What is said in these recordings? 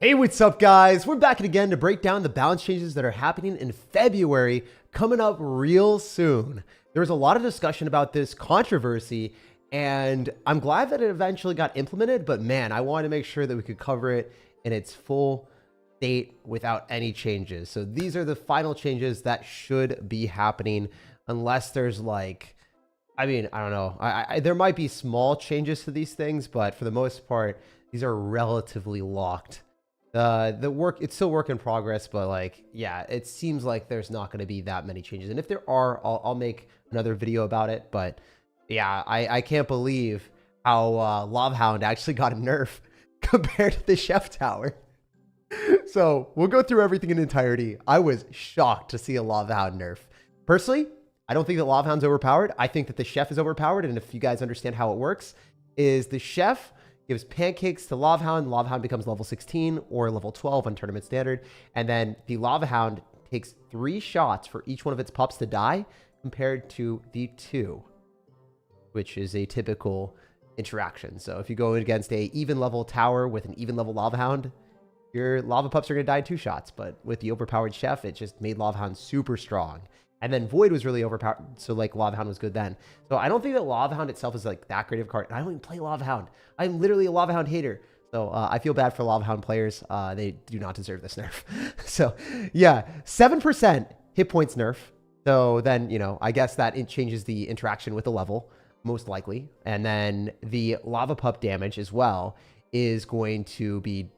Hey, what's up, guys? We're back again to break down the balance changes that are happening in February, coming up real soon. There was a lot of discussion about this controversy, and I'm glad that it eventually got implemented, but man, I wanted to make sure that we could cover it in its full state without any changes. So these are the final changes that should be happening, unless there's like, I don't know. There might be small changes to these things, but for the most part, these are relatively locked. It's still work in progress, but like, yeah, it seems like there's not going to be that many changes. And if there are, I'll make another video about it. But yeah, I can't believe how Lava Hound actually got a nerf compared to the Chef Tower. So we'll go through everything in entirety. I was shocked to see a Lava Hound nerf. Personally, I don't think that Lava Hound's overpowered. I think that the Chef is overpowered. And if you guys understand how it works, is the Chef gives pancakes to Lava Hound. Lava Hound becomes level 16 or level 12 on tournament standard. And then the Lava Hound takes 3 shots for each one of its pups to die, compared to the 2, which is a typical interaction. So if you go against a even level tower with an even level Lava Hound, your lava pups are going to die in 2 shots. But with the overpowered Chef, it just made Lava Hound super strong. And then Void was really overpowered, so like Lava Hound was good then. So I don't think that Lava Hound itself is like that great of a card. And I don't even play Lava Hound. I'm literally a Lava Hound hater. So I feel bad for Lava Hound players. They do not deserve this nerf. So yeah, 7% hit points nerf. So then, you know, I guess that it changes the interaction with the level, most likely. And then the Lava Pup damage as well is going to be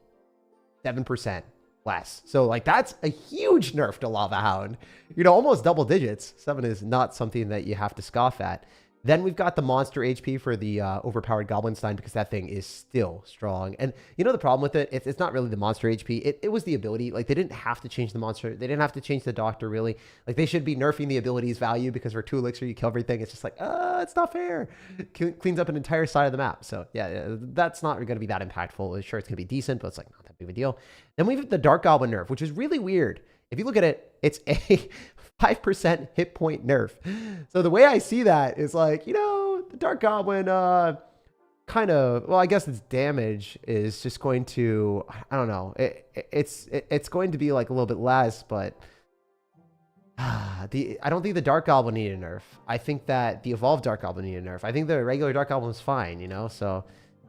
7% less. So like, that's a huge nerf to Lava Hound, you know, almost double digits. 7 is not something that you have to scoff at. Then we've got the monster HP for the overpowered Goblinstein, because that thing is still strong. And you know, the problem with it, it's not really the monster HP. It was the ability. Like, they didn't have to change the monster. They didn't have to change the doctor, really. Like, they should be nerfing the abilities value, because for 2 elixir, you kill everything. It's just like, it's not fair. Cleans up an entire side of the map. So yeah, that's not going to be that impactful. Sure, it's going to be decent, but it's like not that big of a deal. Then we have the Dark Goblin nerf, which is really weird. If you look at it, it's a 5% hit point nerf. So the way I see that is like, you know, the Dark Goblin kind of, well, I guess its damage is just going to, I don't know, it's going to be like a little bit less, but I don't think the Dark Goblin needed a nerf. I think that the evolved Dark Goblin needed a nerf. I think the regular Dark Goblin was fine, you know. So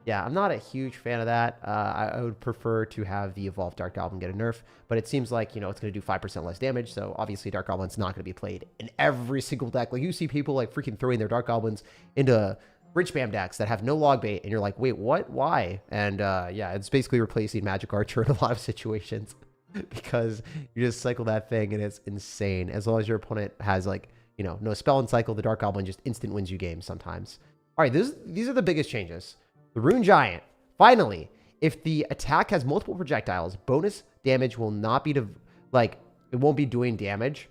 yeah, I'm not a huge fan of that. I would prefer to have the evolved Dark Goblin get a nerf, but it seems like, you know, it's going to do 5% less damage. So obviously Dark Goblin's not going to be played in every single deck. Like, you see people like freaking throwing their Dark Goblins into bridge spam decks that have no log bait, and you're like, wait, what? Why? And yeah, it's basically replacing Magic Archer in a lot of situations because you just cycle that thing and it's insane. As long as your opponent has, like, you know, no spell and cycle, the Dark Goblin just instant wins you games sometimes. All right, these are the biggest changes. The Rune Giant. Finally, if the attack has multiple projectiles, bonus damage will not be it won't be doing damage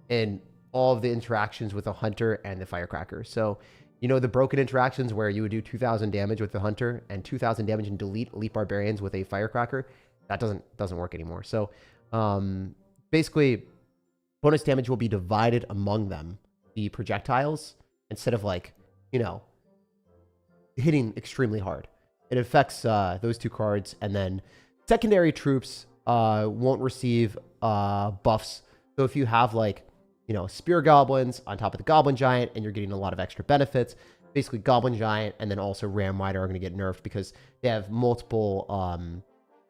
in all of the interactions with the Hunter and the Firecracker. So, you know, the broken interactions where you would do 2,000 damage with the Hunter and 2,000 damage and delete Elite Barbarians with a Firecracker, that doesn't work anymore. So, basically, bonus damage will be divided among them, the projectiles, instead of, like, you know, hitting extremely hard. It affects those 2 cards, and then secondary troops won't receive buffs. So if you have, like, you know, Spear Goblins on top of the Goblin Giant, and you're getting a lot of extra benefits, basically Goblin Giant and then also Ram Rider are going to get nerfed because they have multiple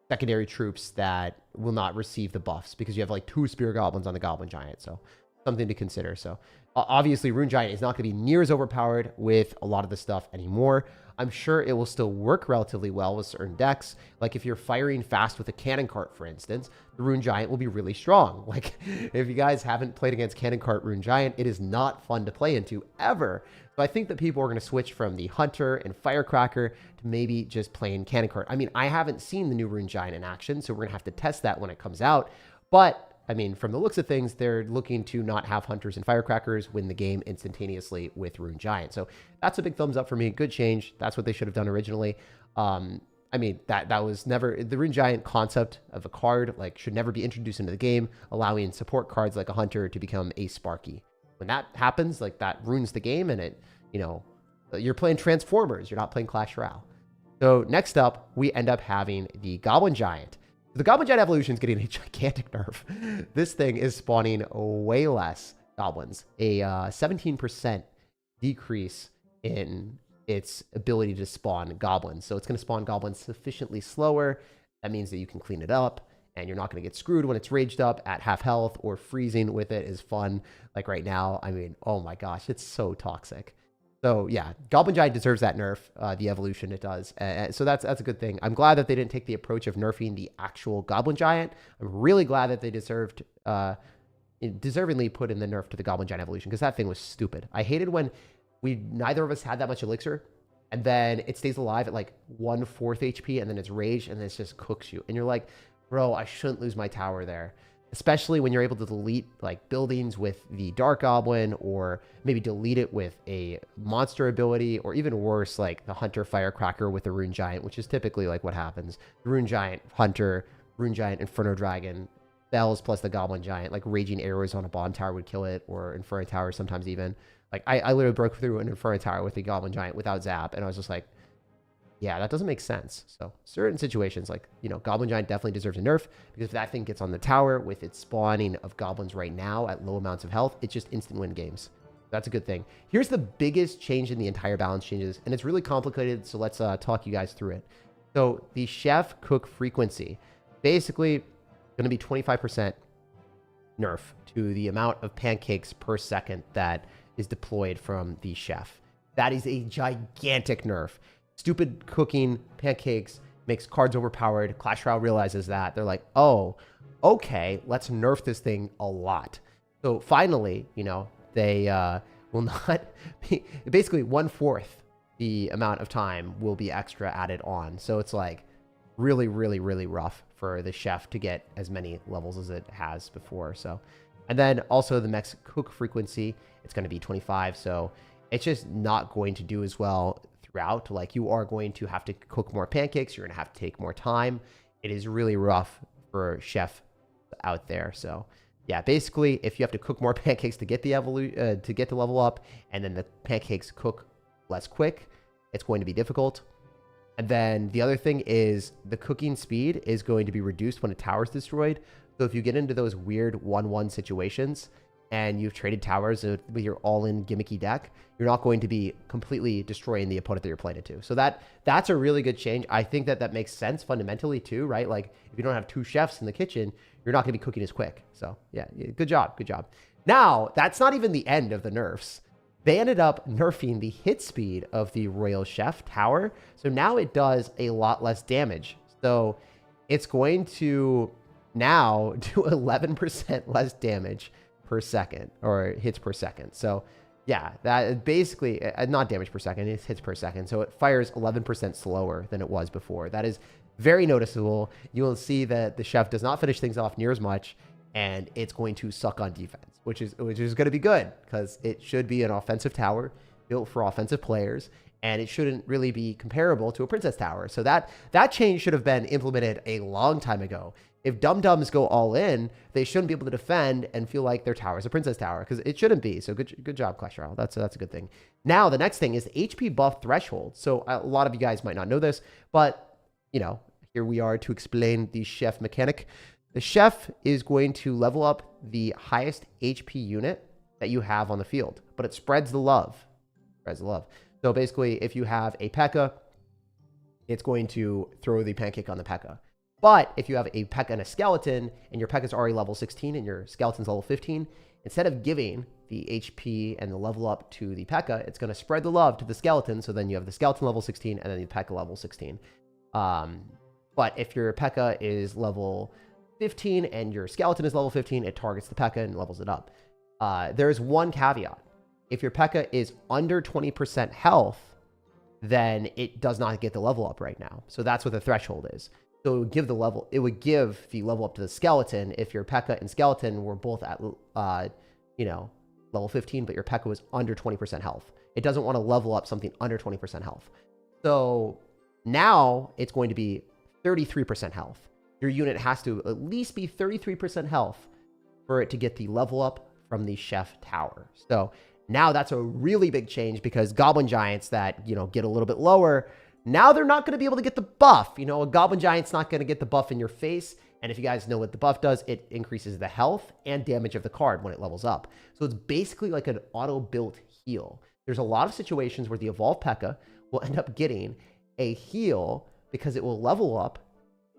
secondary troops that will not receive the buffs, because you have like 2 Spear Goblins on the Goblin Giant. So something to consider. So obviously Rune Giant is not going to be near as overpowered with a lot of the stuff anymore. I'm sure it will still work relatively well with certain decks. Like if you're firing fast with a Cannon Cart, for instance, the Rune Giant will be really strong. Like, if you guys haven't played against Cannon Cart Rune Giant, it is not fun to play into ever. So I think that people are going to switch from the Hunter and Firecracker to maybe just playing Cannon Cart. I mean, I haven't seen the new Rune Giant in action, so we're going to have to test that when it comes out. But I mean, from the looks of things, they're looking to not have Hunters and Firecrackers win the game instantaneously with Rune Giant. So that's a big thumbs up for me. Good change. That's what they should have done originally. I mean, that was never, the Rune Giant concept of a card, like, should never be introduced into the game, allowing support cards like a Hunter to become a Sparky. When that happens, like, that ruins the game, and it, you know, you're playing Transformers. You're not playing Clash Royale. So next up, we end up having the Goblin Giant. The Goblin Giant evolution is getting a gigantic nerf. This thing is spawning way less goblins, a 17% decrease in its ability to spawn goblins. So it's going to spawn goblins sufficiently slower. That means that you can clean it up and you're not going to get screwed when it's raged up at half health, or freezing with it is fun. Like right now, I mean, oh my gosh, it's so toxic. So yeah, Goblin Giant deserves that nerf, the evolution it does. So that's a good thing. I'm glad that they didn't take the approach of nerfing the actual Goblin Giant. I'm really glad that they deservingly put in the nerf to the Goblin Giant evolution, because that thing was stupid. I hated when neither of us had that much elixir, and then it stays alive at like 1/4 HP, and then it's raged, and then it just cooks you. And you're like, bro, I shouldn't lose my tower there. Especially when you're able to delete like buildings with the Dark Goblin, or maybe delete it with a monster ability, or even worse, like the Hunter Firecracker with the Rune Giant, which is typically like what happens. The Rune Giant, Hunter, Rune Giant, Inferno Dragon, Bells plus the Goblin Giant, like Raging Arrows on a Bomb Tower would kill it, or Inferno Tower sometimes even. Like I literally broke through an Inferno Tower with the Goblin Giant without Zap, and I was just like, yeah, that doesn't make sense. So certain situations, like, you know, Goblin Giant definitely deserves a nerf, because if that thing gets on the tower with its spawning of goblins right now at low amounts of health, it's just instant win games. That's a good thing. Here's the biggest change in the entire balance changes, and it's really complicated, so let's talk you guys through it. So the chef cook frequency, basically going to be 25% nerf to the amount of pancakes per second that is deployed from the chef. That is a gigantic nerf. Stupid cooking pancakes makes cards overpowered. Clash Royale realizes that. They're like, oh, okay, let's nerf this thing a lot. So finally, you know, they will not be, basically 1/4 the amount of time will be extra added on. So it's like really, really, really rough for the chef to get as many levels as it has before. So, and then also the max cook frequency, it's going to be 25. So it's just not going to do as well throughout. Like, you are going to have to cook more pancakes. You're going to have to take more time. It is really rough for chef out there. So yeah, basically, if you have to cook more pancakes to get the level up, and then the pancakes cook less quick, it's going to be difficult. And then the other thing is the cooking speed is going to be reduced when a tower is destroyed. So if you get into those weird 1-1 situations and you've traded towers with your all-in gimmicky deck, you're not going to be completely destroying the opponent that you're playing it to. So that's a really good change. I think that makes sense fundamentally too, right? Like, if you don't have two chefs in the kitchen, you're not going to be cooking as quick. So yeah, good job, good job. Now, that's not even the end of the nerfs. They ended up nerfing the hit speed of the Royal Chef Tower. So now it does a lot less damage. So it's going to now do 11% less damage per second, or hits per second. So yeah, that basically, not damage per second, it's hits per second. So it fires 11% slower than it was before. That is very noticeable. You will see that the chef does not finish things off near as much, and it's going to suck on defense, which is going to be good, because it should be an offensive tower built for offensive players, and it shouldn't really be comparable to a princess tower. So that change should have been implemented a long time ago. If dum-dums go all in, they shouldn't be able to defend and feel like their tower is a princess tower, because it shouldn't be. So good job, Clash Royale. That's a good thing. Now, the next thing is HP buff threshold. So a lot of you guys might not know this, but, you know, here we are to explain the chef mechanic. The chef is going to level up the highest HP unit that you have on the field, but it spreads the love. So basically, if you have a P.E.K.K.A., it's going to throw the pancake on the P.E.K.K.A. But if you have a P.E.K.K.A. and a skeleton, and your P.E.K.K.A. is already level 16 and your skeleton's level 15, instead of giving the HP and the level up to the P.E.K.K.A., it's going to spread the love to the skeleton. So then you have the skeleton level 16 and then the P.E.K.K.A. level 16. But if your P.E.K.K.A. is level 15 and your skeleton is level 15, it targets the P.E.K.K.A. and levels it up. There's one caveat. If your P.E.K.K.A. is under 20% health, then it does not get the level up right now. So that's what the threshold is. So it would give the level up to the skeleton if your P.E.K.K.A. and skeleton were both at, level 15, but your P.E.K.K.A. was under 20% health. It doesn't want to level up something under 20% health. So now it's going to be 33% health. Your unit has to at least be 33% health for it to get the level up from the chef tower. So now that's a really big change, because Goblin Giants that, get a little bit lower, now they're not going to be able to get the buff. You know, a Goblin Giant's not going to get the buff in your face. And if you guys know what the buff does, it increases the health and damage of the card when it levels up. So it's basically like an auto-built heal. There's a lot of situations where the Evolved P.E.K.K.A. will end up getting a heal because it will level up,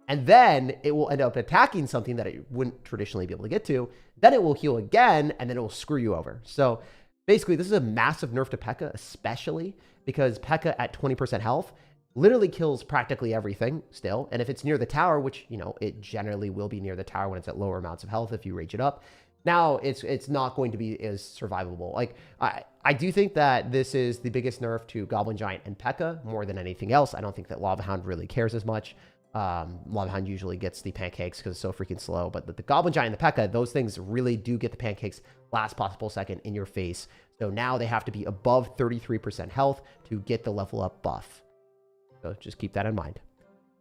and then it will end up attacking something that it wouldn't traditionally be able to get to. Then it will heal again, and then it will screw you over. So basically, this is a massive nerf to P.E.K.K.A., especially because P.E.K.K.A. at 20% health literally kills practically everything still. And if it's near the tower, which, you know, it generally will be near the tower when it's at lower amounts of health if you rage it up, now it's not going to be as survivable. Like, I do think that this is the biggest nerf to Goblin Giant and P.E.K.K.A. more than anything else. I don't think that Lava Hound really cares as much. Lava Hound usually gets the pancakes because it's so freaking slow. But the Goblin Giant and the P.E.K.K.A., those things really do get the pancakes last possible second in your face. So now they have to be above 33% health to get the level up buff. So just keep that in mind.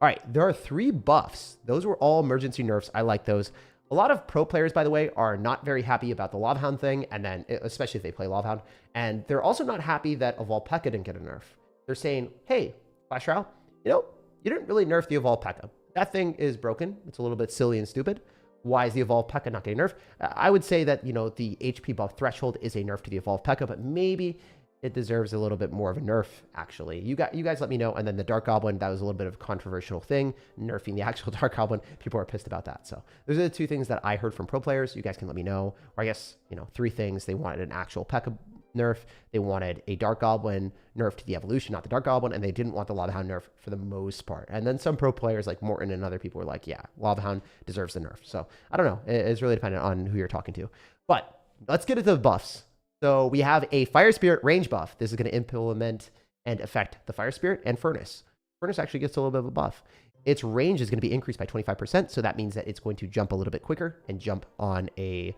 All right, there are 3 buffs. Those were all emergency nerfs. I like those. A lot of pro players, by the way, are not very happy about the Lava Hound thing, and then especially if they play Lava Hound. And they're also not happy that Evolved P.E.K.K.A. didn't get a nerf. They're saying, hey, Clash Royale, you know, you didn't really nerf the Evolved P.E.K.K.A. That thing is broken. It's a little bit silly and stupid. Why is the Evolved P.E.K.K.A. not getting nerfed? I would say that, you know, the HP buff threshold is a nerf to the Evolved P.E.K.K.A., but maybe it deserves a little bit more of a nerf, actually. You guys let me know. And then the Dark Goblin, that was a little bit of a controversial thing, nerfing the actual Dark Goblin. People are pissed about that. So those are the 2 things that I heard from pro players. You guys can let me know. Or I guess, you know, 3 things. They wanted an actual P.E.K.K.A. nerf. They wanted a Dark Goblin nerf to the evolution, not the Dark Goblin. And they didn't want the Lava Hound nerf for the most part. And then some pro players like Morton and other people were like, yeah, Lava Hound deserves the nerf. So I don't know. It's really dependent on who you're talking to. But let's get into the buffs. So we have a Fire Spirit range buff. This is going to implement and affect the Fire Spirit and Furnace. Furnace actually gets a little bit of a buff. Its range is going to be increased by 25%. So that means that it's going to jump a little bit quicker and jump on a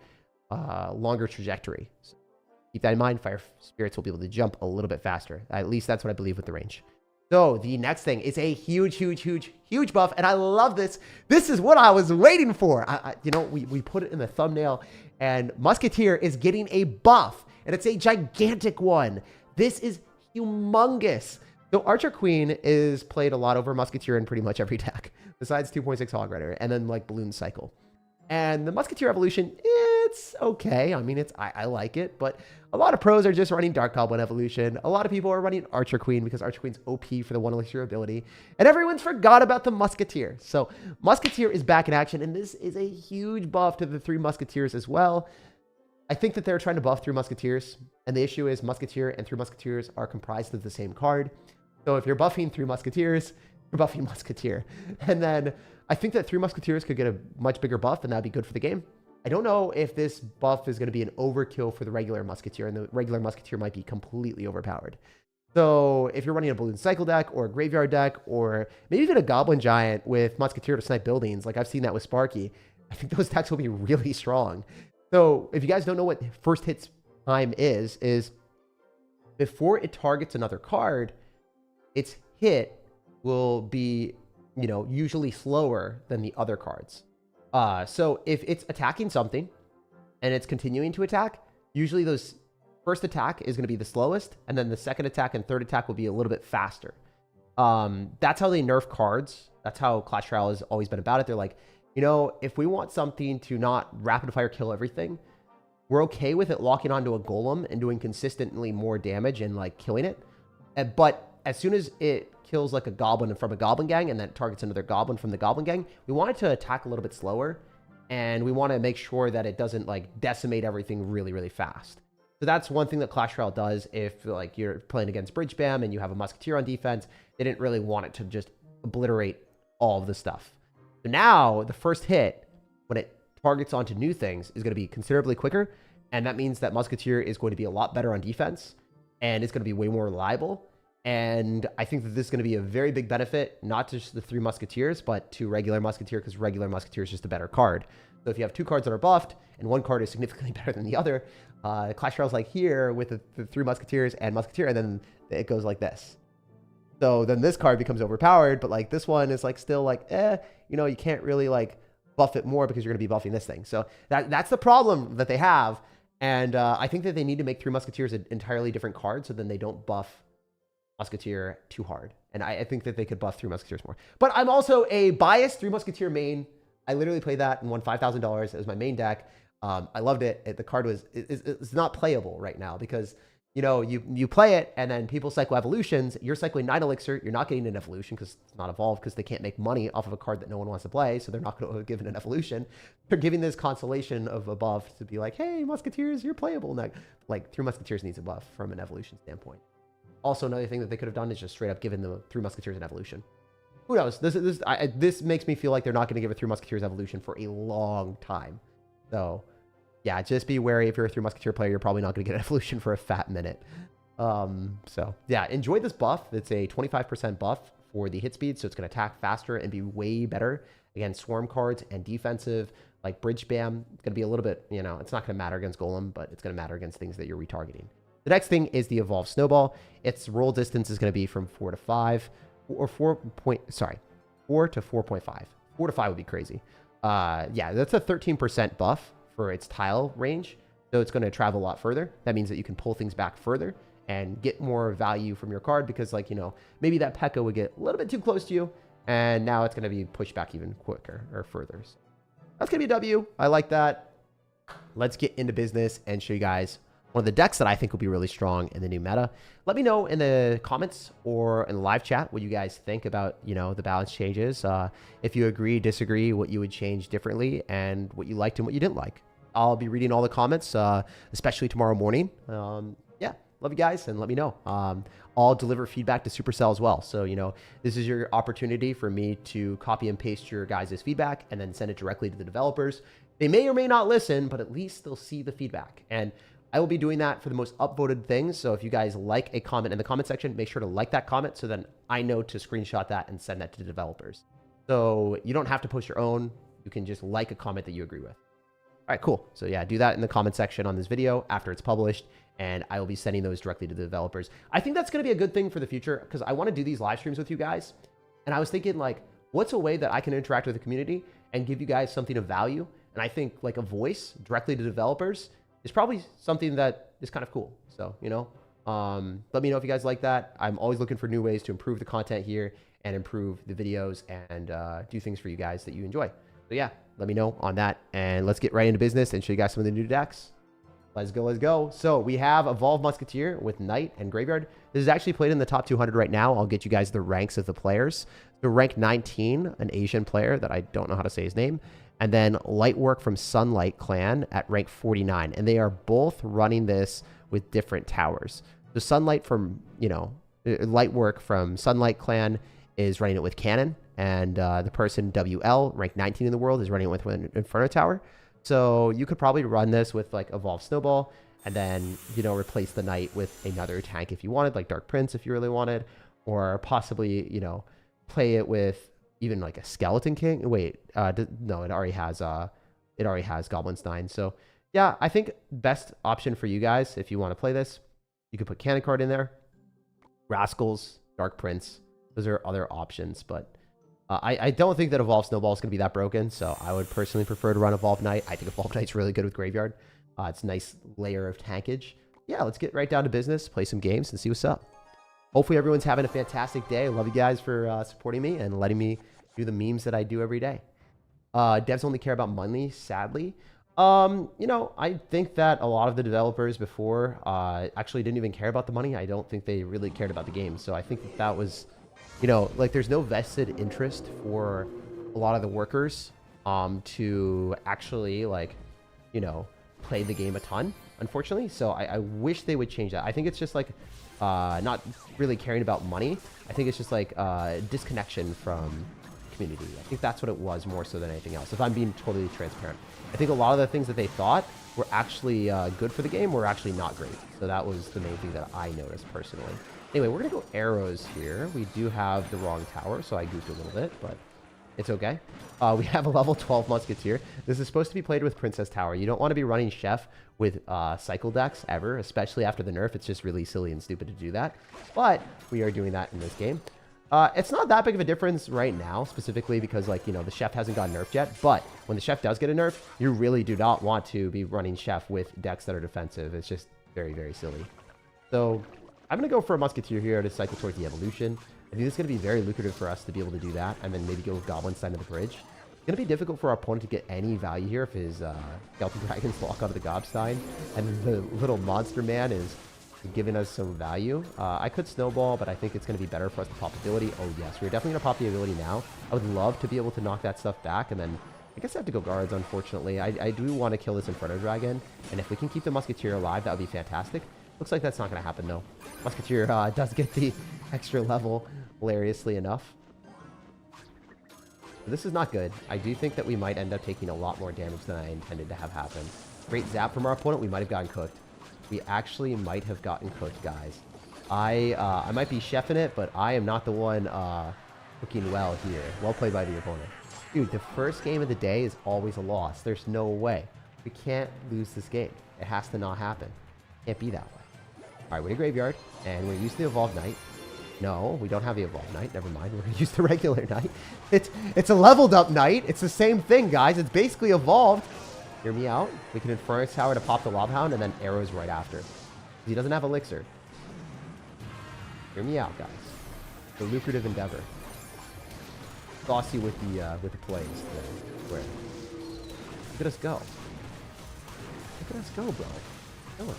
longer trajectory. So keep that in mind. Fire Spirits will be able to jump a little bit faster. At least that's what I believe with the range. So the next thing is a huge buff. And I love this. This is what I was waiting for. You know, we put it in the thumbnail, and Musketeer is getting a buff. And it's a gigantic one. This is humongous. So Archer Queen is played a lot over Musketeer in pretty much every deck, besides 2.6 Hog Rider, and then like Balloon Cycle. And the Musketeer evolution, it's okay. I mean, I like it, but a lot of pros are just running Dark Goblin evolution. A lot of people are running Archer Queen because Archer Queen's OP for the 1 elixir ability. And everyone's forgot about the Musketeer. So Musketeer is back in action, and this is a huge buff to the 3 Musketeers as well. I think that they're trying to buff 3 Musketeers, and the issue is Musketeer and 3 Musketeers are comprised of the same card. So if you're buffing 3 Musketeers, you're buffing Musketeer. And then I think that 3 Musketeers could get a much bigger buff, and that'd be good for the game. I don't know if this buff is going to be an overkill for the regular Musketeer, and the regular Musketeer might be completely overpowered. So if you're running a Balloon Cycle deck or a Graveyard deck, or maybe even a Goblin Giant with Musketeer to snipe buildings, like I've seen that with Sparky, I think those decks will be really strong. So if you guys don't know what first hits time is before it targets another card, its hit will be, you know, usually slower than the other cards. So if it's attacking something and it's continuing to attack, usually those first attack is going to be the slowest, and then the second attack and third attack will be a little bit faster. That's how they nerf cards. That's how Clash Royale has always been about it. They're like, you know, if we want something to not rapid fire kill everything, we're okay with it locking onto a golem and doing consistently more damage and like killing it. But as soon as it kills like a goblin from a goblin gang and then targets another goblin from the goblin gang, we want it to attack a little bit slower, and we want to make sure that it doesn't like decimate everything really fast. So that's one thing that Clash Royale does. If like you're playing against Bridge Bam and you have a Musketeer on defense, they didn't really want it to just obliterate all of the stuff. So now the first hit, when it targets onto new things, is going to be considerably quicker. And that means that Musketeer is going to be a lot better on defense, and it's going to be way more reliable. And I think that this is going to be a very big benefit, not just the 3 Musketeers, but to regular Musketeer, because regular Musketeer is just a better card. So if you have 2 cards that are buffed and 1 card is significantly better than the other, Clash Royale's like here with the 3 Musketeers and Musketeer, and then it goes like this. So then this card becomes overpowered, but like this one is like still like, you know, you can't really like buff it more because you're going to be buffing this thing. So that's the problem that they have. And I think that they need to make 3 Musketeers an entirely different card, so then they don't buff Musketeer too hard. And I think that they could buff 3 Musketeers more. But I'm also a biased 3 Musketeer main. I literally played that and won $5,000. It was my main deck. I loved it. The card was it's not playable right now because, you know, you play it and then people cycle evolutions. You're cycling 9 elixir. You're not getting an evolution because it's not evolved because they can't make money off of a card that no one wants to play. So they're not going to give it an evolution. They're giving this consolation of a buff to be like, hey, Musketeers, you're playable now. Like 3 Musketeers needs a buff from an evolution standpoint. Also, another thing that they could have done is just straight up given the 3 Musketeers an evolution. Who knows? This makes me feel like they're not going to give a 3 Musketeers evolution for a long time. So, yeah, just be wary. If you're a 3 Musketeer player, you're probably not going to get an evolution for a fat minute. So, yeah, enjoy this buff. It's a 25% buff for the hit speed, so it's going to attack faster and be way better against swarm cards and defensive, like bridge spam. It's going to be a little bit, you know, it's not going to matter against Golem, but it's going to matter against things that you're retargeting. The next thing is the evolved Snowball. Its roll distance is going to be from 4 to 5. Or 4 to 4.5. 4 to 5 would be crazy. Yeah, that's a 13% buff for its tile range. So it's going to travel a lot further. That means that you can pull things back further and get more value from your card because, like, you know, maybe that P.E.K.K.A. would get a little bit too close to you. And now it's going to be pushed back even quicker or further. So that's going to be a W. I like that. Let's get into business and show you guys one of the decks that I think will be really strong in the new meta. Let me know in the comments or in the live chat what you guys think about, you know, the balance changes. If you agree, disagree, what you would change differently, and what you liked and what you didn't like. I'll be reading all the comments, especially tomorrow morning. Yeah, love you guys, and let me know. I'll deliver feedback to Supercell as well. So, you know, this is your opportunity for me to copy and paste your guys' feedback and then send it directly to the developers. They may or may not listen, but at least they'll see the feedback. And I will be doing that for the most upvoted things. So if you guys like a comment in the comment section, make sure to like that comment so then I know to screenshot that and send that to the developers. So you don't have to post your own. You can just like a comment that you agree with. All right, cool. So yeah, do that in the comment section on this video after it's published, and I will be sending those directly to the developers. I think that's going to be a good thing for the future because I want to do these live streams with you guys. And I was thinking, like, what's a way that I can interact with the community and give you guys something of value? And I think like a voice directly to developers is probably something that is kind of cool. So, you know, let me know if you guys like that. I'm always looking for new ways to improve the content here and improve the videos and do things for you guys that you enjoy. So yeah, let me know on that. And let's get right into business and show you guys some of the new decks. Let's go, let's go. So we have Evolved Musketeer with Knight and Graveyard. This is actually played in the top 200 right now. I'll get you guys the ranks of the players. So rank 19, an Asian player that I don't know how to say his name. And then Lightwork from Sunlight Clan at rank 49. And they are both running this with different towers. The Sunlight from, you know, Lightwork from Sunlight Clan is running it with Cannon. And the person WL, rank 19 in the world, is running it with an Inferno Tower. So you could probably run this with like Evolved Snowball and then, you know, replace the Knight with another tank if you wanted, like Dark Prince if you really wanted. Or possibly, you know, play it with even like a Skeleton King. Wait, no, it already has Goblin's 9. So yeah, I think best option for you guys if you want to play this, you could put Cannon Card in there, Rascals, Dark Prince. Those are other options, but I don't think that Evolved Snowball is going to be that broken. So I would personally prefer to run Evolved Knight. I think Evolved Knight's really good with Graveyard. It's a nice layer of tankage. Yeah, let's get right down to business, play some games, and see what's up. Hopefully everyone's having a fantastic day. I love you guys for supporting me and letting me do the memes that I do every day. Devs only care about money, sadly. You know, I think that a lot of the developers before actually didn't even care about the money. I don't think they really cared about the game. So I think that was, you know, like there's no vested interest for a lot of the workers to actually, like, you know, play the game a ton, unfortunately. So I wish they would change that. I think it's just like not really caring about money. I think it's just like disconnection from community. I think that's what it was more so than anything else, if I'm being totally transparent. I think a lot of the things that they thought were actually good for the game were actually not great. So that was the main thing that I noticed personally. Anyway, we're going to go arrows here. We do have the wrong tower, so I goofed a little bit, but it's okay. We have a level 12 Musketeer. This is supposed to be played with Princess Tower. You don't want to be running Chef with cycle decks ever, especially after the nerf. It's just really silly and stupid to do that. But we are doing that in this game. It's not that big of a difference right now, specifically because, like, you know, the Chef hasn't gotten nerfed yet. But when the Chef does get a nerf, you really do not want to be running Chef with decks that are defensive. It's just very, very silly. So I'm going to go for a Musketeer here to cycle towards the evolution. I think it's going to be very lucrative for us to be able to do that, and then maybe go with Goblin side of the bridge. It's going to be difficult for our opponent to get any value here if his Skeleton Dragons lock onto the Gobstein, and the little monster man is giving us some value. I could Snowball, but I think it's going to be better for us to pop ability. Oh yes, we're definitely going to pop the ability now. I would love to be able to knock that stuff back, and then I guess I have to go guards, unfortunately. I do want to kill this Inferno Dragon, and if we can keep the Musketeer alive, that would be fantastic. Looks like that's not going to happen, though. Musketeer does get the extra level, hilariously enough. But this is not good. I do think that we might end up taking a lot more damage than I intended to have happen. Great zap from our opponent. We might have gotten cooked. We actually might have gotten cooked, guys. I might be chefing it, but I am not the one cooking well here. Well played by the opponent. Dude, the first game of the day is always a loss. There's no way. We can't lose this game. It has to not happen. Can't be that way. All right, we're in Graveyard, and we're using the Evolved Knight. No, we don't have the Evolved Knight. Never mind. We're going to use the regular Knight. It's a leveled up Knight. It's the same thing, guys. It's basically evolved. Hear me out. We can Inferno Tower to pop the Lob Hound, and then arrows right after. He doesn't have Elixir. Hear me out, guys. It's a lucrative endeavor. Saucy with the plays today. Where? Look at us go. Look at us go, bro. Chilling.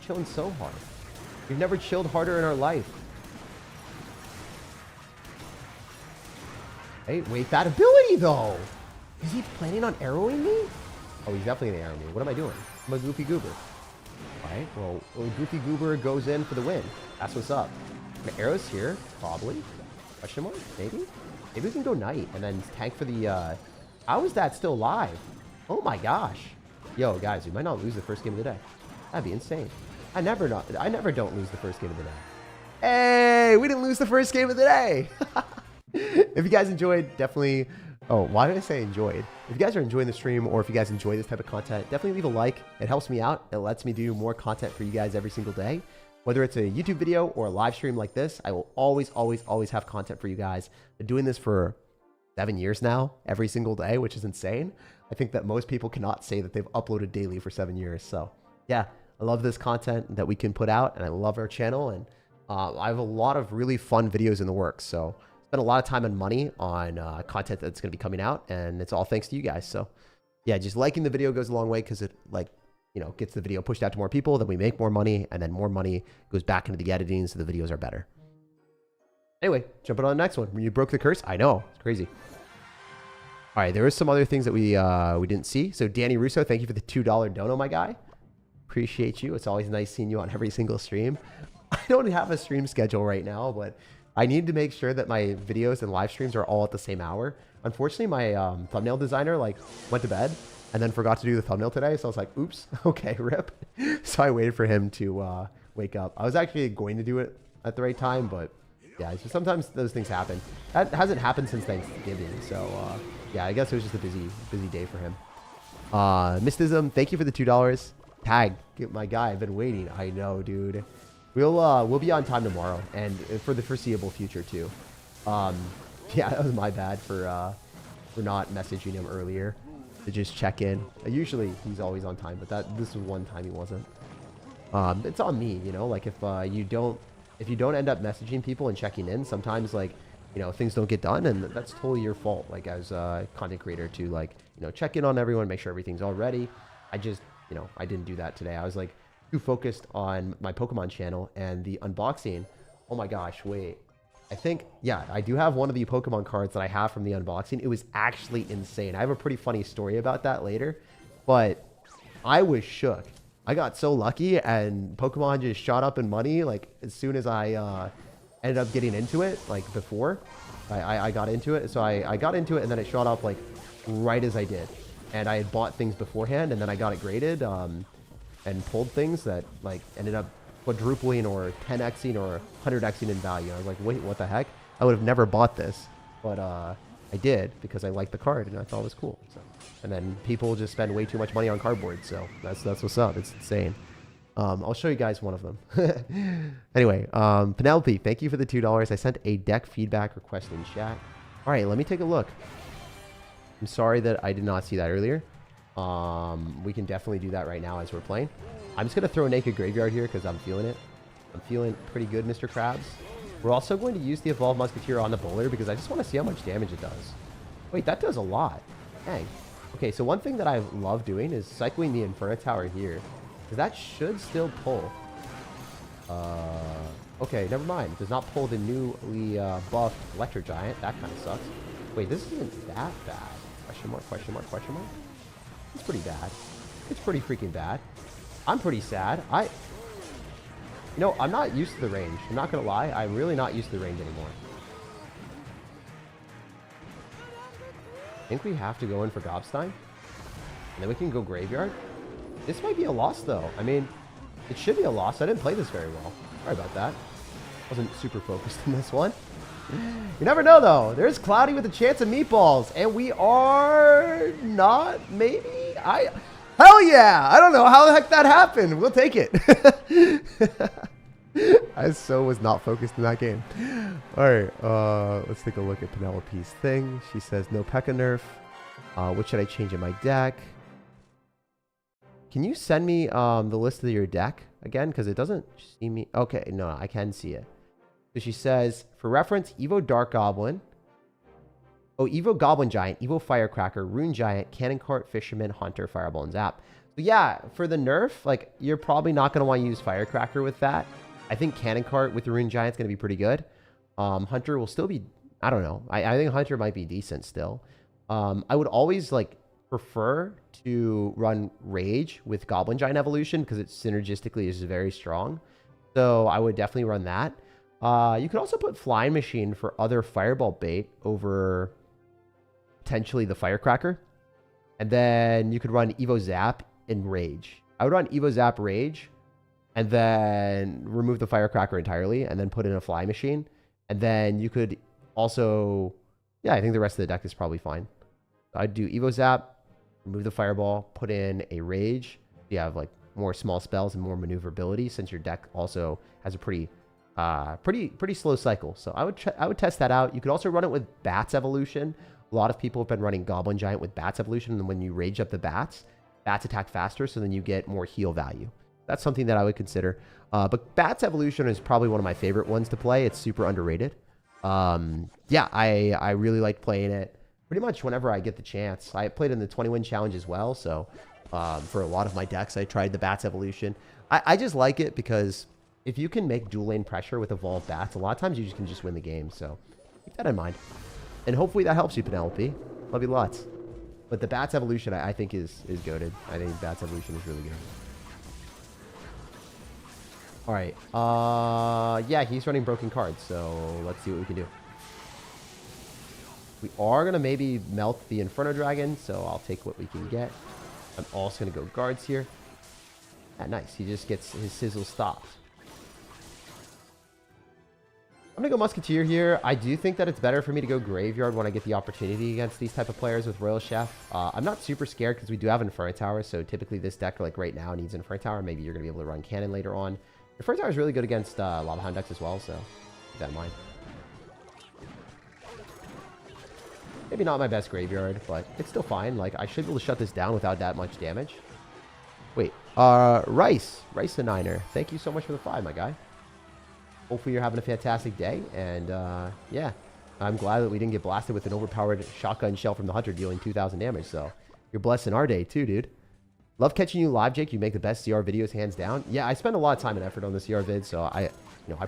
Chilling so hard. We've never chilled harder in our life. Hey, wait, that ability though. Is he planning on arrowing me? Oh, he's definitely gonna arrow me. What am I doing? I'm a Goofy Goober. Alright, well, Goofy Goober goes in for the win. That's what's up. My arrows here, probably. Question mark? Maybe? Maybe we can go Knight and then tank for the, how is that still live? Oh my gosh. Yo, guys, we might not lose the first game of the day. That'd be insane. I never don't lose the first game of the day. Hey, we didn't lose the first game of the day. If you guys enjoyed, definitely... Oh, why did I say enjoyed? If you guys are enjoying the stream, or if you guys enjoy this type of content, definitely leave a like. It helps me out. It lets me do more content for you guys every single day. Whether it's a YouTube video or a live stream like this, I will always, always, always have content for you guys. Been doing this for 7 years now, every single day, which is insane. I think that most people cannot say that they've uploaded daily for 7 years. So yeah, I love this content that we can put out, and I love our channel, and I have a lot of really fun videos in the works. So spend a lot of time and money on content that's going to be coming out, and it's all thanks to you guys. So yeah, just liking the video goes a long way, because it, like, you know, gets the video pushed out to more people, then we make more money, and then more money goes back into the editing, so the videos are better. Anyway, jumping on the next one. You broke the curse? I know, it's crazy. All right, there were some other things that we didn't see. So Danny Russo, thank you for the $2 dono, my guy. Appreciate you. It's always nice seeing you on every single stream. I don't have a stream schedule right now, but I need to make sure that my videos and live streams are all at the same hour. Unfortunately, my thumbnail designer went to bed and then forgot to do the thumbnail today. So I was like, oops, okay, rip. So I waited for him to wake up. I was actually going to do it at the right time, but yeah, it's just sometimes those things happen. That hasn't happened since Thanksgiving. So yeah, I guess it was just a busy day for him. Mystism, thank you for the $2. Tag, my guy, I've been waiting. I know, dude. We'll be on time tomorrow and for the foreseeable future too. Yeah, that was my bad for not messaging him earlier to just check in. Usually he's always on time, but this was one time he wasn't. It's on me, you know. Like if you don't end up messaging people and checking in, sometimes like, you know, things don't get done, and that's totally your fault. Like as a content creator to, like, you know, check in on everyone, make sure everything's all ready. I just, you know, I didn't do that today. I was like too focused on my Pokemon channel and the unboxing. Oh my gosh, wait. I think, yeah, I do have one of the Pokemon cards that I have from the unboxing. It was actually insane. I have a pretty funny story about that later, but I was shook. I got so lucky, and Pokemon just shot up in money, like, as soon as I ended up getting into it, like, before I got into it. So I got into it, and then it shot up, like, right as I did. And I had bought things beforehand, and then I got it graded, and pulled things that, like, ended up quadrupling or 10xing or 100xing in value. I was like, wait, what the heck? I would have never bought this, but I did because I liked the card and I thought it was cool. So, and then people just spend way too much money on cardboard, so that's what's up. It's insane. I'll show you guys one of them. Anyway, Penelope, thank you for the $2. I sent a deck feedback request in chat. All right, let me take a look. I'm sorry that I did not see that earlier. We can definitely do that right now as we're playing. I'm just going to throw a Naked Graveyard here because I'm feeling it. I'm feeling pretty good, Mr. Krabs. We're also going to use the Evolved Musketeer on the bowler because I just want to see how much damage it does. Wait, that does a lot. Dang. Okay, so one thing that I love doing is cycling the Inferno Tower here. Because that should still pull. Okay, never mind. It does not pull the newly buffed Electro Giant. That kind of sucks. Wait, this isn't that bad. Question mark, question mark, question mark. It's pretty bad. It's pretty freaking bad. I'm pretty sad. You know, I'm not used to the range. I'm not going to lie. I'm really not used to the range anymore. I think we have to go in for Gobstein. And then we can go Graveyard. This might be a loss, though. I mean, it should be a loss. I didn't play this very well. Sorry about that. Wasn't super focused in this one. You never know, though. There's Cloudy with a chance of meatballs. And we are not, maybe? Hell yeah! I don't know how the heck that happened. We'll take it. I so was not focused in that game. All right, let's take a look at Penelope's thing. She says no P.E.K.K.A nerf. What should I change in my deck? Can you send me the list of your deck again? Because it doesn't see me. Okay, no, I can see it. So she says, for reference, Evo Dark Goblin. Oh, Evo Goblin Giant, Evo Firecracker, Rune Giant, Cannon Cart, Fisherman, Hunter, Fireball, and Zap. So yeah, for the nerf, like, you're probably not going to want to use Firecracker with that. I think Cannon Cart with the Rune Giant is going to be pretty good. Hunter will still be, I don't know. I think Hunter might be decent still. I would always, like, prefer to run Rage with Goblin Giant Evolution because it synergistically is very strong. So I would definitely run that. You could also put Flying Machine for other Fireball bait over potentially the Firecracker. And then you could run Evo Zap and Rage. I would run Evo Zap Rage and then remove the Firecracker entirely and then put in a Fly Machine. And then you could also, yeah, I think the rest of the deck is probably fine. I'd do Evo Zap, remove the Fireball, put in a Rage. You have like more small spells and more maneuverability since your deck also has a pretty slow cycle. So I would test that out. You could also run it with Bats Evolution. A lot of people have been running Goblin Giant with Bats Evolution, and when you rage up the Bats attack faster, so then you get more heal value. That's something that I would consider. But Bats Evolution is probably one of my favorite ones to play. It's super underrated. Yeah, I really like playing it pretty much whenever I get the chance. I played in the 20-win challenge as well, so for a lot of my decks, I tried the Bats Evolution. I just like it because if you can make dual lane pressure with evolved Bats, a lot of times you can just win the game. So keep that in mind. And hopefully that helps you, Penelope. Love you lots. But the Bats Evolution, I think, is goated. I think Bats Evolution is really good. All right. Yeah, he's running broken cards, so let's see what we can do. We are going to maybe melt the Inferno Dragon, so I'll take what we can get. I'm also going to go guards here. Ah, nice. He just gets his sizzle stopped. I'm going to go Musketeer here. I do think that it's better for me to go Graveyard when I get the opportunity against these type of players with Royal Chef. I'm not super scared because we do have Inferno Tower, so typically this deck, like right now, needs Inferno Tower. Maybe you're going to be able to run Cannon later on. Inferno Tower is really good against Lava Hound decks as well, so keep that in mind. Maybe not my best Graveyard, but it's still fine. Like, I should be able to shut this down without that much damage. Wait, Rice the Niner. Thank you so much for the 5, my guy. Hopefully you're having a fantastic day, and yeah, I'm glad that we didn't get blasted with an overpowered shotgun shell from the Hunter dealing 2,000 damage, so you're blessed in our day too, dude. Love catching you live, Jake. You make the best CR videos, hands down. Yeah, I spend a lot of time and effort on the CR vid, so I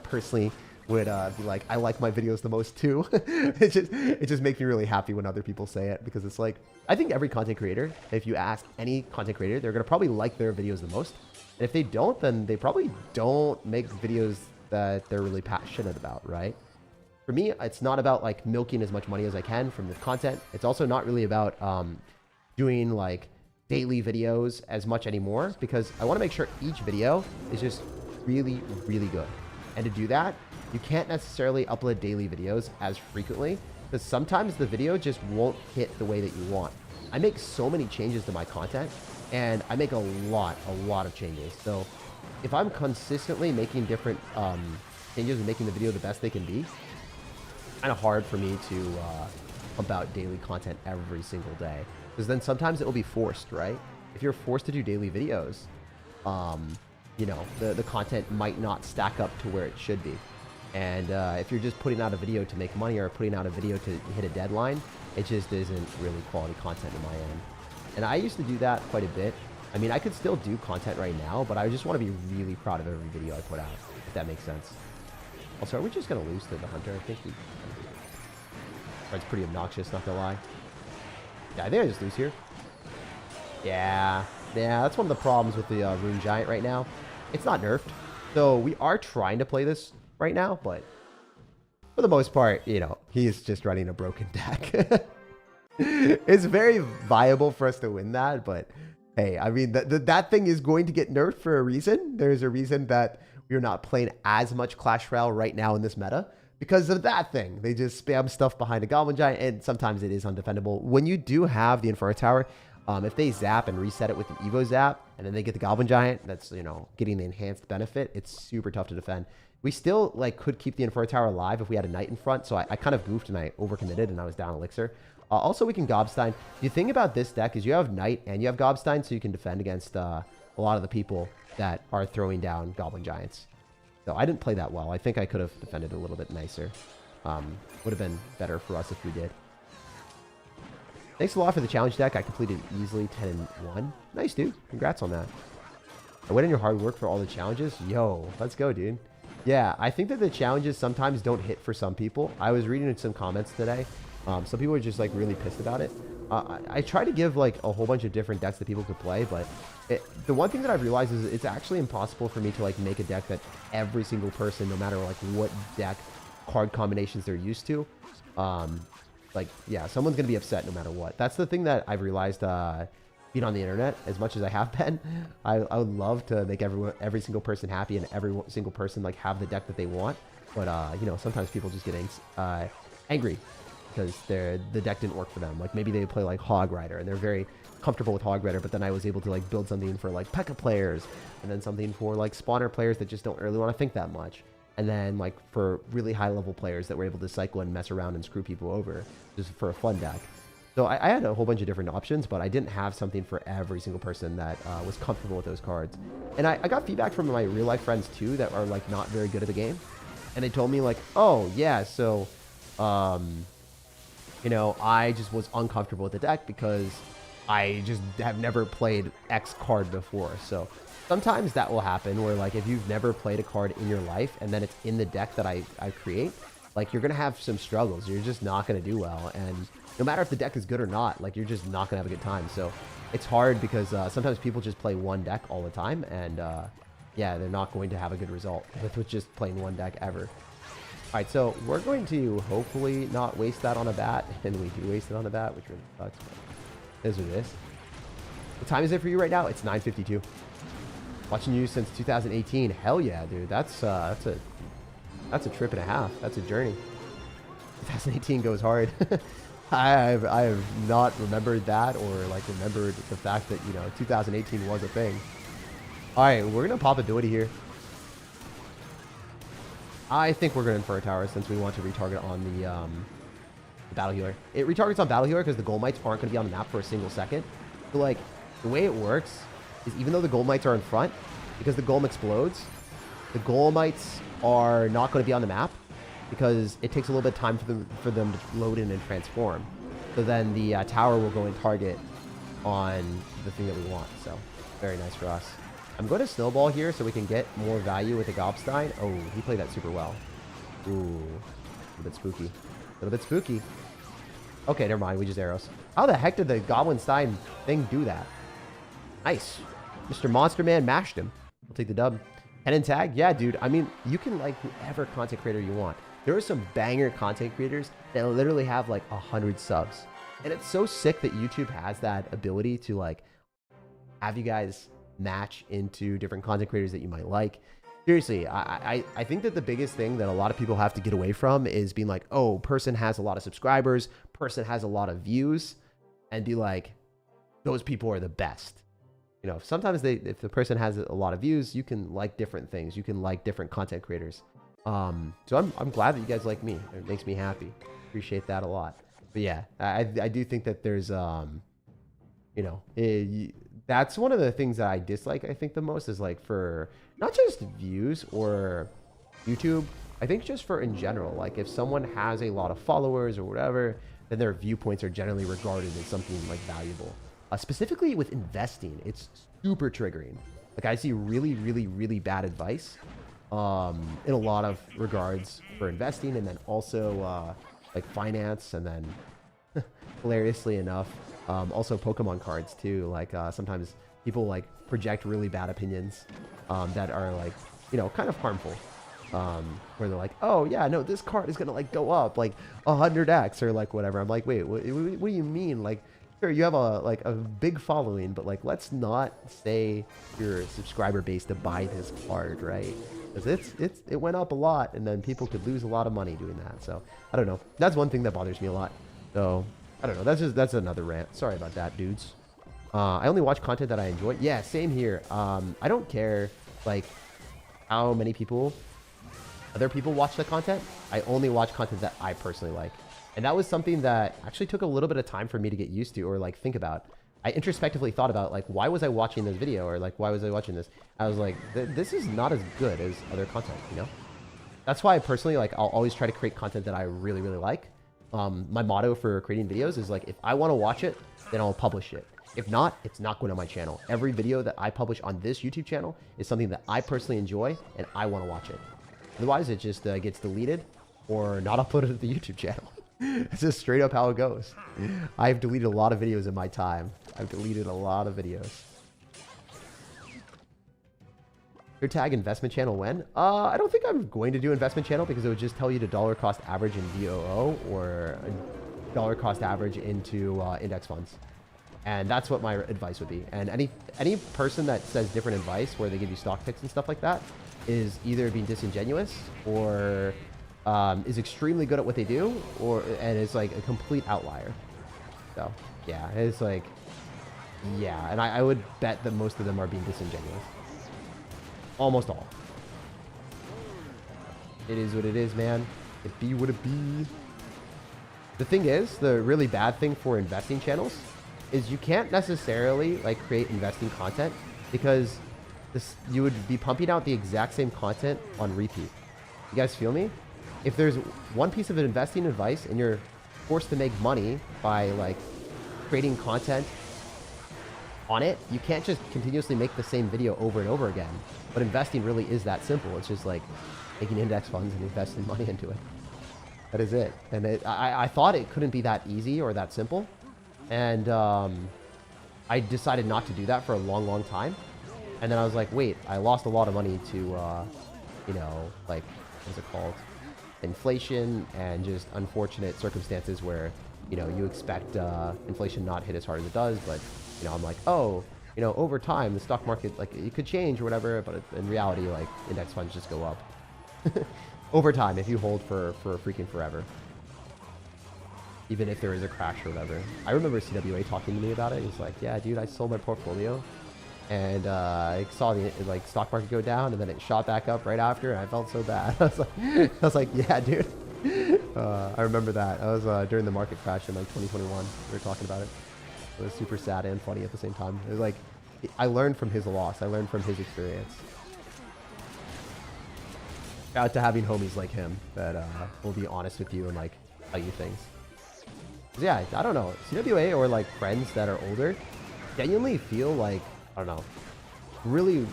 personally would be like, I like my videos the most too. it just makes me really happy when other people say it, because it's like, I think every content creator, if you ask any content creator, they're going to probably like their videos the most. And if they don't, then they probably don't make videos that they're really passionate about, right? For me, it's not about like milking as much money as I can from the content. It's also not really about doing like daily videos as much anymore, because I want to make sure each video is just really, really good. And to do that, you can't necessarily upload daily videos as frequently, because sometimes the video just won't hit the way that you want. I make so many changes to my content, and I make a lot of changes. So if I'm consistently making different changes and making the video the best they can be, it's kind of hard for me to pump out daily content every single day. Because then sometimes it will be forced, right? If you're forced to do daily videos, you know, the content might not stack up to where it should be. And if you're just putting out a video to make money or putting out a video to hit a deadline, it just isn't really quality content in my end. And I used to do that quite a bit. I mean, I could still do content right now, but I just want to be really proud of every video I put out, if that makes sense. Also, are we just going to lose to the Hunter? I think we... It's pretty obnoxious, not gonna lie. Yeah, I think I just lose here. Yeah, that's one of the problems with the Rune Giant right now. It's not nerfed. So we are trying to play this right now, but for the most part, you know, he's just running a broken deck. It's very viable for us to win that, but hey, I mean, that thing is going to get nerfed for a reason. There's a reason that we're not playing as much Clash Royale right now in this meta. Because of that thing, they just spam stuff behind a Goblin Giant, and sometimes it is undefendable. When you do have the Inferno Tower, if they zap and reset it with the Evo Zap, and then they get the Goblin Giant, that's, you know, getting the enhanced benefit, it's super tough to defend. We still, like, could keep the Inferno Tower alive if we had a Knight in front, so I kind of goofed and I overcommitted, and I was down Elixir. Also, we can Gobstein. The thing about this deck is you have Knight and you have Gobstein, so you can defend against a lot of the people that are throwing down Goblin Giants. So I didn't play that well. I think I could have defended a little bit nicer. Would have been better for us if we did. Thanks a lot for the challenge deck. I completed easily 10-1. Nice, dude. Congrats on that. I went in your hard work for all the challenges. Yo, let's go, dude. Yeah, I think that the challenges sometimes don't hit for some people. I was reading some comments today. Some people are just like really pissed about it. I try to give like a whole bunch of different decks that people could play, but the one thing that I've realized is it's actually impossible for me to like make a deck that every single person, no matter like what deck card combinations they're used to, like, yeah, someone's gonna be upset no matter what. That's the thing that I've realized being on the internet as much as I have been. I would love to make every single person happy and every single person like have the deck that they want, but you know, sometimes people just get angry because the deck didn't work for them. Like maybe they play like Hog Rider and they're very comfortable with Hog Rider, but then I was able to like build something for like P.E.K.K.A players, and then something for like spawner players that just don't really want to think that much, and then like for really high level players that were able to cycle and mess around and screw people over just for a fun deck. So I had a whole bunch of different options, but I didn't have something for every single person that was comfortable with those cards. And I got feedback from my real life friends too that are like not very good at the game, and they told me like, oh yeah, so you know, I just was uncomfortable with the deck because I just have never played X card before. So sometimes that will happen where like if you've never played a card in your life and then it's in the deck that I create, like you're going to have some struggles. You're just not going to do well. And no matter if the deck is good or not, like you're just not going to have a good time. So it's hard because sometimes people just play one deck all the time. And yeah, they're not going to have a good result with just playing one deck ever. All right, so we're going to hopefully not waste that on a bat, and we do waste it on a bat, which really sucks. But it is what it is. What time is it for you right now? It's 9:52. Watching you since 2018. Hell yeah, dude. That's a trip and a half. That's a journey. 2018 goes hard. I have not remembered that or like remembered the fact that, you know, 2018 was a thing. All right, we're gonna pop ability here. I think we're going to Inferno Tower since we want to retarget on the Battle Healer. It retargets on Battle Healer because the Gold Mites aren't going to be on the map for a single second. So, like, the way it works is even though the Gold Mites are in front, because the Golem explodes, the Gold Mites are not going to be on the map because it takes a little bit of time for them to load in and transform. So then the tower will go and target on the thing that we want. So, very nice for us. I'm going to Snowball here so we can get more value with the Gobstein. Oh, he played that super well. Ooh, a little bit spooky. A little bit spooky. Okay, never mind. We just arrows. How the heck did the Goblinstein thing do that? Nice. Mr. Monster Man mashed him. We'll take the dub. And tag? Yeah, dude. I mean, you can like whoever content creator you want. There are some banger content creators that literally have like 100 subs. And it's so sick that YouTube has that ability to like have you guys match into different content creators that you might like. Seriously, I think that the biggest thing that a lot of people have to get away from is being like, oh, person has a lot of subscribers, person has a lot of views, and be like, those people are the best. You know, sometimes if the person has a lot of views, you can like different things. You can like different content creators. So I'm glad that you guys like me. It makes me happy. Appreciate that a lot. But yeah, I do think that there's, you know, that's one of the things that I dislike, I think, the most is like for not just views or YouTube, I think just for in general, like if someone has a lot of followers or whatever, then their viewpoints are generally regarded as something like valuable. Specifically with investing, it's super triggering. Like I see really, really, really bad advice in a lot of regards for investing, and then also like finance, and then hilariously enough, also Pokemon cards too. Like sometimes people like project really bad opinions that are like, you know, kind of harmful. Where they're like, oh yeah, no, this card is gonna like go up like 100x or like whatever. I'm like, wait, what do you mean? Like, sure, you have a big following, but like, let's not say your subscriber base to buy this card, right? Because it went up a lot, and then people could lose a lot of money doing that. So I don't know. That's one thing that bothers me a lot. So I don't know. That's another rant. Sorry about that, dudes. I only watch content that I enjoy. Yeah, same here. I don't care like how many other people watch the content. I only watch content that I personally like. And that was something that actually took a little bit of time for me to get used to, or like think about. I introspectively thought about like, why was I watching this video, or like, why was I watching this? I was like, this is not as good as other content, you know? That's why I personally, like, I'll always try to create content that I really, really like. My motto for creating videos is like, if I want to watch it, then I'll publish it. If not, it's not going on my channel. Every video that I publish on this YouTube channel is something that I personally enjoy and I want to watch it. Otherwise, it just gets deleted or not uploaded to the YouTube channel. It's just straight up how it goes. I've deleted a lot of videos in my time. I've deleted a lot of videos. SirTag investment channel when? I don't think I'm going to do investment channel because it would just tell you to dollar cost average in VOO or dollar cost average into index funds. And that's what my advice would be. And any person that says different advice where they give you stock picks and stuff like that is either being disingenuous or is extremely good at what they do, and is like a complete outlier. So yeah, it's like, yeah, and I would bet that most of them are being disingenuous. Almost all. It is what it is, man. It be what it be. The thing is, the really bad thing for investing channels is you can't necessarily like create investing content because you would be pumping out the exact same content on repeat. You guys feel me? If there's one piece of investing advice and you're forced to make money by like creating content on it, you can't just continuously make the same video over and over again. But investing really is that simple. It's just like taking index funds and investing money into it. That is it. And I thought it couldn't be that easy or that simple. And I decided not to do that for a long, long time. And then I was like, wait, I lost a lot of money to, you know, like, what's it called? Inflation and just unfortunate circumstances where, you know, you expect inflation not hit as hard as it does. But, you know, I'm like, oh, you know, over time, the stock market, like, it could change or whatever. But in reality, like, index funds just go up over time if you hold for freaking forever. Even if there is a crash or whatever. I remember CWA talking to me about it. He's like, yeah, dude, I sold my portfolio. And I saw the like stock market go down, and then it shot back up right after, and I felt so bad. I was like, yeah, dude. I remember that. I was during the market crash in like 2021. We were talking about it. It was super sad and funny at the same time. It was like, I learned from his loss. I learned from his experience. Shout out to having homies like him that will be honest with you and like tell you things. Yeah, I don't know. CWA or like friends that are older genuinely feel like, I don't know, really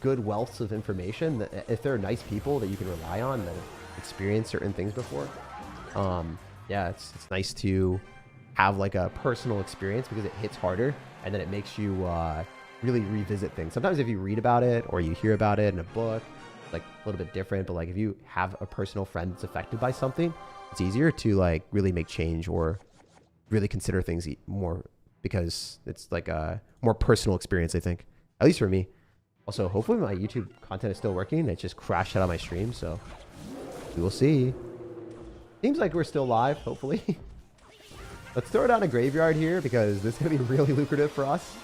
good wealths of information that if they're nice people that you can rely on that have experienced certain things before. Yeah, it's nice to have like a personal experience because it hits harder and then it makes you really revisit things. Sometimes if you read about it or you hear about it in a book, like a little bit different, but like if you have a personal friend that's affected by something, it's easier to like really make change or really consider things more because it's like a more personal experience, I think, at least for me. Also, hopefully my YouTube content is still working. It just crashed out on my stream, so we will see. Seems like we're still live, hopefully. Let's throw down a graveyard here because this is going to be really lucrative for us.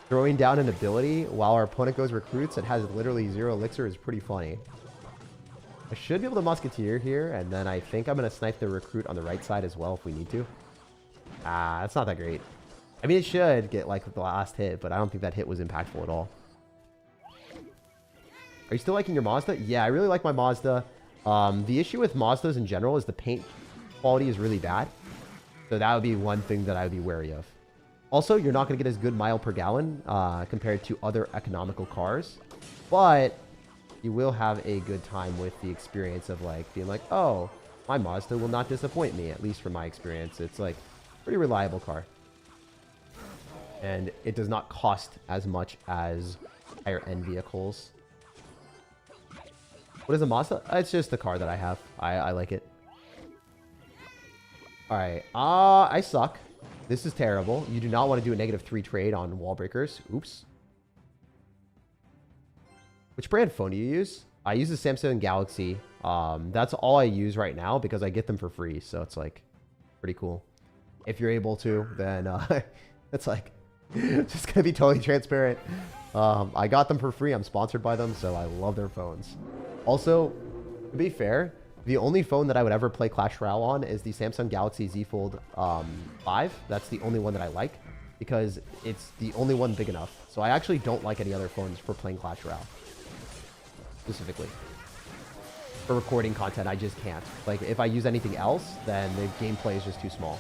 Throwing down an ability while our opponent goes recruits and has literally 0 elixir is pretty funny. I should be able to Musketeer here, and then I think I'm going to snipe the recruit on the right side as well if we need to. That's not that great. I mean, it should get like the last hit, but I don't think that hit was impactful at all. Are you still liking your Mazda? Yeah, I really like my Mazda. The issue with Mazdas in general is the paint quality is really bad. So that would be one thing that I would be wary of. Also, you're not going to get as good mile per gallon compared to other economical cars. But you will have a good time with the experience of like being like, oh, my Mazda will not disappoint me, at least from my experience. It's like a pretty reliable car. And it does not cost as much as higher end vehicles. What is a Mazda? It's just the car that I have. I like it. Alright. I suck. This is terrible. You do not want to do a -3 trade on wall breakers. Oops. Which brand phone do you use? I use the Samsung Galaxy. That's all I use right now because I get them for free. So it's like pretty cool. If you're able to, then it's like just gonna be totally transparent. I got them for free. I'm sponsored by them, so I love their phones. Also, to be fair, the only phone that I would ever play Clash Royale on is the Samsung Galaxy Z Fold 5. That's the only one that I like because it's the only one big enough. So I actually don't like any other phones for playing Clash Royale. Specifically. For recording content, I just can't. Like, if I use anything else, then the gameplay is just too small.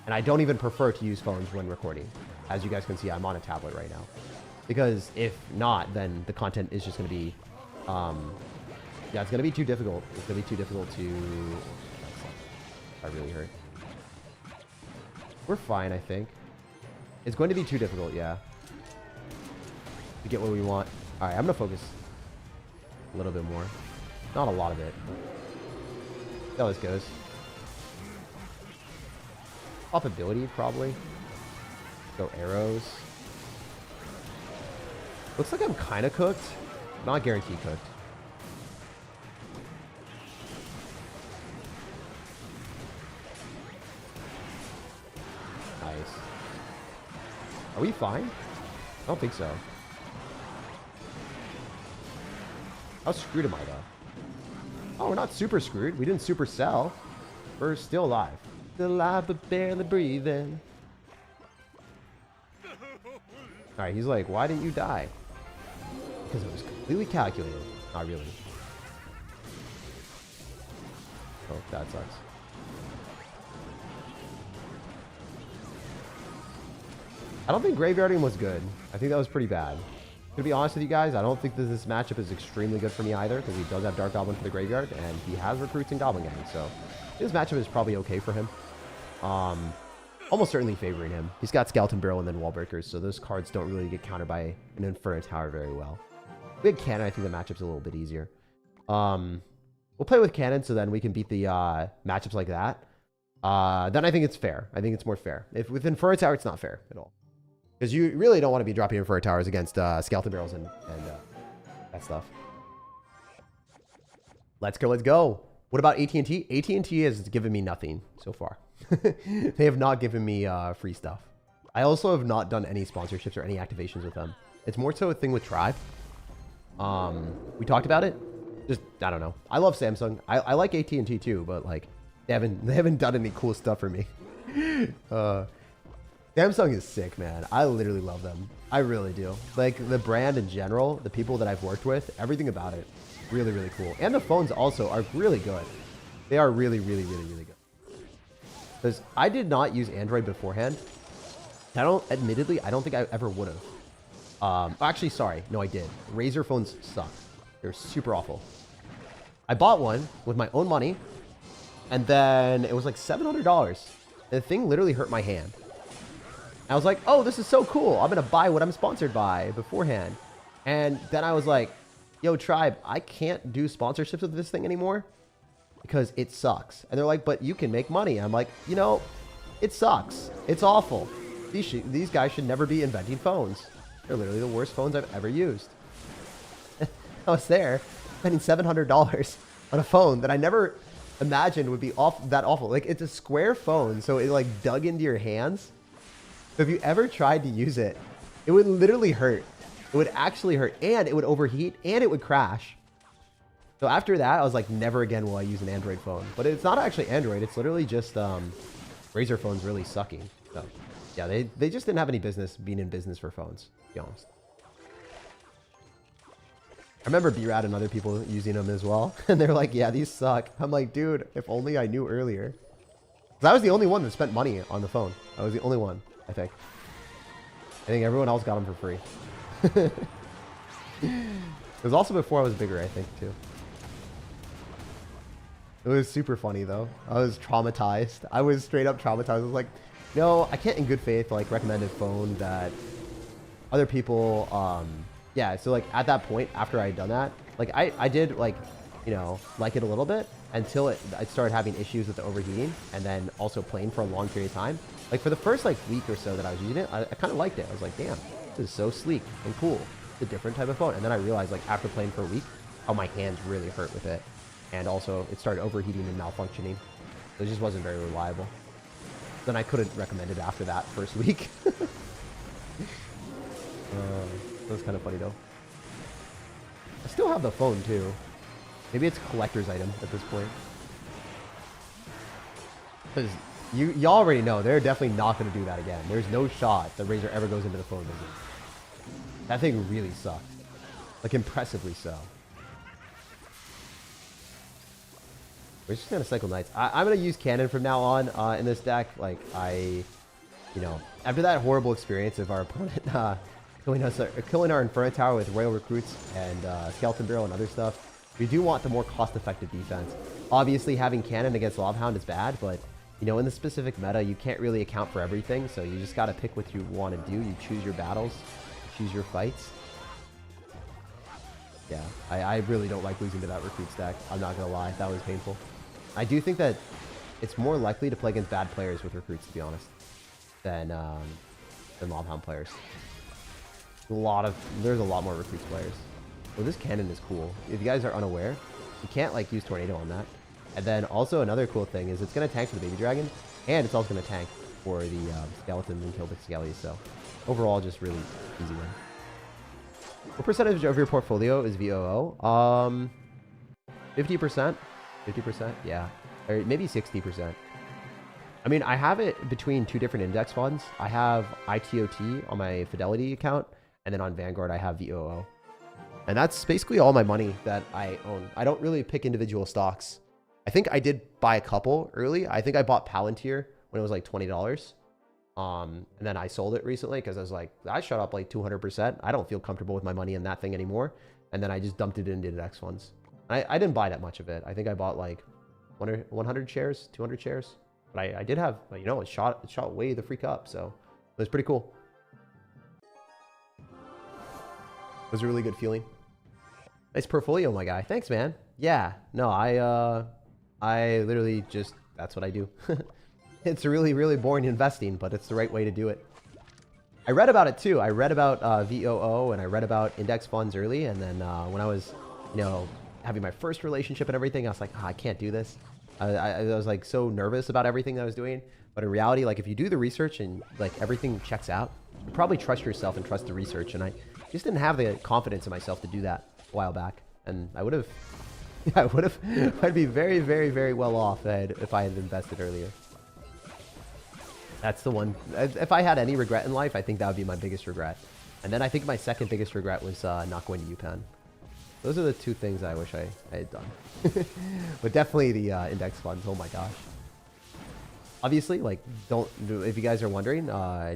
And I don't even prefer to use phones when recording. As you guys can see, I'm on a tablet right now. Because if not, then the content is just going to be... yeah, it's going to be too difficult. It's going to be too difficult to... That really hurt. We're fine, I think. It's going to be too difficult, yeah. To get what we want. Alright, I'm going to focus a little bit more. Not a lot of it. See how this goes. Up ability, probably. Go arrows. Looks like I'm kind of cooked. Not guaranteed cooked. Nice. Are we fine? I don't think so. How screwed am I, though? Oh, we're not super screwed. We didn't super sell. We're still alive. Still alive, but barely breathing. Alright, he's like, why didn't you die? Because it was completely calculated. Not really. Oh, that sucks. I don't think graveyarding was good. I think that was pretty bad. To be honest with you guys, I don't think that this matchup is extremely good for me either, because he does have Dark Goblin for the graveyard, and he has recruits in Goblin Gang, so this matchup is probably okay for him. Almost certainly favoring him. He's got Skeleton Barrel and then Wall Breakers, so those cards don't really get countered by an Inferno Tower very well. With Cannon, I think the matchup's a little bit easier. We'll play with Cannon, so then we can beat the matchups like that. Then I think it's fair. I think it's more fair. If with Inferno Tower, it's not fair at all. Because you really don't want to be dropping Inferno Towers against Skeleton Barrels and that stuff. Let's go, let's go. What about AT&T? AT&T has given me nothing so far. They have not given me free stuff. I also have not done any sponsorships or any activations with them. It's more so a thing with Tribe. We talked about it. Just, I don't know. I love Samsung. I like AT&T too, but like they haven't done any cool stuff for me. Samsung is sick, man. I literally love them. I really do. Like, the brand in general, the people that I've worked with, everything about it, really, really cool. And the phones also are really good. They are really, really, really, really good. Because I did not use Android beforehand. Admittedly, I don't think I ever would have. Actually, sorry. No, I did. Razer phones suck. They're super awful. I bought one with my own money, and then it was like $700. The thing literally hurt my hand. I was like, oh, this is so cool. I'm going to buy what I'm sponsored by beforehand. And then I was like, yo, Tribe, I can't do sponsorships with this thing anymore because it sucks. And they're like, but you can make money. I'm like, you know, it sucks. It's awful. These guys should never be inventing phones. They're literally the worst phones I've ever used. I was there spending $700 on a phone that I never imagined would be that awful. Like, it's a square phone, so it like dug into your hands. So if you ever tried to use it, it would literally hurt. It would actually hurt, and it would overheat, and it would crash. So after that, I was like, never again will I use an Android phone. But it's not actually Android. It's literally just Razer phones really sucking. So yeah, they just didn't have any business being in business for phones, to be honest. I remember B-Rad and other people using them as well. And they're like, yeah, these suck. I'm like, dude, if only I knew earlier. Because I was the only one that spent money on the phone. I was the only one, I think. I think everyone else got them for free. It was also before I was bigger, I think, too. It was super funny, though. I was traumatized. I was straight up traumatized. I was like, no, I can't in good faith, like, recommend a phone that other people, yeah, so, like, at that point, after I had done that, like, I did, like, you know, like it a little bit until I started having issues with the overheating and then also playing for a long period of time. Like, for the first, like, week or so that I was using it, I kind of liked it. I was like, damn, this is so sleek and cool. It's a different type of phone. And then I realized, like, after playing for a week, how my hands really hurt with it. And also, it started overheating and malfunctioning. So it just wasn't very reliable. Then I couldn't recommend it after that first week. That was kind of funny, though. I still have the phone, too. Maybe it's a collector's item at this point. Because you already know, they're definitely not going to do that again. There's no shot that Razer ever goes into the phone business. That thing really sucked. Like, impressively so. We're just going to cycle knights. I'm going to use cannon from now on in this deck. Like, you know, after that horrible experience of our opponent killing our Inferno Tower with Royal Recruits and Skeleton Barrel and other stuff, we do want the more cost-effective defense. Obviously, having cannon against Lobhound is bad, but, you know, in the specific meta, you can't really account for everything, so you just got to pick what you want to do. You choose your battles, choose your fights. Yeah, I really don't like losing to that Recruit stack. I'm not going to lie. That was painful. I do think that it's more likely to play against bad players with Recruits, to be honest, than Lobhound players. There's a lot more Recruits players. Well, this cannon is cool. If you guys are unaware, you can't, like, use Tornado on that. And then also another cool thing is it's going to tank for the Baby Dragon, and it's also going to tank for the Skeletons and kill the Skellies. So overall, just really easy win. What percentage of your portfolio is VOO? 50%? 50%? Yeah. Or maybe 60%. I mean, I have it between two different index funds. I have ITOT on my Fidelity account, and then on Vanguard, I have VOO. And that's basically all my money that I own. I don't really pick individual stocks. I think I did buy a couple early. I think I bought Palantir when it was like $20. And then I sold it recently because I was like, I shot up like 200%. I don't feel comfortable with my money in that thing anymore. And then I just dumped it into index funds. I didn't buy that much of it. I think I bought like 100 shares, 200 shares. But I did have, you know, it shot way the freak up. So it was pretty cool. It was a really good feeling. Nice portfolio, my guy. Thanks, man. Yeah, no, I literally just, that's what I do. It's really, really boring investing, but it's the right way to do it. I read about it too. I read about VOO and I read about index funds early. And then when I was, you know, having my first relationship and everything, I was like, oh, I can't do this. I was like so nervous about everything that I was doing. But in reality, like if you do the research and like everything checks out, you probably trust yourself and trust the research. And I just didn't have the confidence in myself to do that a while back. And I would have, I'd be very, very, very well off if I had invested earlier. That's the one. If I had any regret in life, I think that would be my biggest regret. And then I think my second biggest regret was not going to UPenn. Those are the two things I wish I had done. But definitely the index funds. Oh my gosh. Obviously, like, if you guys are wondering,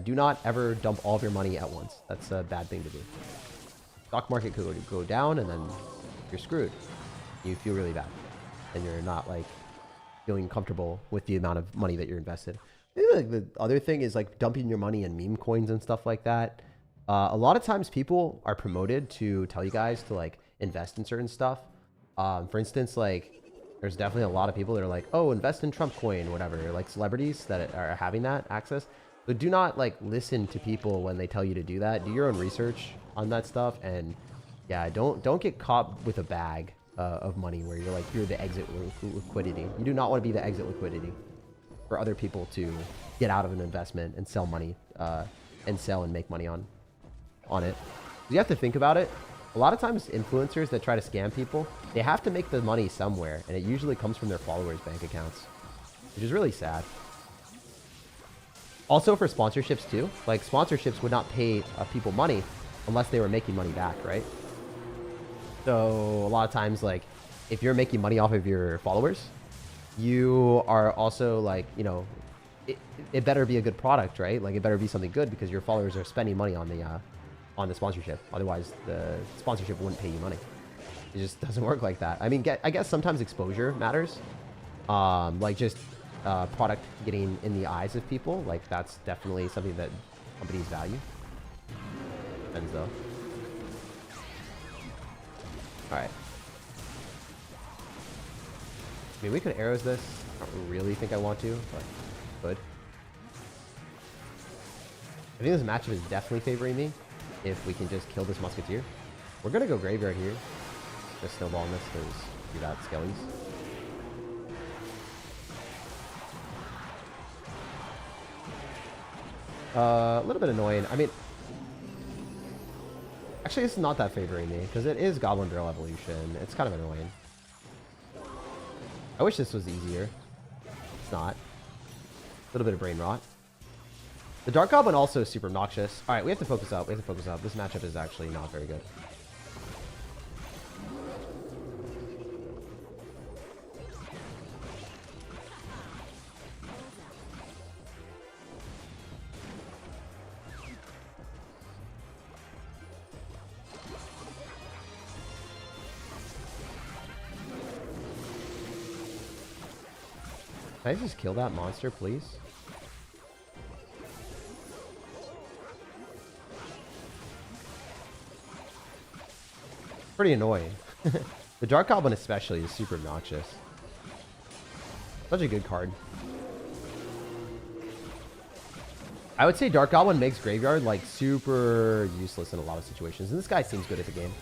do not ever dump all of your money at once. That's a bad thing to do. Stock market could go down and then you're screwed. You feel really bad. And you're not, like, feeling comfortable with the amount of money that you're invested. Maybe, like, the other thing is, like, dumping your money in meme coins and stuff like that. A lot of times people are promoted to tell you guys to, like, invest in certain stuff. For instance, like, there's definitely a lot of people that are like, oh, invest in Trump coin, whatever. Like, celebrities that are having that access. So do not, like, listen to people when they tell you to do that. Do your own research on that stuff. And, yeah, don't get caught with a bag of money where you're like, you're the exit liquidity. You do not want to be the exit liquidity for other people to get out of an investment and sell money and sell and make money on it. You have to think about it. A lot of times influencers that try to scam people, they have to make the money somewhere, and it usually comes from their followers' bank accounts, which is really sad. Also for sponsorships too, like sponsorships would not pay people money unless they were making money back, right? So a lot of times, like, if you're making money off of your followers, you are also like, you know, it better be a good product, right? Like, it better be something good because your followers are spending money on the sponsorship. Otherwise, the sponsorship wouldn't pay you money. It just doesn't work like that. I mean, I guess sometimes exposure matters. Like just product getting in the eyes of people. Like, that's definitely something that companies value. Depends though. All right. I mean, we could arrows this. I don't really think I want to, but could. I think this matchup is definitely favoring me if we can just kill this Musketeer. We're going to go graveyard here. Just snowball this because we got skellies. A little bit annoying. I mean, actually, this is not that favoring me because it is Goblin Barrel Evolution. It's kind of annoying. I wish this was easier. It's not. A little bit of brain rot. The Dark Goblin also is super obnoxious. All right, we have to focus up. We have to focus up. This matchup is actually not very good. Can I just kill that monster, please? Pretty annoying. The Dark Goblin especially is super obnoxious. Such a good card. I would say Dark Goblin makes Graveyard like super useless in a lot of situations. And this guy seems good at the game.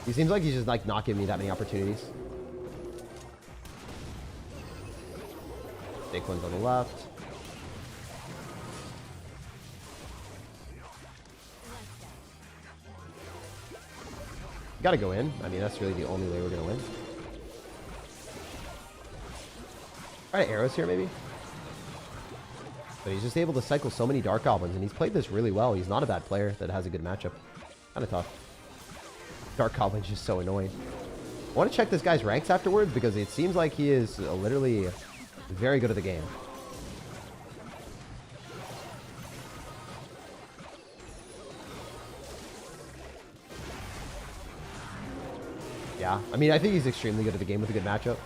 He seems like he's just like not giving me that many opportunities. Big one's on the left. Gotta go in. I mean, that's really the only way we're gonna win. Try to arrows here, maybe. But he's just able to cycle so many Dark Goblins, and he's played this really well. He's not a bad player that has a good matchup. Kind of tough. Dark Goblin's just so annoying. I want to check this guy's ranks afterwards because it seems like he is literally very good at the game. Yeah, I mean, I think he's extremely good at the game with a good matchup.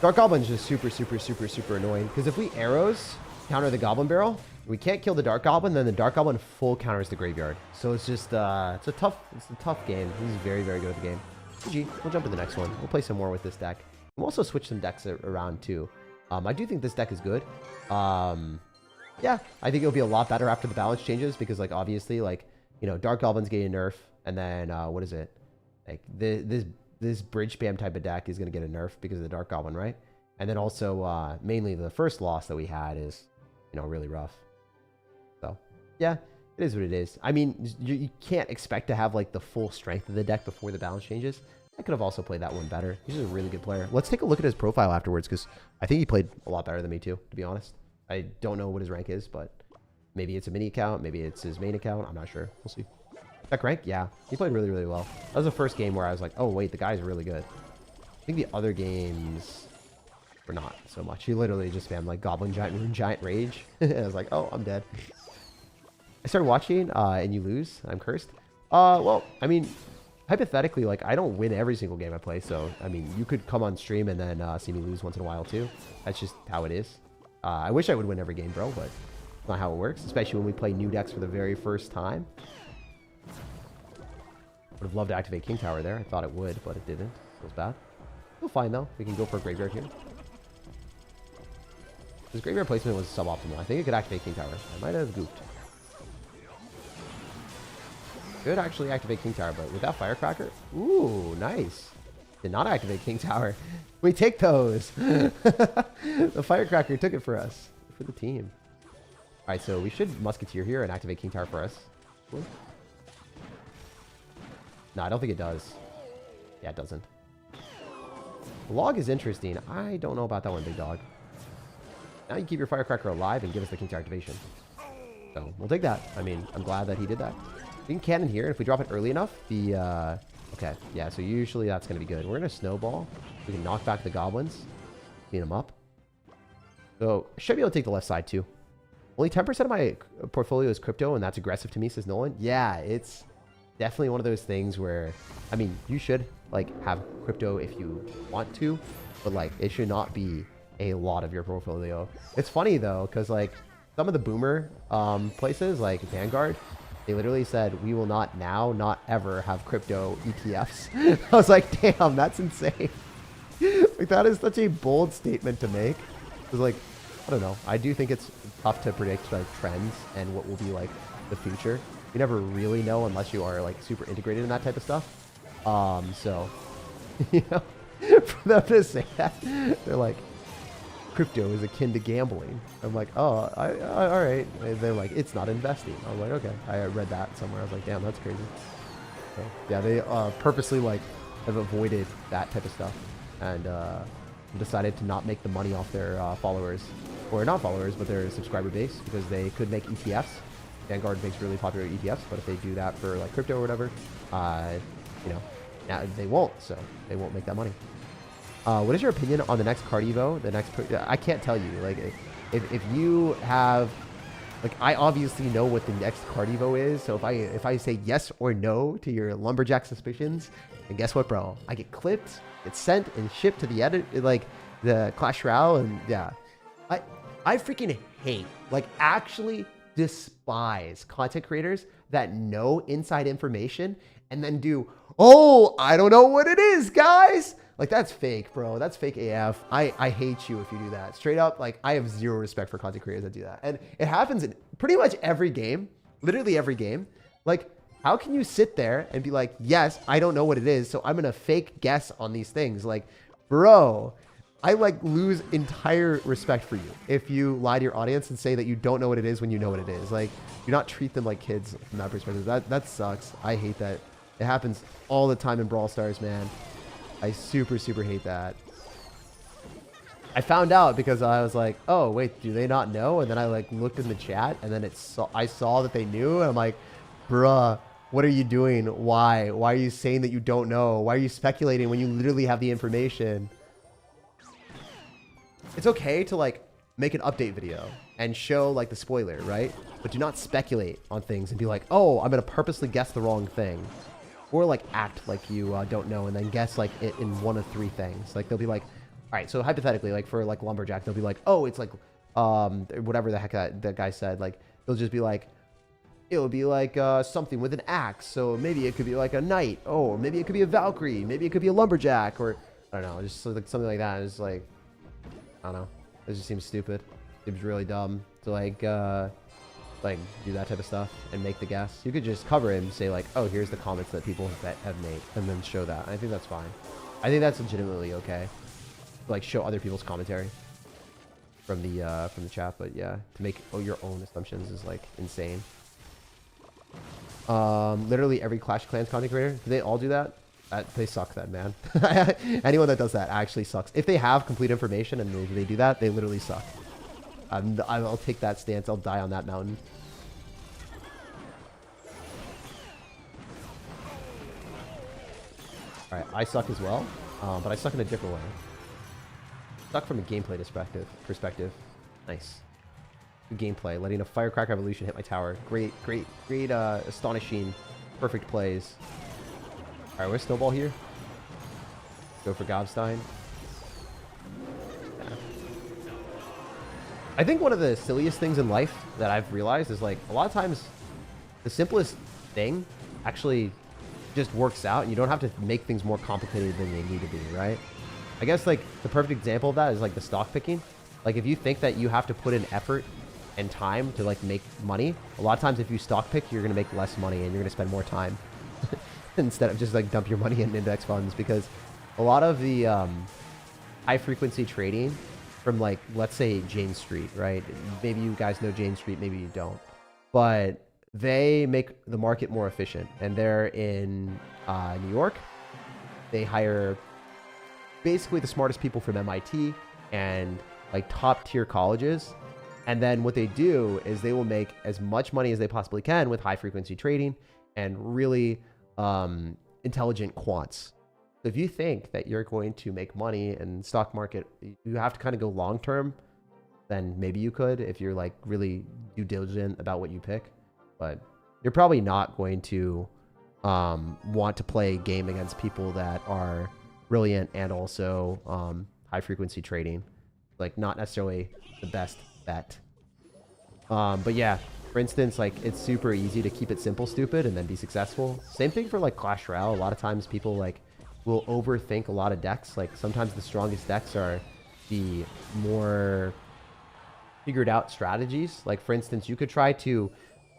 Dark Goblin's just super annoying because if we arrows counter the Goblin Barrel, we can't kill the Dark Goblin, then the Dark Goblin full counters the Graveyard. So it's just it's a tough game. He's very good at the game. GG. We'll jump to the next one. We'll play some more with this deck. We'll also switch some decks around too. I do think this deck is good. Yeah, I think it'll be a lot better after the balance changes because, like, obviously, like, you know, Dark Goblin's getting a nerf, and then what is it? Like this bridge spam type of deck is gonna get a nerf because of the Dark Goblin, right? And then also mainly the first loss that we had is, you know, really rough. So yeah, it is what it is. I mean, you can't expect to have like the full strength of the deck before the balance changes. I could have also played that one better. He's just a really good player. Let's take a look at his profile afterwards because I think he played a lot better than me too, to be honest. I don't know what his rank is, but maybe it's a mini account, maybe it's his main account. I'm not sure. We'll see. Deck rank? Yeah. He played really well. That was the first game where I was like, oh wait, the guy's really good. I think the other games were not so much. He literally just spammed like Goblin Giant, Rune Giant, Rage. And I was like, oh, I'm dead. I started watching and you lose. I'm cursed. Well, I mean, hypothetically, like, I don't win every single game I play. So, I mean, you could come on stream and then see me lose once in a while too. That's just how it is. I wish I would win every game, bro, but it's not how it works. Especially when we play new decks for the very first time. Would have loved to activate King Tower there. I thought it would, but it didn't. Feels bad. We'll fine though. We can go for a graveyard here. This graveyard placement was suboptimal. I think it could activate King Tower. I might have gooped. Could actually activate King Tower, but without Firecracker? Ooh, nice. Did not activate King Tower. We take those. The Firecracker took it for us. For the team. Alright, so we should Musketeer here and activate King Tower for us. Cool. No, I don't think it does. Yeah, it doesn't. The log is interesting. I don't know about that one, big dog. Now you keep your Firecracker alive and give us the King Tower activation. So we'll take that. I mean, I'm glad that he did that. We can cannon here. If we drop it early enough, okay, yeah, so usually that's going to be good. We're going to snowball. We can knock back the goblins. Clean them up. So I should be able to take the left side too. Only 10% of my portfolio is crypto, and that's aggressive to me, says Nolan. Yeah, it's definitely one of those things where, I mean, you should like have crypto if you want to, but like it should not be a lot of your portfolio. It's funny though, because like some of the boomer places like Vanguard, they literally said, we will not now, not ever have crypto ETFs. I was like, damn, that's insane. Like that is such a bold statement to make. Because like, I don't know. I do think it's tough to predict like trends and what will be like the future. You never really know unless you are like super integrated in that type of stuff. So, you know, for them to say that, they're like, crypto is akin to gambling. I'm like, oh, all right. And they're like, it's not investing. I was like, okay. I read that somewhere. I was like, damn, that's crazy. So, yeah, they purposely like have avoided that type of stuff and decided to not make the money off their followers, or not followers, but their subscriber base, because they could make ETFs. Vanguard makes really popular ETFs, but if they do that for like crypto or whatever, you know, now they won't. So they won't make that money. What is your opinion on the next card evo? The next, I can't tell you. Like, if you have, like, I obviously know what the next card evo is. So if I say yes or no to your lumberjack suspicions, then guess what, bro? I get clipped, get sent and shipped to the edit, like the Clash Royale, and yeah, I freaking hate, like, actually despise content creators that know inside information and then do, oh, I don't know what it is, guys. Like, that's fake, bro. That's fake AF. I hate you if you do that. Straight up, like, I have zero respect for content creators that do that. And it happens in pretty much every game, literally every game. Like, how can you sit there and be like, yes, I don't know what it is, so I'm going to fake guess on these things? Like, bro, I like lose entire respect for you if you lie to your audience and say that you don't know what it is when you know what it is. Like, do not treat them like kids from that perspective. That sucks. I hate that. It happens all the time in Brawl Stars, man. I super hate that. I found out because I was like, oh, wait, do they not know? And then I like looked in the chat, and then I saw that they knew, and I'm like, bruh, what are you doing? Why are you saying that you don't know? Why are you speculating when you literally have the information? It's okay to like make an update video and show like the spoiler, right? But do not speculate on things and be like, oh, I'm gonna purposely guess the wrong thing. Or like act like you don't know and then guess like it in one of three things. Like they'll be like, all right, so hypothetically, like for like lumberjack, they'll be like, oh, it's like whatever the heck that guy said. Like they'll just be like, it'll be like something with an axe. So maybe it could be like a knight. Oh, maybe it could be a Valkyrie. Maybe it could be a lumberjack, or I don't know, just like something like that. It's like, I don't know. It just seems stupid. Seems really dumb to like do that type of stuff and make the guess. You could just cover it and say like, oh, here's the comments that people have made, and then show that. I think that's fine. I think that's legitimately okay. Like show other people's commentary from the chat, but yeah, to make your own assumptions is like insane. Literally every Clash of Clans content creator, do they all do that? They suck then, man. Anyone that does that actually sucks. If they have complete information and they do that, they literally suck. I'll take that stance. I'll die on that mountain. Alright, I suck as well, but I suck in a different way. Suck from a gameplay perspective. Nice. Good gameplay. Letting a firecracker evolution hit my tower. Great, astonishing, perfect plays. Alright, where's Snowball here? Go for Gobstein. Yeah. I think one of the silliest things in life that I've realized is like a lot of times the simplest thing actually just works out and you don't have to make things more complicated than they need to be, right? I guess like the perfect example of that is like the stock picking. Like if you think that you have to put in effort and time to like make money, a lot of times if you stock pick, you're going to make less money and you're going to spend more time. Instead of just like dump your money in index funds, because a lot of the high frequency trading from like, let's say Jane Street, right? Maybe you guys know Jane Street, maybe you don't, but they make the market more efficient, and they're in New York. They hire basically the smartest people from MIT and like top tier colleges, And then what they do is they will make as much money as they possibly can with high frequency trading and really intelligent quants. So if you think that you're going to make money in stock market, you have to kind of go long term, then maybe you could if you're like really due diligent about what you pick. But you're probably not going to want to play a game against people that are brilliant and also high frequency trading. Like not necessarily the best bet. But yeah, for instance, like it's super easy to keep it simple, stupid, and then be successful. Same thing for like Clash Royale. A lot of times people like will overthink a lot of decks. Like sometimes the strongest decks are the more figured out strategies. Like for instance, you could try to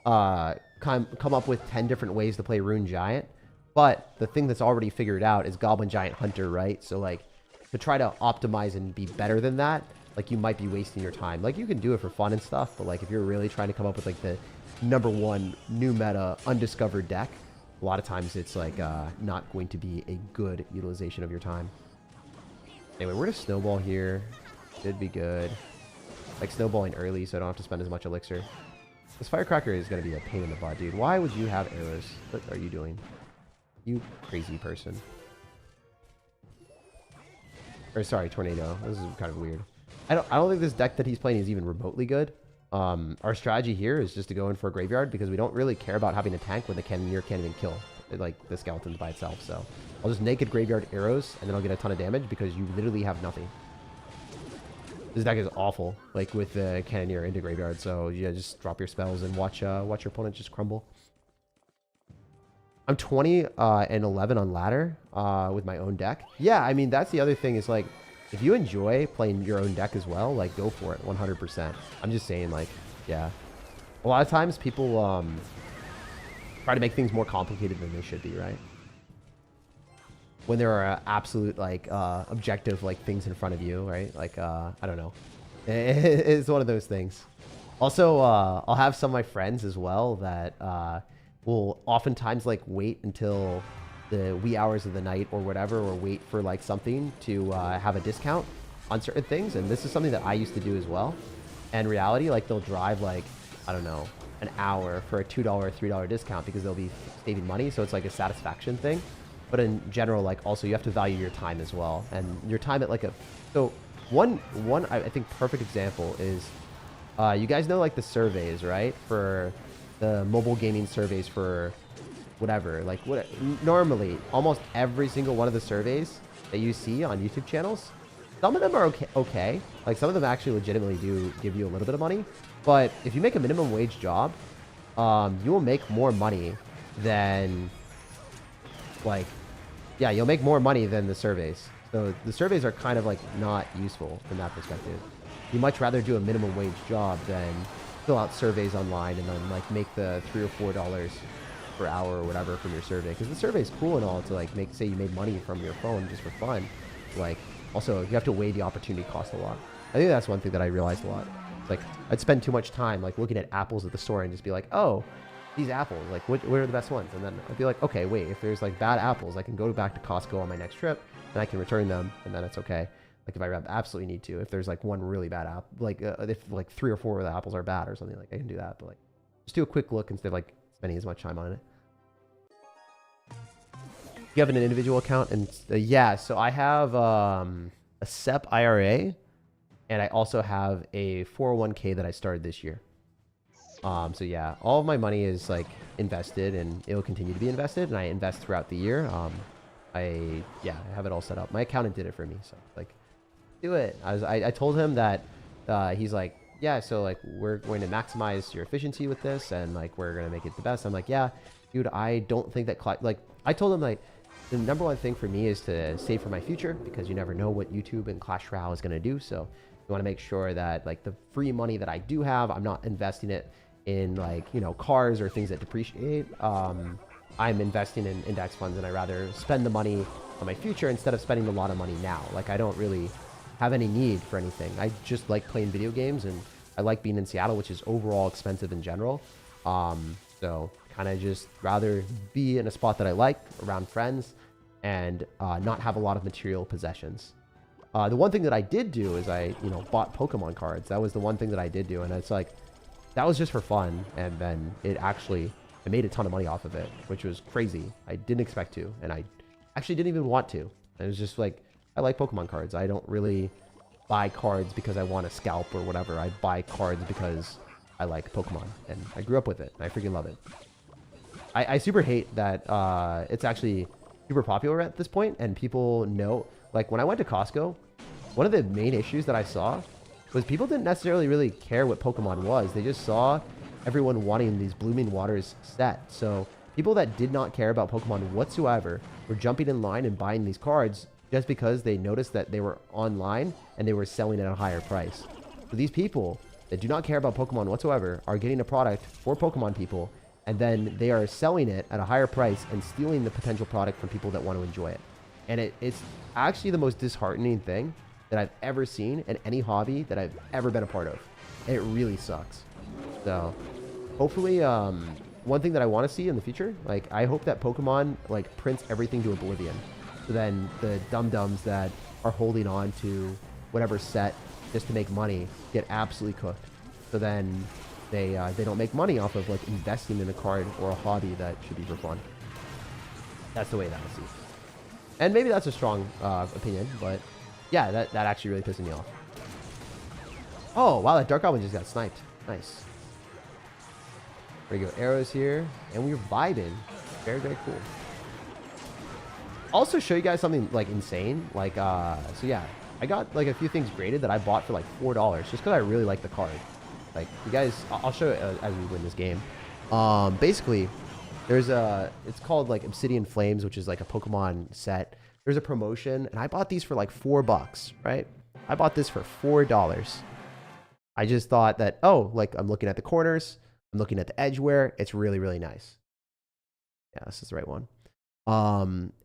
come up with 10 different ways to play Rune Giant, but the thing that's already figured out is Goblin Giant Hunter, right? So like to try to optimize and be better than that, like you might be wasting your time. Like you can do it for fun and stuff, but like if you're really trying to come up with like the #1 new meta undiscovered deck, a lot of times it's like not going to be a good utilization of your time. Anyway, we're gonna Snowball here. Should be good. Like snowballing early so I don't have to spend as much elixir. This Firecracker is gonna be a pain in the butt, dude. Why would you have arrows? What are you doing? You crazy person. Or sorry, Tornado. This is kind of weird. I don't think this deck that he's playing is even remotely good. Our strategy here is just to go in for a graveyard because we don't really care about having a tank when the Cannoneer can't even kill like the skeletons by itself. So I'll just naked graveyard arrows and then I'll get a ton of damage because you literally have nothing. This deck is awful, like with the Cannoneer into graveyard. So yeah, just drop your spells and watch your opponent just crumble. I'm 20 and 11 on ladder with my own deck. Yeah, I mean that's the other thing is like, if you enjoy playing your own deck as well, like go for it 100%. I'm just saying, like, yeah. A lot of times people try to make things more complicated than they should be, right? When there are absolute like objective like things in front of you, right? Like I don't know. It's one of those things. Also, I'll have some of my friends as well that will oftentimes like wait until the wee hours of the night or whatever, or wait for like something to have a discount on certain things. And this is something that I used to do as well. And reality, like they'll drive like, I don't know, an hour for a $2 or $3 discount because they'll be saving money. So it's like a satisfaction thing. But in general, like also you have to value your time as well. And your time at like a, so one I think perfect example is, you guys know like the surveys, right? For the mobile gaming surveys for whatever, like what normally almost every single one of the surveys that you see on YouTube channels, some of them are okay. Like some of them actually legitimately do give you a little bit of money, but if you make a minimum wage job, you will make more money than like, yeah, you'll make more money than the surveys. So the surveys are kind of like not useful from that perspective. You much rather do a minimum wage job than fill out surveys online and then like make the $3 or $4 per hour or whatever from your survey, because the survey is cool and all to like make, say you made money from your phone just for fun. Like also you have to weigh the opportunity cost a lot. I think that's one thing that I realized a lot. It's like I'd spend too much time like looking at apples at the store and just be like, oh, these apples, like what are the best ones? And then I'd be like, okay, wait, if there's like bad apples, I can go back to Costco on my next trip and I can return them and then it's okay. Like if I absolutely need to, if there's like one really bad apple, like if like 3 or 4 of the apples are bad or something, like I can do that. But like just do a quick look instead of like spending as much time on it. You have an individual account, and yeah, so I have a SEP IRA, and I also have a 401k that I started this year. So yeah, all of my money is like invested, and it will continue to be invested, and I invest throughout the year. I have it all set up. My accountant did it for me, so like, do it. I told him that he's like, yeah, so like we're going to maximize your efficiency with this, and like we're gonna make it the best. I'm like, yeah, dude, I don't think that like I told him like, the #1 thing for me is to save for my future, because you never know what YouTube and Clash Royale is going to do. So you want to make sure that like the free money that I do have, I'm not investing it in like, you know, cars or things that depreciate. I'm investing in index funds, and I rather spend the money on my future instead of spending a lot of money now. Like I don't really have any need for anything. I just like playing video games, and I like being in Seattle, which is overall expensive in general. So kind of just rather be in a spot that I like around friends and not have a lot of material possessions. The one thing that I did do is I, you know, bought Pokemon cards. That was the one thing that I did do. And it's like, that was just for fun. And then I made a ton of money off of it, which was crazy. I didn't expect to. And I actually didn't even want to. It was just like, I like Pokemon cards. I don't really buy cards because I want a scalp or whatever. I buy cards because I like Pokemon. And I grew up with it. And I freaking love it. I super hate that it's actually super popular at this point. And people know, like when I went to Costco, one of the main issues that I saw was people didn't necessarily really care what Pokemon was. They just saw everyone wanting these Blooming Waters set. So people that did not care about Pokemon whatsoever were jumping in line and buying these cards just because they noticed that they were online and they were selling at a higher price. So these people that do not care about Pokemon whatsoever are getting a product for Pokemon people, and then they are selling it at a higher price and stealing the potential product from people that want to enjoy it. And it's actually the most disheartening thing that I've ever seen in any hobby that I've ever been a part of. And it really sucks. So hopefully, one thing that I want to see in the future, like I hope that Pokemon like prints everything to oblivion. So then the dum-dums that are holding on to whatever set just to make money get absolutely cooked. So then they don't make money off of like investing in a card or a hobby that should be for fun. That's the way that I see it. And maybe that's a strong opinion, but yeah, that actually really pisses me off. Oh, wow, that Dark Goblin just got sniped. Nice. There we go, arrows here, and we're vibing. Very, very cool. Also show you guys something like insane. Like, so yeah, I got like a few things graded that I bought for like $4 just because I really like the card. Like, you guys, I'll show it as we win this game. Basically, there's it's called like Obsidian Flames, which is like a Pokemon set. There's a promotion, and I bought these for like $4, right? I bought this for $4. I just thought that, oh, like I'm looking at the corners, I'm looking at the edgeware. It's really, really nice. Yeah, this is the right one.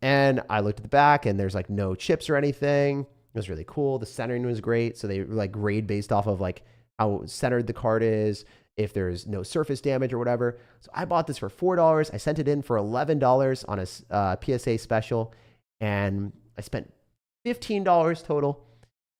And I looked at the back, and there's like no chips or anything. It was really cool. The centering was great. So they like grade based off of like how centered the card is, if there's no surface damage or whatever. So I bought this for $4. I sent it in for $11 on a PSA special, and I spent $15 total.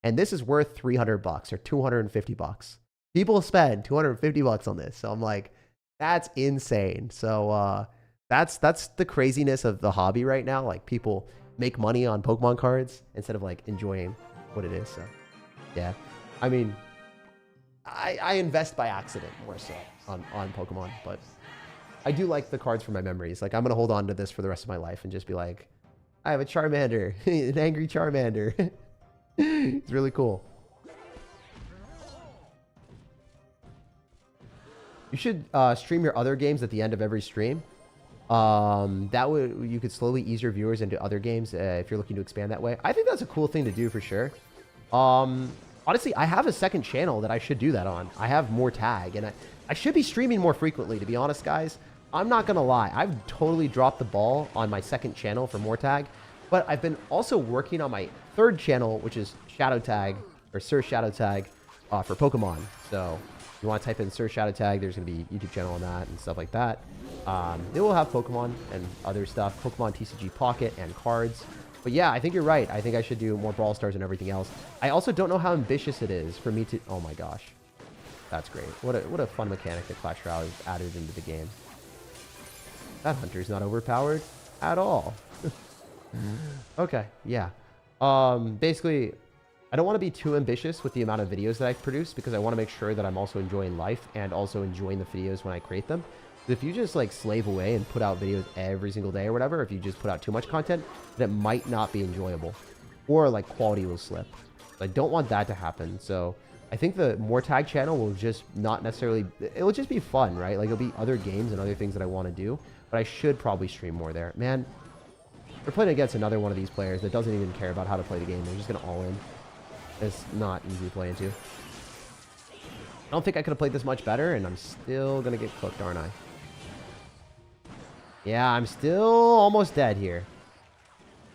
And this is worth $300 or $250. People spend $250 on this. So I'm like, that's insane. So that's the craziness of the hobby right now. Like, people make money on Pokemon cards instead of like enjoying what it is. So yeah, I mean, I invest by accident more so on Pokemon, but I do like the cards for my memories. Like, I'm going to hold on to this for the rest of my life and just be like, I have a Charmander, an angry Charmander. It's really cool. You should stream your other games at the end of every stream. That would, you could slowly ease your viewers into other games if you're looking to expand that way. I think that's a cool thing to do for sure. Honestly, I have a second channel that I should do that on. I have more tag, and I should be streaming more frequently, to be honest, guys. I'm not gonna lie, I've totally dropped the ball on my second channel for more tag, but I've been also working on my third channel, which is SirTag, or SirTagCR, for Pokemon. So if you want to type in SirTagCR, there's gonna be a YouTube channel on that and stuff like that. It will have Pokemon and other stuff, Pokemon TCG Pocket and cards. But yeah, I think you're right. I think I should do more Brawl Stars and everything else. I also don't know how ambitious it is for me to... Oh my gosh. That's great. What a fun mechanic that Clash Royale has added into the game. That hunter's not overpowered at all. Okay, yeah. Basically, I don't want to be too ambitious with the amount of videos that I produce, because I want to make sure that I'm also enjoying life and also enjoying the videos when I create them. If you just like slave away and put out videos every single day or whatever, if you just put out too much content, then it might not be enjoyable, or like quality will slip. I don't want that to happen. So I think the more tag channel will just not necessarily, it'll just be fun, right? Like, it'll be other games and other things that I want to do, but I should probably stream more there. Man, we're playing against another one of these players that doesn't even care about how to play the game. They're just going to all in. It's not easy to play into. I don't think I could have played this much better, and I'm still going to get cooked, aren't I? Yeah, I'm still almost dead here.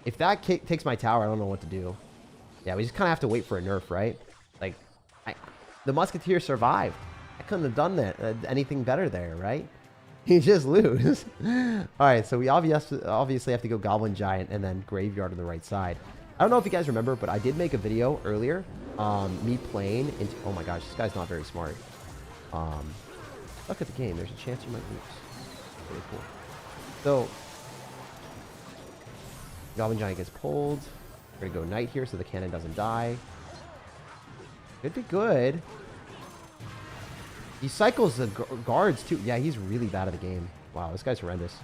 If that takes my tower, I don't know what to do. Yeah, we just kind of have to wait for a nerf, right? Like, the Musketeer survived. I couldn't have done that anything better there, right? You just lose. All right, so we obviously have to go Goblin Giant and then Graveyard on the right side. I don't know if you guys remember, but I did make a video earlier, me playing into, oh my gosh, this guy's not very smart. Look at the game, there's a chance you might lose. Pretty cool. So, Goblin Giant gets pulled. We're gonna go Knight here so the cannon doesn't die. Could be good. He cycles the guards too. Yeah, he's really bad at the game. Wow, this guy's horrendous.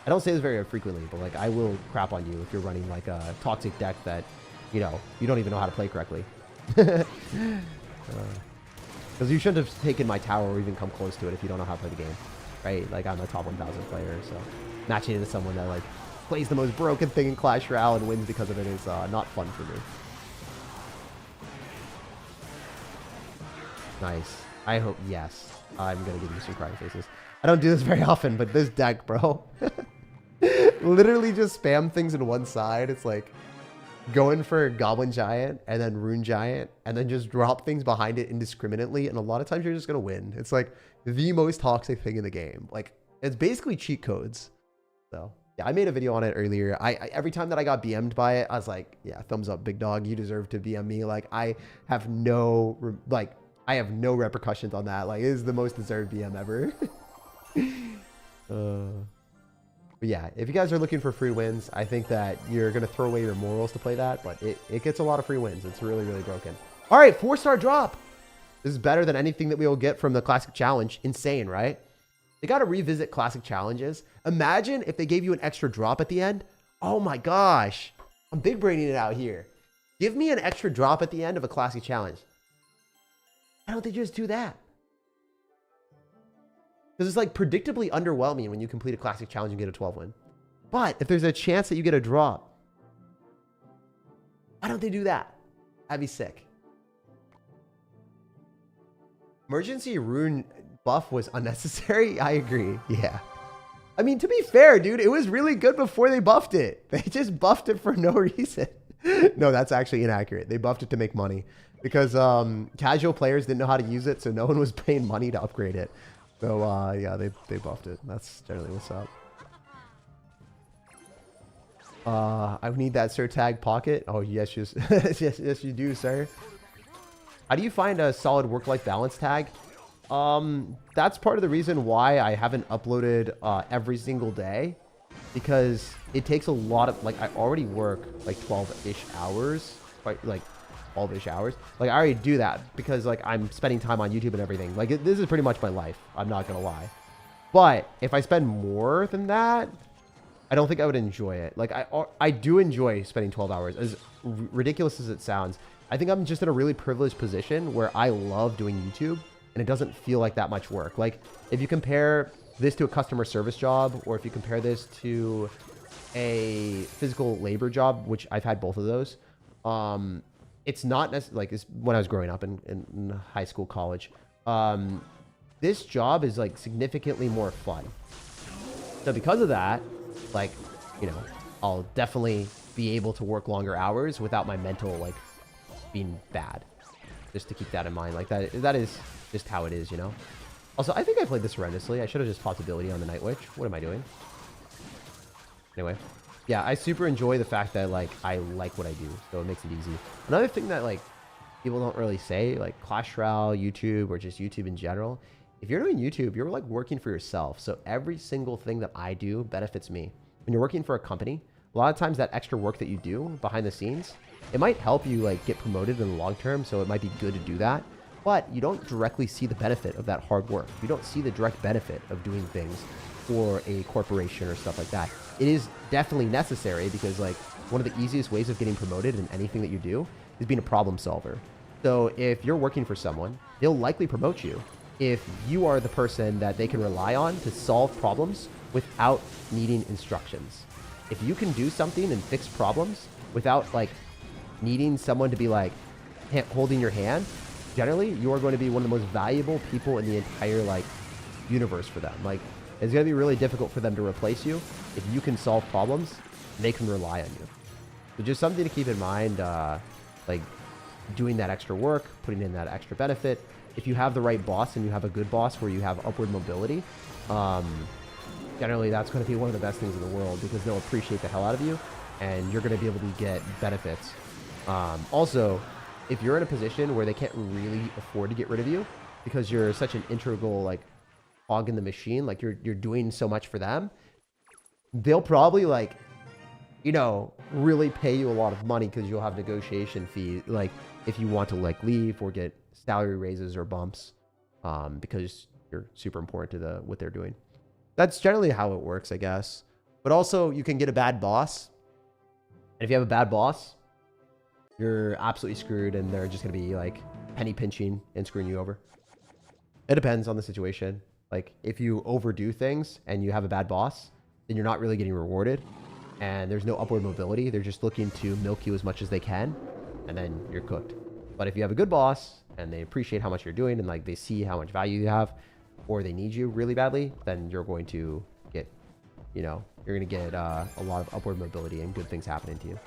I don't say this very frequently, but like I will crap on you if you're running like a toxic deck that, you know, you don't even know how to play correctly. Because you shouldn't have taken my tower or even come close to it if you don't know how to play the game, right? Like I'm a top 1,000 player, so matching into someone that like plays the most broken thing in Clash Royale and wins because of it is not fun for me. Nice. I hope, yes. I'm going to give you some crying faces. I don't do this very often, but this deck, bro. Literally just spam things in one side. It's like going for Goblin Giant and then Rune Giant and then just drop things behind it indiscriminately. And a lot of times you're just going to win. It's like the most toxic thing in the game. Like it's basically cheat codes. So yeah, I made a video on it earlier. I every time that I got BM'd by it, I was like, yeah, thumbs up, big dog. You deserve to BM me. Like I have no repercussions on that. Like it is the most deserved BM ever. But yeah, if you guys are looking for free wins, I think that you're going to throw away your morals to play that, but it gets a lot of free wins. It's really, really broken. All right, 4-star drop. This is better than anything that we will get from the Classic Challenge. Insane, right? They got to revisit Classic Challenges. Imagine if they gave you an extra drop at the end. Oh my gosh. I'm big braining it out here. Give me an extra drop at the end of a Classic Challenge. Why don't they just do that? Because it's like predictably underwhelming when you complete a Classic Challenge and get a 12 win. But if there's a chance that you get a drop, why don't they do that? That'd be sick. Emergency Rune buff was unnecessary. I agree. Yeah. I mean, to be fair, dude, it was really good before they buffed it. They just buffed it for no reason. No, that's actually inaccurate. They buffed it to make money because casual players didn't know how to use it, so no one was paying money to upgrade it. So, yeah, they buffed it. That's generally what's up. I need that SirTag pocket. Oh, yes, yes, yes, you do, sir. How do you find a solid work-life balance tag? That's part of the reason why I haven't uploaded every single day. Because it takes a lot of, like, I already work, like, 12-ish hours. Like 12-ish hours. Like, I already do that because, like, I'm spending time on YouTube and everything. Like, this is pretty much my life. I'm not going to lie. But if I spend more than that, I don't think I would enjoy it. Like, I do enjoy spending 12 hours. As ridiculous as it sounds, I think I'm just in a really privileged position where I love doing YouTube and it doesn't feel like that much work. Like, if you compare this to a customer service job, or if you compare this to a physical labor job, which I've had both of those, it's not necessarily like it's when I was growing up in high school, college. This job is like significantly more fun. So because of that, like, you know, I'll definitely be able to work longer hours without my mental like being bad. Just to keep that in mind. Like that is just how it is, you know. Also, I think I played this horrendously. I should have just popped ability on the Night Witch. What am I doing? Anyway. Yeah, I super enjoy the fact that, like, I like what I do. So it makes it easy. Another thing that, like, people don't really say, like, Clash Royale, YouTube, or just YouTube in general. If you're doing YouTube, you're, like, working for yourself. So every single thing that I do benefits me. When you're working for a company, a lot of times that extra work that you do behind the scenes, it might help you, like, get promoted in the long term. So it might be good to do that. But you don't directly see the benefit of that hard work. You don't see the direct benefit of doing things for a corporation or stuff like that. It is definitely necessary because, like, one of the easiest ways of getting promoted in anything that you do is being a problem solver. So if you're working for someone, they'll likely promote you if you are the person that they can rely on to solve problems without needing instructions. If you can do something and fix problems without, like, needing someone to be, like, holding your hand, generally, you are going to be one of the most valuable people in the entire, like, universe for them. Like, it's going to be really difficult for them to replace you. If you can solve problems, they can rely on you. So just something to keep in mind, like, doing that extra work, putting in that extra benefit. If you have the right boss and you have a good boss where you have upward mobility, generally that's going to be one of the best things in the world because they'll appreciate the hell out of you and you're going to be able to get benefits. Also, if you're in a position where they can't really afford to get rid of you because you're such an integral like cog in the machine, like you're doing so much for them, they'll probably like, you know, really pay you a lot of money because you'll have negotiation fees, like if you want to like leave or get salary raises or bumps, because you're super important to the what they're doing. That's generally how it works, I guess. But also, you can get a bad boss, and if you have a bad boss, you're absolutely screwed, and they're just gonna be like penny pinching and screwing you over. It depends on the situation. Like if you overdo things and you have a bad boss, then you're not really getting rewarded, and there's no upward mobility. They're just looking to milk you as much as they can, and then you're cooked. But if you have a good boss and they appreciate how much you're doing and like they see how much value you have, or they need you really badly, then you're going to get, you know, you're going to get a lot of upward mobility and good things happening to you.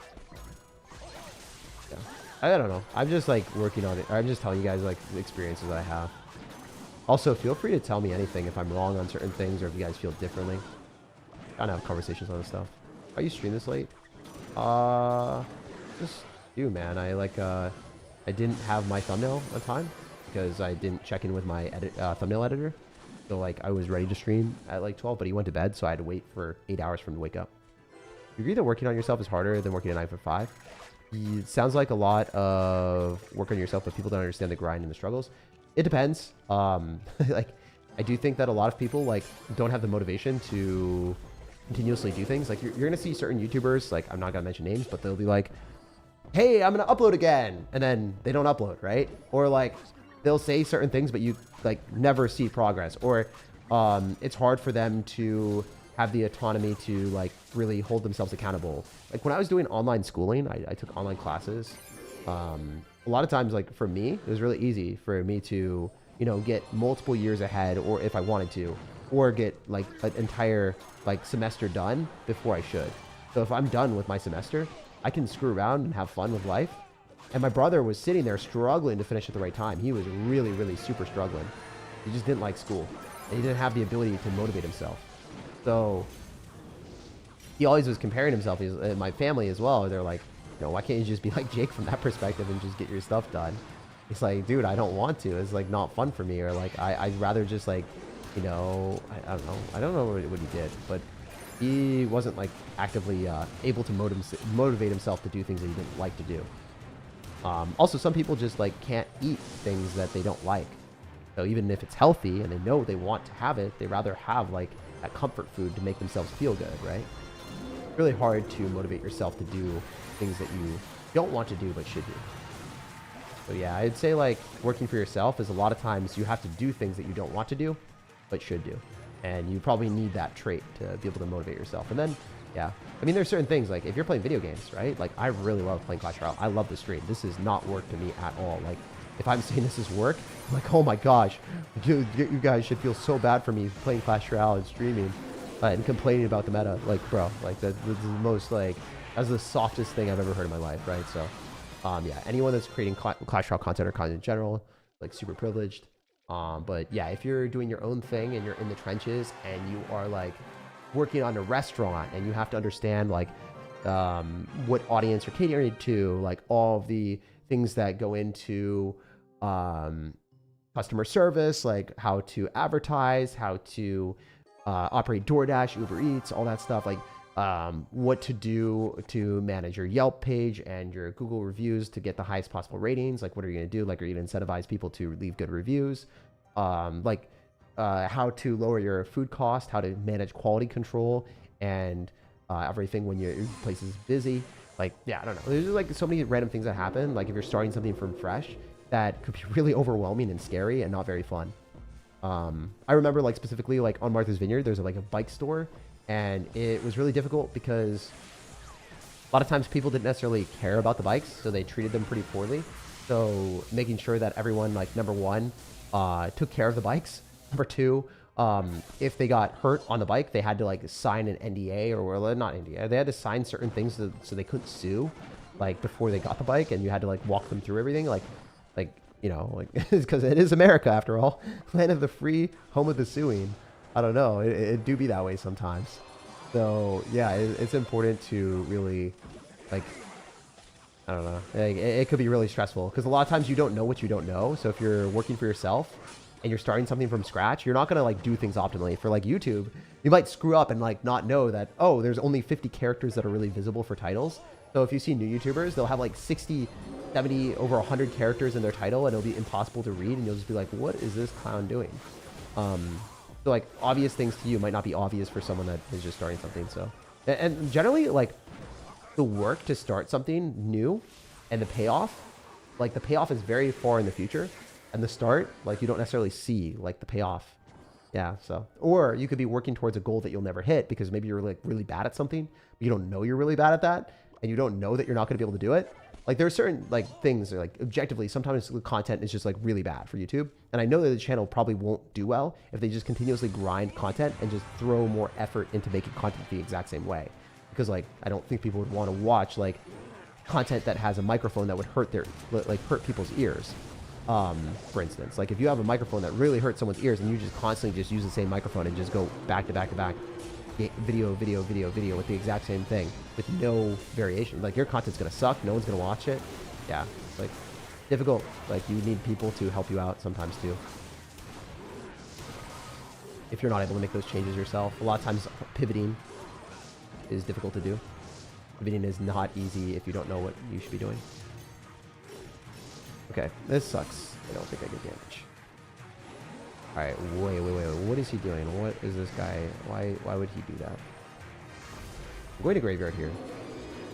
Yeah. I don't know. I'm just like working on it. I'm just telling you guys like the experiences that I have. Also, feel free to tell me anything if I'm wrong on certain things or if you guys feel differently. I don't have conversations on this stuff. Are you stream this late? Just do, man. I like, I didn't have my thumbnail on time because I didn't check in with my thumbnail editor. So like I was ready to stream at like 12, but he went to bed, so I had to wait for 8 hours for him to wake up. You agree that working on yourself is harder than working a 9 to 5? It sounds like a lot of work on yourself, but people don't understand the grind and the struggles. It depends. Like I do think that a lot of people like don't have the motivation to continuously do things. Like you're gonna see certain YouTubers, like I'm not gonna mention names, but they'll be like, hey, I'm gonna upload again, and then they don't upload, right? Or like they'll say certain things, but you like never see progress, or it's hard for them to have the autonomy to like really hold themselves accountable. Like when I was doing online schooling, I took online classes. A lot of times, like for me, it was really easy for me to, you know, get multiple years ahead, or if I wanted to, or get like an entire like semester done before I should. So if I'm done with my semester, I can screw around and have fun with life. And my brother was sitting there struggling to finish at the right time. He was really, really super struggling. He just didn't like school. And he didn't have the ability to motivate himself. So he always was comparing himself. My family as well. They're like, you know, why can't you just be like Jake from that perspective and just get your stuff done? It's like, dude, I don't want to. It's like not fun for me. Or like, I'd rather just like, you know, I don't know. I don't know what he did, but he wasn't like actively able to motivate himself to do things that he didn't like to do. Also, some people just like can't eat things that they don't like. So even if it's healthy and they know they want to have it, they rather have like that comfort food to make themselves feel good, right? It's really hard to motivate yourself to do things that you don't want to do but should do. So yeah, I'd say like working for yourself is a lot of times you have to do things that you don't want to do but should do. And you probably need that trait to be able to motivate yourself. And then, yeah, I mean, there's certain things like if you're playing video games, right? Like I really love playing Clash Royale. I love the stream. This is not work to me at all. Like if I'm saying this is work, I'm like, oh my gosh, dude, you guys should feel so bad for me playing Clash Royale and streaming and complaining about the meta. Like, bro, like that's the most like, that's the softest thing I've ever heard in my life, right? So, yeah, anyone that's creating Clash Royale content or content in general, like super privileged. But yeah, if you're doing your own thing and you're in the trenches and you are like working on a restaurant and you have to understand like what audience you're catering to, like all of the things that go into customer service, like how to advertise, how to operate DoorDash, Uber Eats, all that stuff, like what to do to manage your Yelp page and your Google reviews to get the highest possible ratings. Like, what are you going to do? Like, are you going to incentivize people to leave good reviews? How to lower your food cost, how to manage quality control and everything when your place is busy. Like, yeah, I don't know. There's just like so many random things that happen. Like if you're starting something from fresh, that could be really overwhelming and scary and not very fun. I remember like specifically like on Martha's Vineyard, there's like a bike store. And it was really difficult because a lot of times people didn't necessarily care about the bikes, so they treated them pretty poorly. So making sure that everyone, like, number one, took care of the bikes. Number two, if they got hurt on the bike, they had to like sign an NDA or not NDA. They had to sign certain things so they couldn't sue, like before they got the bike, and you had to like walk them through everything, like you know, like because it is America after all, land of the free, home of the suing. I don't know. It do be that way sometimes. So yeah, it's important to really, like, I don't know. It could be really stressful because a lot of times you don't know what you don't know. So if you're working for yourself and you're starting something from scratch, you're not gonna like do things optimally. For like YouTube, you might screw up and like not know that, oh, there's only 50 characters that are really visible for titles. So if you see new YouTubers, they'll have like 60, 70, over 100 characters in their title, and it'll be impossible to read, and you'll just be like, what is this clown doing? So like obvious things to you might not be obvious for someone that is just starting something. So, and generally like the work to start something new and the payoff, like the payoff is very far in the future, and the start, like you don't necessarily see like the payoff. Yeah. So, or you could be working towards a goal that you'll never hit because maybe you're like really bad at something, but you don't know you're really bad at that, and you don't know that you're not going to be able to do it. Like there are certain like things that, like objectively, sometimes the content is just like really bad for YouTube. And I know that the channel probably won't do well if they just continuously grind content and just throw more effort into making content the exact same way. Because like, I don't think people would want to watch like content that has a microphone that would hurt hurt people's ears. For instance, like if you have a microphone that really hurts someone's ears and you just constantly just use the same microphone and just go back to back to back, video with the exact same thing with no variation, like your content's gonna suck. No one's gonna watch it. Yeah, it's like difficult. Like you need people to help you out sometimes too, if you're not able to make those changes yourself. A lot of times pivoting is difficult to do. Pivoting is not easy if you don't know what you should be doing. Okay, this sucks. I don't think I get damage. All right, wait. What is he doing? What is this guy? Why would he do that? I'm going to graveyard here.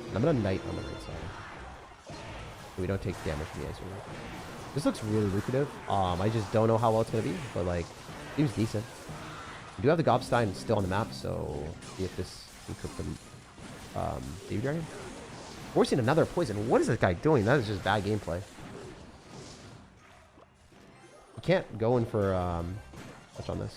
And I'm gonna knight on the right side. So we don't take damage from the ice river. This looks really lucrative. I just don't know how well it's gonna be, but like, seems decent. We do have the Gobstein still on the map, so see if this can cook them. Baby Dragon? Forcing another poison. What is this guy doing? That is just bad gameplay. You can't go in for touch on this.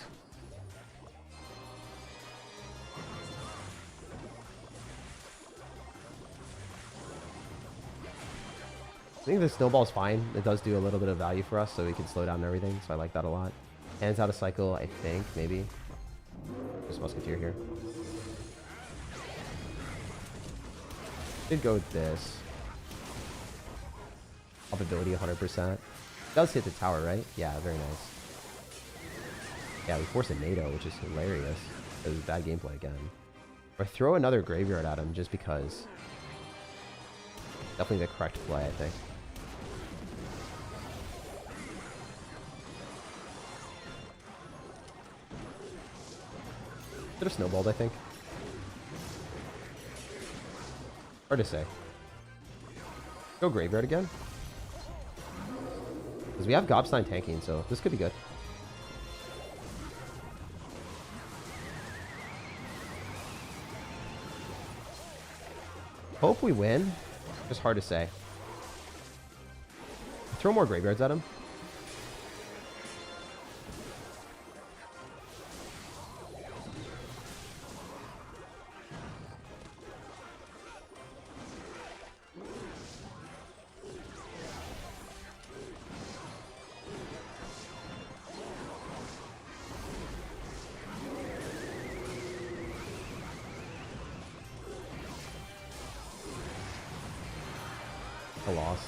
I think the Snowball's fine. It does do a little bit of value for us, so we can slow down everything, so I like that a lot. Hands out of cycle, I think, maybe. Just Musketeer here. Did go with this. Probability 100%. Does hit the tower, right? Yeah, very nice. Yeah, we force a NATO, which is hilarious. It was bad gameplay again. Or throw another graveyard at him just because. Definitely the correct play, I think. Should have snowballed, I think. Hard to say. Go graveyard again. Because we have Gobstein tanking, so this could be good. Hope we win. Just hard to say. Throw more graveyards at him. I lost.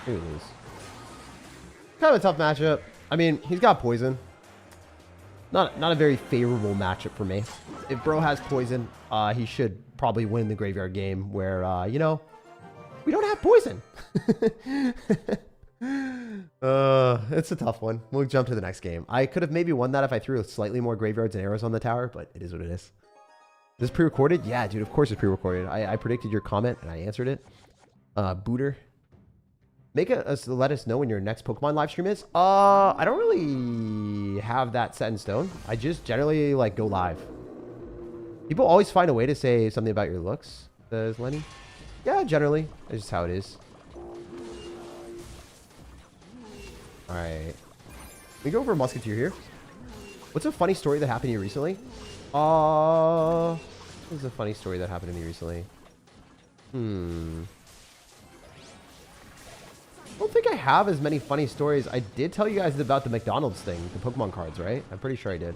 We lose. Kind of a tough matchup. I mean, he's got poison. Not a very favorable matchup for me. If bro has poison, he should probably win the graveyard game where, you know, we don't have poison. It's a tough one. We'll jump to the next game. I could have maybe won that if I threw slightly more graveyards and arrows on the tower, but it is what it is. Is this pre-recorded? Yeah, dude, of course it's pre-recorded. I predicted your comment and I answered it. Booter. Let us know when your next Pokemon live stream is. I don't really have that set in stone. I just generally like go live. People always find a way to say something about your looks, says Lenny. Yeah, generally. That's just how it is. Alright. We go over Musketeer here. What's a funny story that happened to you recently? What was a funny story that happened to me recently? Well, don't think I have as many funny stories. I did tell you guys about the McDonald's thing, the Pokemon cards, right? I'm pretty sure I did.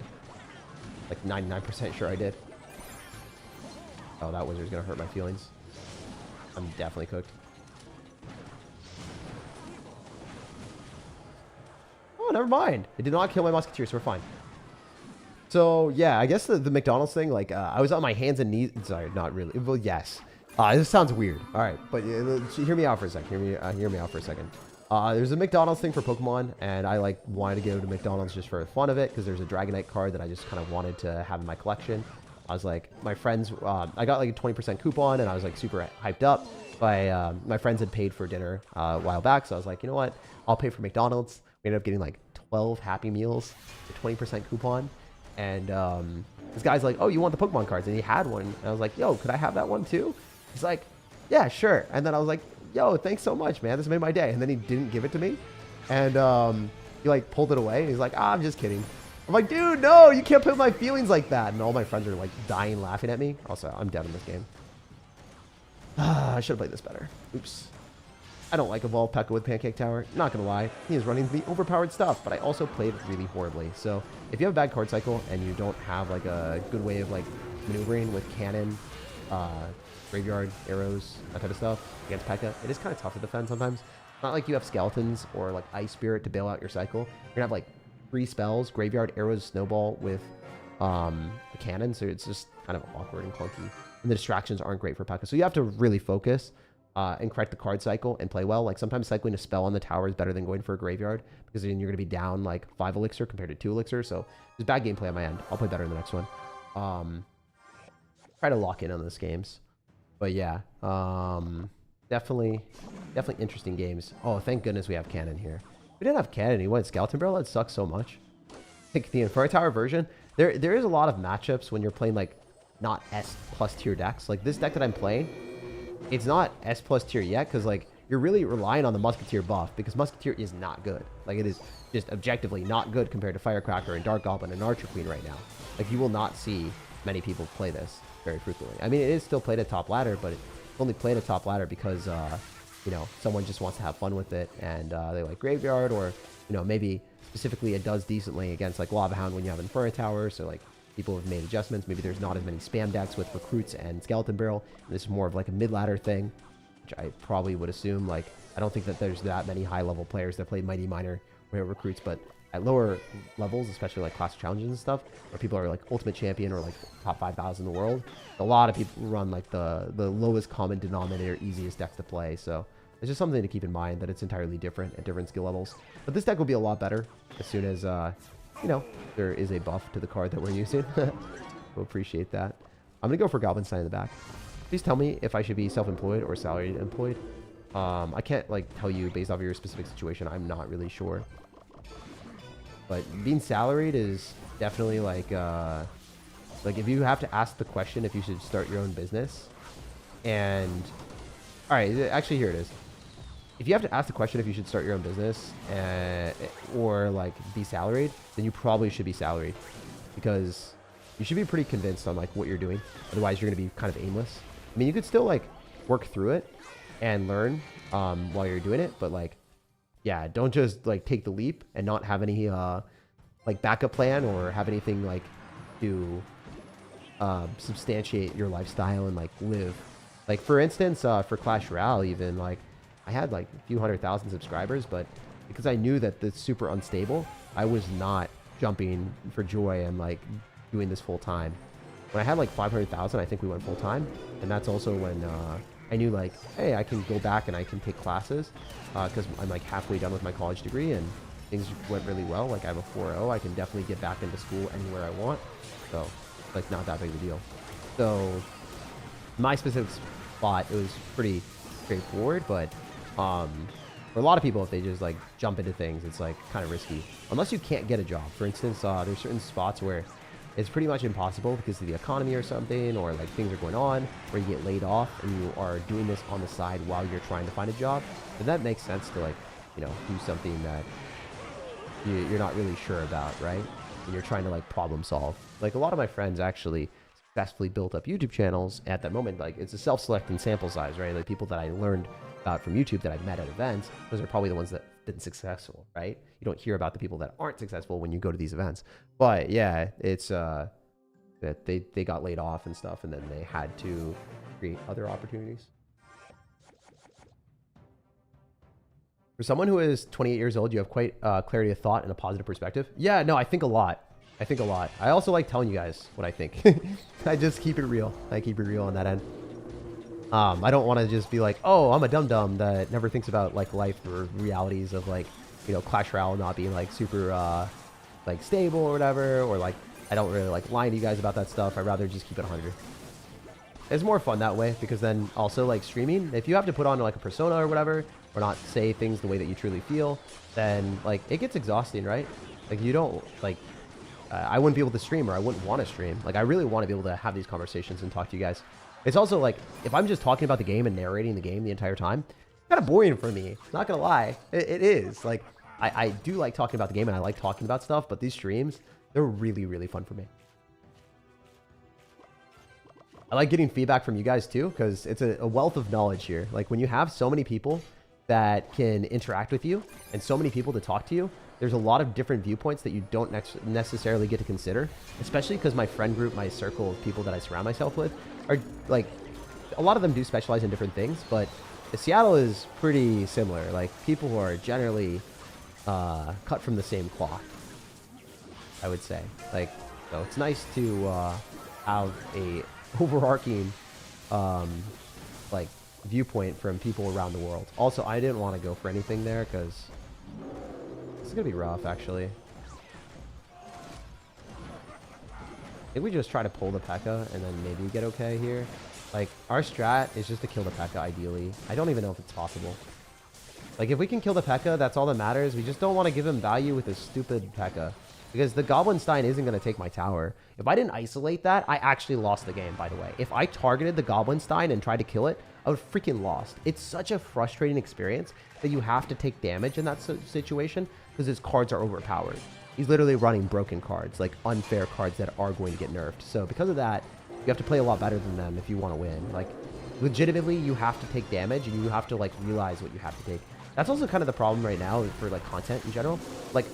Like 99% sure I did. Oh, that wizard's gonna hurt my feelings. I'm definitely cooked. Oh, never mind. It did not kill my Musketeer, so we're fine. So, yeah, I guess the McDonald's thing, like, I was on my hands and knees. Sorry, not really. Well, yes. This sounds weird. All right, but hear me out for a second. Hear me out for a second. There's a McDonald's thing for Pokemon, and I, like, wanted to go to McDonald's just for the fun of it, because there's a Dragonite card that I just kind of wanted to have in my collection. I was like, my friends, I got, like, a 20% coupon, and I was, like, super hyped up. My friends had paid for dinner a while back, so I was like, you know what? I'll pay for McDonald's. We ended up getting, like, 12 Happy Meals, a 20% coupon. And this guy's like, oh, you want the Pokemon cards? And he had one. And I was like, yo, could I have that one too? He's like, yeah, sure. And then I was like, yo, thanks so much, man. This made my day. And then he didn't give it to me. And he like pulled it away. And he's like, I'm just kidding. I'm like, dude, no, you can't put my feelings like that. And all my friends are like dying laughing at me. Also, I'm dead in this game. I should have played this better. Oops. I don't like Evolve P.E.K.K.A with Pancake Tower. Not gonna lie, he is running the overpowered stuff, but I also played really horribly. So if you have a bad card cycle and you don't have like a good way of like maneuvering with cannon, graveyard, arrows, that type of stuff against P.E.K.K.A, it is kind of tough to defend sometimes. It's not like you have skeletons or like Ice Spirit to bail out your cycle. You're gonna have like 3 spells, graveyard, arrows, snowball with a cannon, so it's just kind of awkward and clunky. And the distractions aren't great for P.E.K.K.A, so you have to really focus. And correct the card cycle and play well. Like sometimes cycling a spell on the tower is better than going for a graveyard because then you're going to be down like 5 elixir compared to 2 elixir. So there's bad gameplay on my end. I'll play better in the next one. Try to lock in on those games. But yeah, definitely interesting games. Oh, thank goodness we have cannon here. If we didn't have cannon, he went Skeleton Barrel. That sucks so much. Like the Inferno Tower version, there is a lot of matchups when you're playing like not S+ tier decks. Like this deck that I'm playing, it's not S+ tier yet because like you're really relying on the Musketeer buff because Musketeer is not good. Like it is just objectively not good compared to Firecracker and Dark Goblin and Archer Queen right now. Like you will not see many people play this very frequently. I mean, it is still played at top ladder, but it's only played at top ladder because you know, someone just wants to have fun with it and they like Graveyard, or you know, maybe specifically it does decently against like Lava Hound when you have Inferno Tower. So like people have made adjustments. Maybe there's not as many spam decks with Recruits and Skeleton Barrel. This is more of like a mid-ladder thing, which I probably would assume. Like, I don't think that there's that many high-level players that play Mighty Miner or Recruits, but at lower levels, especially like class challenges and stuff, where people are like Ultimate Champion or like top 5,000 in the world, a lot of people run like the lowest common denominator, easiest decks to play. So it's just something to keep in mind that it's entirely different at different skill levels. But this deck will be a lot better as soon as you know, there is a buff to the card that we're using. We'll appreciate that. I'm going to go for Goblin Sign in the back. Please tell me if I should be self-employed or salaried employed. I can't, like, tell you based off of your specific situation. I'm not really sure. But being salaried is definitely, like if you have to ask the question if you should start your own business. And, all right, actually, here it is. If you have to ask the question if you should start your own business or like be salaried, then you probably should be salaried because you should be pretty convinced on like what you're doing. Otherwise, you're going to be kind of aimless. I mean, you could still like work through it and learn while you're doing it, but like, yeah, don't just like take the leap and not have any like backup plan or have anything like to substantiate your lifestyle and like live. Like for instance, for Clash Royale, even like, I had like a few 100,000 subscribers, but because I knew that it's super unstable, I was not jumping for joy and like doing this full time. When I had like 500,000, I think we went full time. And that's also when I knew like, hey, I can go back and I can take classes because I'm like halfway done with my college degree and things went really well. Like I have a 4.0, I can definitely get back into school anywhere I want. So like not that big of a deal. So my specific spot, it was pretty straightforward, but for a lot of people, if they just like jump into things, it's like kind of risky unless you can't get a job. For instance, there's certain spots where it's pretty much impossible because of the economy or something, or like things are going on where you get laid off and you are doing this on the side while you're trying to find a job. And that makes sense to like, you know, do something that you're not really sure about, right? And you're trying to like problem solve. Like a lot of my friends actually successfully built up YouTube channels at that moment. Like it's a self-selecting sample size, right? Like people that I learned about from YouTube that I've met at events, those are probably the ones that have been successful, right? You don't hear about the people that aren't successful when you go to these events. But yeah, it's that they got laid off and stuff, and then they had to create other opportunities. For someone who is 28 years old, you have quite clarity of thought and a positive perspective. Yeah, no, I think a lot. I think a lot. I also like telling you guys what I think. I just keep it real. I keep it real on that end. I don't want to just be like, oh, I'm a dum-dum that never thinks about like life or realities of like, you know, Clash Royale not being like super like stable or whatever, or like I don't really like lying to you guys about that stuff. I'd rather just keep it 100. It's more fun that way, because then also like streaming, if you have to put on like a persona or whatever, or not say things the way that you truly feel, then like it gets exhausting, right? Like you don't like, I wouldn't be able to stream, or I wouldn't want to stream. Like I really want to be able to have these conversations and talk to you guys. It's also like, if I'm just talking about the game and narrating the game the entire time, it's kind of boring for me. Not gonna lie, it is. Like I do like talking about the game and I like talking about stuff, but these streams, they're really, really fun for me. I like getting feedback from you guys too, because it's a wealth of knowledge here. Like when you have so many people that can interact with you and so many people to talk to you, there's a lot of different viewpoints that you don't necessarily get to consider, especially because my friend group, my circle of people that I surround myself with are like, a lot of them do specialize in different things, but Seattle is pretty similar. Like people who are generally cut from the same cloth, I would say. Like, so it's nice to have a overarching like viewpoint from people around the world. Also, I didn't want to go for anything there because it's gonna be rough actually. I think we just try to pull the P.E.K.K.A and then maybe get okay here. Like our strat is just to kill the P.E.K.K.A ideally. I don't even know if it's possible. Like if we can kill the P.E.K.K.A, that's all that matters. We just don't want to give him value with a stupid P.E.K.K.A. Because the Goblin Stein isn't going to take my tower. If I didn't isolate that, I actually lost the game, by the way. If I targeted the Goblin Stein and tried to kill it, I would freaking lost. It's such a frustrating experience that you have to take damage in that situation because his cards are overpowered. He's literally running broken cards, like unfair cards that are going to get nerfed. So because of that, you have to play a lot better than them if you want to win. Like, legitimately, you have to take damage and you have to, like, realize what you have to take. That's also kind of the problem right now for, like, content in general. Like,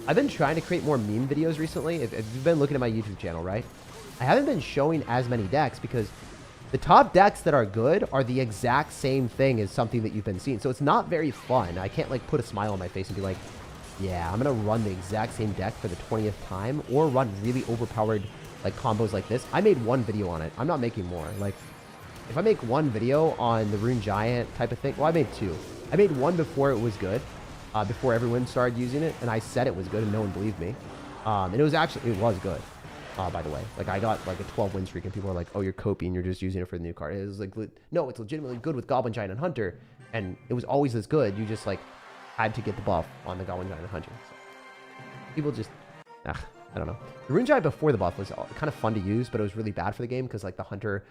I've been trying to create more meme videos recently. If you've been looking at my YouTube channel, right? I haven't been showing as many decks because the top decks that are good are the exact same thing as something that you've been seeing. So it's not very fun. I can't, like, put a smile on my face and be like, yeah, I'm going to run the exact same deck for the 20th time or run really overpowered, like, combos like this. I made one video on it. I'm not making more. Like, if I make one video on the Rune Giant type of thing, well, I made two. I made one before it was good. Before everyone started using it, and I said it was good and no one believed me. And it was good, by the way. Like, I got like a 12 win streak and people were like, oh, you're copying, you're just using it for the new card. It was like, no, it's legitimately good with Goblin Giant and Hunter, and it was always as good. You just like had to get the buff on the Goblin Giant and Hunter. So, people just, I don't know. The Rune Giant before the buff was kind of fun to use, but it was really bad for the game because like the Hunter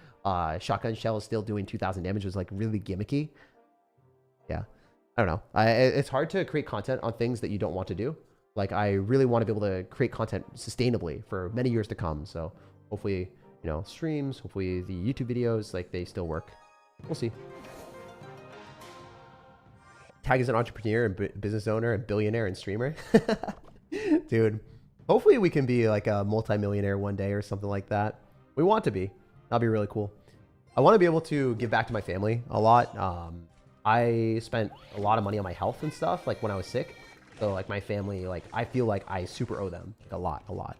shotgun shell is still doing 2,000 damage. It was like really gimmicky. Yeah. I don't know. It's hard to create content on things that you don't want to do. Like, I really want to be able to create content sustainably for many years to come. So hopefully, you know, streams, hopefully the YouTube videos, like, they still work. We'll see. Tag is an entrepreneur and business owner and billionaire and streamer. Dude, hopefully we can be like a multi-millionaire one day or something like that. We want to be. That'd be really cool. I want to be able to give back to my family a lot. I spent a lot of money on my health and stuff, like when I was sick. So like my family, like I feel like I super owe them like, a lot.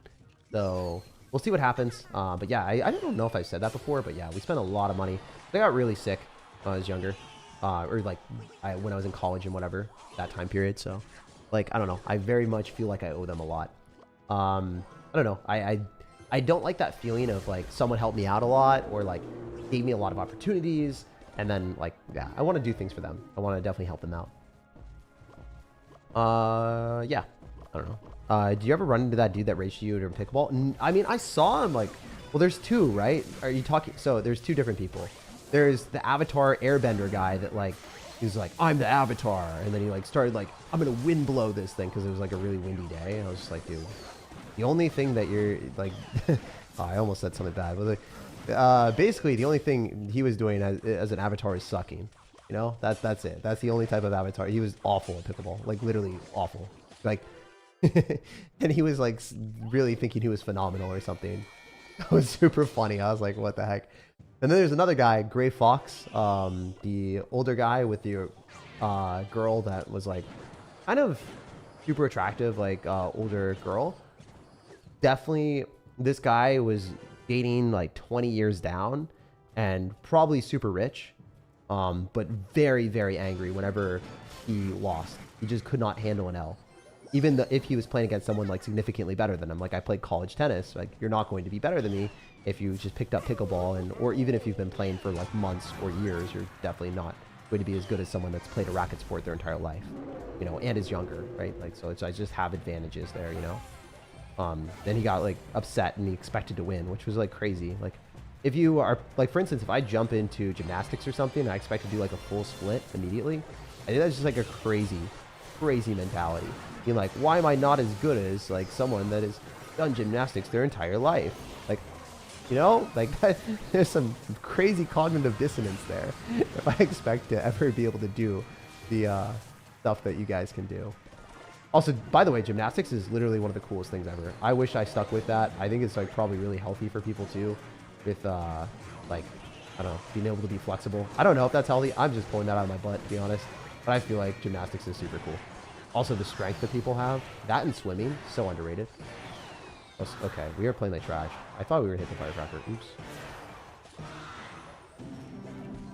So we'll see what happens. But yeah, I don't know if I said that before, but yeah, we spent a lot of money. I got really sick when I was younger, or like when I was in college and whatever, that time period. So like, I don't know. I very much feel like I owe them a lot. I don't know. I don't like that feeling of like someone helped me out a lot or like gave me a lot of opportunities. And then, like, yeah, I want to do things for them. I want to definitely help them out. Yeah. I don't know. Do you ever run into that dude that raged you to pickleball? I mean, I saw him, like, well, there's two, right? Are you talking? So there's two different people. There's the Avatar Airbender guy that, like, he's like, I'm the Avatar. And then he, like, started, like, I'm going to wind blow this thing because it was, like, a really windy day. And I was just like, dude, the only thing that you're, like, oh, I almost said something bad. But, like, basically, the only thing he was doing as an avatar is sucking. You know, that's it. That's the only type of avatar. He was awful at pickleball, like literally awful. Like, and he was like really thinking he was phenomenal or something. That was super funny. I was like, what the heck? And then there's another guy, Gray Fox, the older guy with the girl that was like kind of super attractive, like older girl. Definitely, this guy was dating like 20 years down and probably super rich, but very, very angry whenever he lost. He just could not handle an L. Even if he was playing against someone like significantly better than him. Like I played college tennis, like you're not going to be better than me if you just picked up pickleball, and or even if you've been playing for like months or years, you're definitely not going to be as good as someone that's played a racket sport their entire life, you know, and is younger, right? Like, so I just have advantages there, you know? Then he got like upset and he expected to win, which was like crazy. Like if you are like, for instance, if I jump into gymnastics or something, and I expect to do like a full split immediately, I think that's just like a crazy mentality. You're like, why am I not as good as like someone that has done gymnastics their entire life? Like, you know, like that, there's some crazy cognitive dissonance there. If I expect to ever be able to do the stuff that you guys can do. Also, by the way, gymnastics is literally one of the coolest things ever. I wish I stuck with that. I think it's like probably really healthy for people too, with like, I don't know, being able to be flexible. I don't know if that's healthy. I'm just pulling that out of my butt, to be honest. But I feel like gymnastics is super cool. Also, the strength that people have, that and swimming, so underrated. Okay, we are playing like trash. I thought we were gonna hit the firecracker. Oops.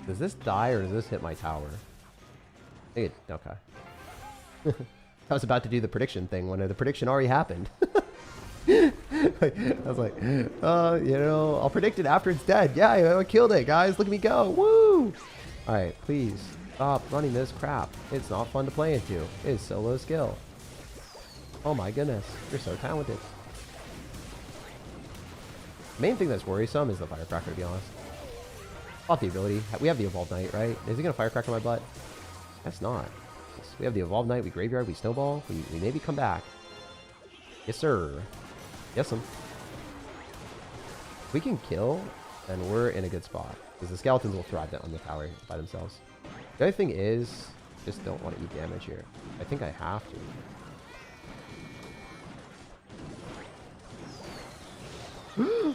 Does this die or does this hit my tower? I think it, okay. I was about to do the prediction thing when the prediction already happened. I was like, you know, I'll predict it after it's dead. Yeah, I killed it, guys. Look at me go. Woo! All right, please. Stop running this crap. It's not fun to play into. It's so low skill. Oh my goodness. You're so talented. Main thing that's worrisome is the firecracker, to be honest. Off the ability. We have the evolved knight, right? Is he going to firecracker my butt? That's not. We have the evolved knight. We graveyard. We snowball. We maybe come back. Yes, sir. Yes, him. If we can kill, then we're in a good spot. Because the skeletons will thrive on the tower by themselves. The other thing is, just don't want to eat damage here. I think I have to.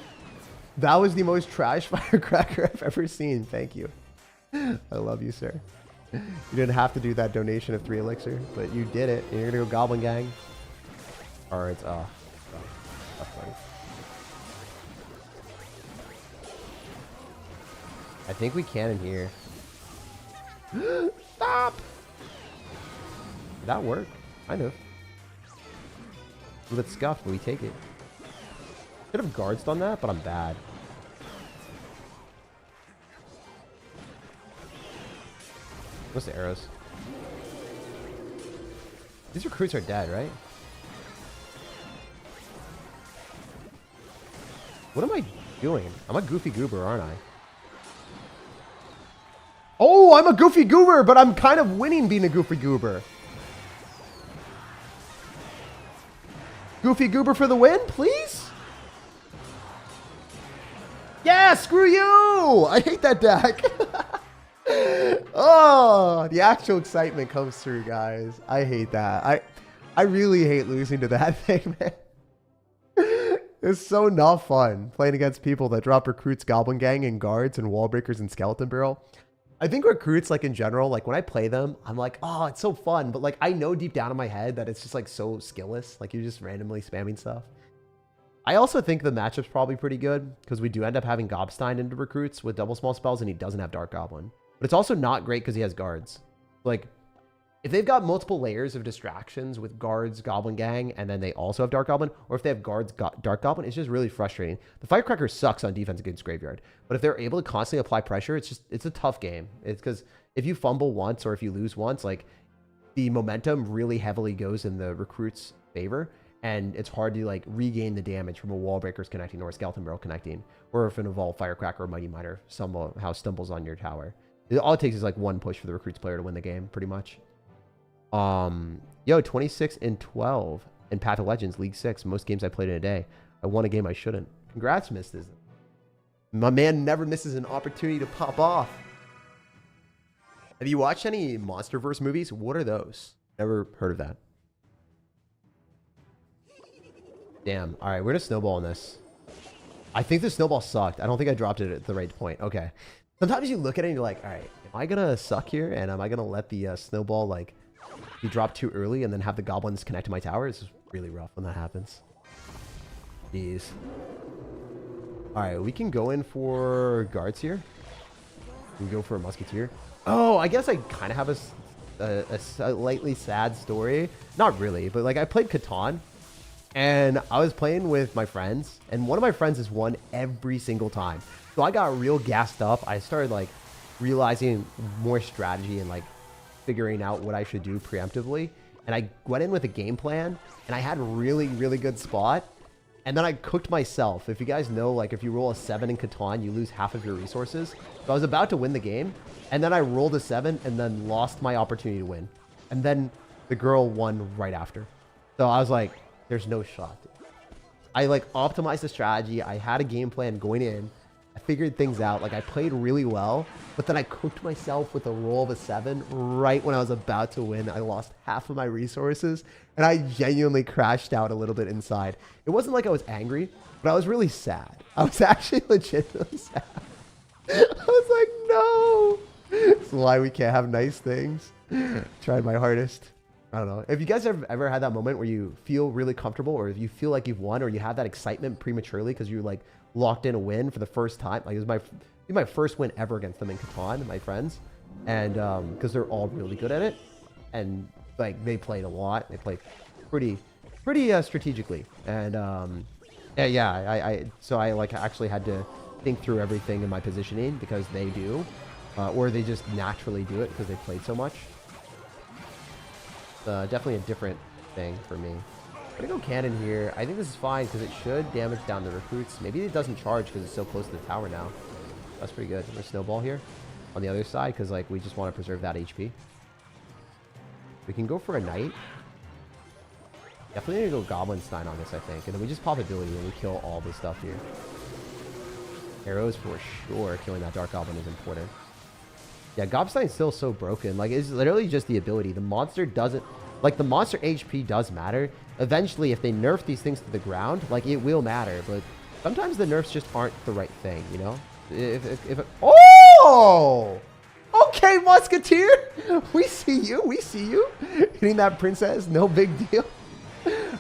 That was the most trash firecracker I've ever seen. Thank you. I love you, sir. You didn't have to do that donation of 3 elixir, but you did it. And you're going to go Goblin Gang. Or it's, that's funny. I think we can in here. Stop! Did that work? Kind of. A little bit scuffed, but we take it. Could have guards done that, but I'm bad. What's the arrows? These recruits are dead, right? What am I doing? I'm a goofy goober, aren't I? Oh, I'm a goofy goober, but I'm kind of winning being a goofy goober. Goofy goober for the win, please? Yeah, screw you! I hate that deck. Oh, the actual excitement comes through, guys. I hate that. I really hate losing to that thing, man. It's so not fun playing against people that drop recruits, Goblin Gang, and guards, and wall breakers, and skeleton barrel. I think recruits, like in general, like when I play them, I'm like, oh, it's so fun. But like, I know deep down in my head that it's just like so skillless. Like you're just randomly spamming stuff. I also think the matchup's probably pretty good because we do end up having Gobstein into recruits with double small spells, and he doesn't have Dark Goblin. But it's also not great because he has guards. Like, if they've got multiple layers of distractions with guards, Goblin Gang, and then they also have Dark Goblin, or if they have guards, Dark Goblin, it's just really frustrating. The Firecracker sucks on defense against Graveyard, but if they're able to constantly apply pressure, it's a tough game. It's because if you fumble once or if you lose once, like, the momentum really heavily goes in the recruit's favor, and it's hard to like regain the damage from a wall breakers connecting or a skeleton barrel connecting, or if an evolved Firecracker or Mighty Miner somehow stumbles on your tower. All it takes is like one push for the recruits player to win the game, pretty much. Yo, 26 and 12 in Path of Legends, League 6. Most games I played in a day. I won a game I shouldn't. Congrats, Mrs. My man never misses an opportunity to pop off. Have you watched any MonsterVerse movies? What are those? Never heard of that. Damn. All right, we're gonna snowball on this. I think the snowball sucked. I don't think I dropped it at the right point. Okay. Sometimes you look at it and you're like, all right, am I gonna suck here? And am I gonna let the snowball like be dropped too early and then have the goblins connect to my tower? It's really rough when that happens. Jeez. All right, we can go in for guards here. We can go for a musketeer. Oh, I guess I kind of have a slightly sad story. Not really, but like I played Catan. And I was playing with my friends, and one of my friends has won every single time. So I got real gassed up. I started like realizing more strategy and like figuring out what I should do preemptively. And I went in with a game plan, and I had a really, really good spot. And then I cooked myself. If you guys know, like if you roll a 7 in Catan, you lose half of your resources. So I was about to win the game, and then I rolled a 7 and then lost my opportunity to win. And then the girl won right after. So I was like, there's no shot. I like optimized the strategy. I had a game plan going in. I figured things out. Like I played really well, but then I cooked myself with a roll of a 7 right when I was about to win. I lost half of my resources and I genuinely crashed out a little bit inside. It wasn't like I was angry, but I was really sad. I was actually legitimately sad. I was like, no. That's why we can't have nice things. Tried my hardest. I don't know. If you guys have ever had that moment where you feel really comfortable, or if you feel like you've won, or you have that excitement prematurely because you like locked in a win for the first time. Like it was my first win ever against them in Catan, my friends, and because they're all really good at it, and like they played a lot. They played pretty strategically, and so I like actually had to think through everything in my positioning because they do, or they just naturally do it because they played so much. Definitely a different thing for me. I'm gonna go cannon here. I think this is fine because it should damage down the recruits. Maybe it doesn't charge because it's so close to the tower now. That's pretty good. We're snowball here on the other side because like we just want to preserve that HP. We can go for a knight. Definitely gonna go Goblin Stein on this, I think. And then we just pop ability and we kill all this stuff here. Arrows for sure. Killing that Dark Goblin is important. Yeah, Gobstein's still so broken. Like, it's literally just the ability. The monster doesn't... Like, the monster HP does matter. Eventually, if they nerf these things to the ground, like, it will matter. But sometimes the nerfs just aren't the right thing, you know? Oh! Okay, Musketeer! We see you. We see you. Hitting that princess, no big deal.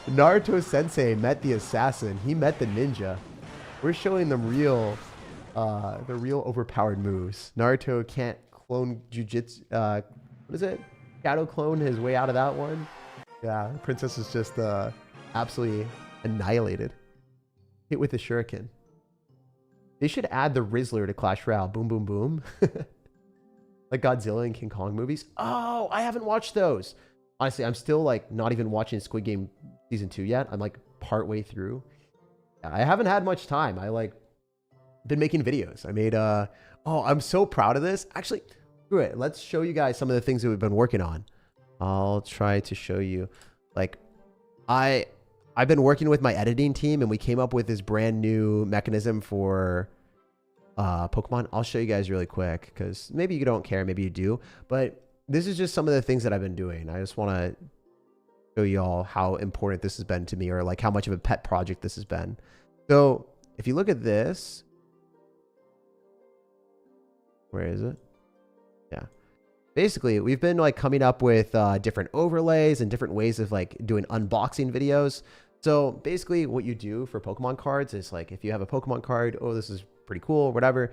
Naruto-sensei met the assassin. He met the ninja. We're showing them the real overpowered moves. Naruto can't clone jujitsu. What is it? Shadow clone his way out of that one. Yeah, the princess is just absolutely annihilated. Hit with a shuriken. They should add the Rizzler to Clash Royale. Boom, boom, boom. Like Godzilla and King Kong movies. Oh, I haven't watched those. Honestly, I'm still like not even watching Squid Game season 2 yet. I'm like part way through. I haven't had much time. I like been making videos. I made oh, I'm so proud of this. Actually, screw it. Let's show you guys some of the things that we've been working on. I'll try to show you. Like, I've been working with my editing team, and we came up with this brand new mechanism for Pokemon. I'll show you guys really quick because maybe you don't care, maybe you do. But this is just some of the things that I've been doing. I just want to show you all how important this has been to me, or like how much of a pet project this has been. So if you look at this, where is it? Yeah. Basically, we've been like coming up with different overlays and different ways of like doing unboxing videos. So basically what you do for Pokemon cards is like, if you have a Pokemon card, oh, this is pretty cool, whatever.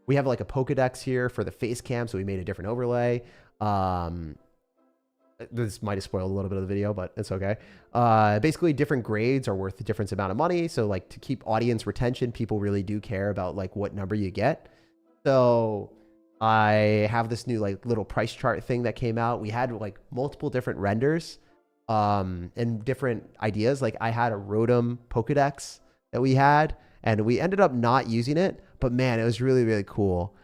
We have like a Pokedex here for the face cam. So we made a different overlay. This might have spoiled a little bit of the video, but it's okay. Basically different grades are worth a different amount of money. So like to keep audience retention, people really do care about like what number you get. So I have this new like little price chart thing that came out. We had like multiple different renders and different ideas. Like I had a Rotom Pokedex that we had, and we ended up not using it, but man, it was really, really cool.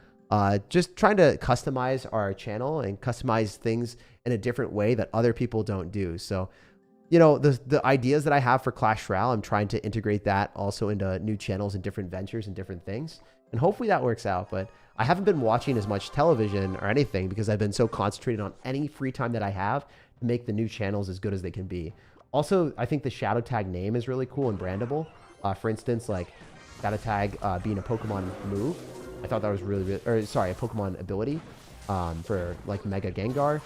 Just trying to customize our channel and customize things in a different way that other people don't do. So, you know, the ideas that I have for Clash Royale, I'm trying to integrate that also into new channels and different ventures and different things. And hopefully that works out. But I haven't been watching as much television or anything because I've been so concentrated on any free time that I have to make the new channels as good as they can be. Also, I think the SirTag name is really cool and brandable. For instance, like SirTag being a Pokemon move. I thought that was really, or sorry, a Pokemon ability for like Mega Gengar.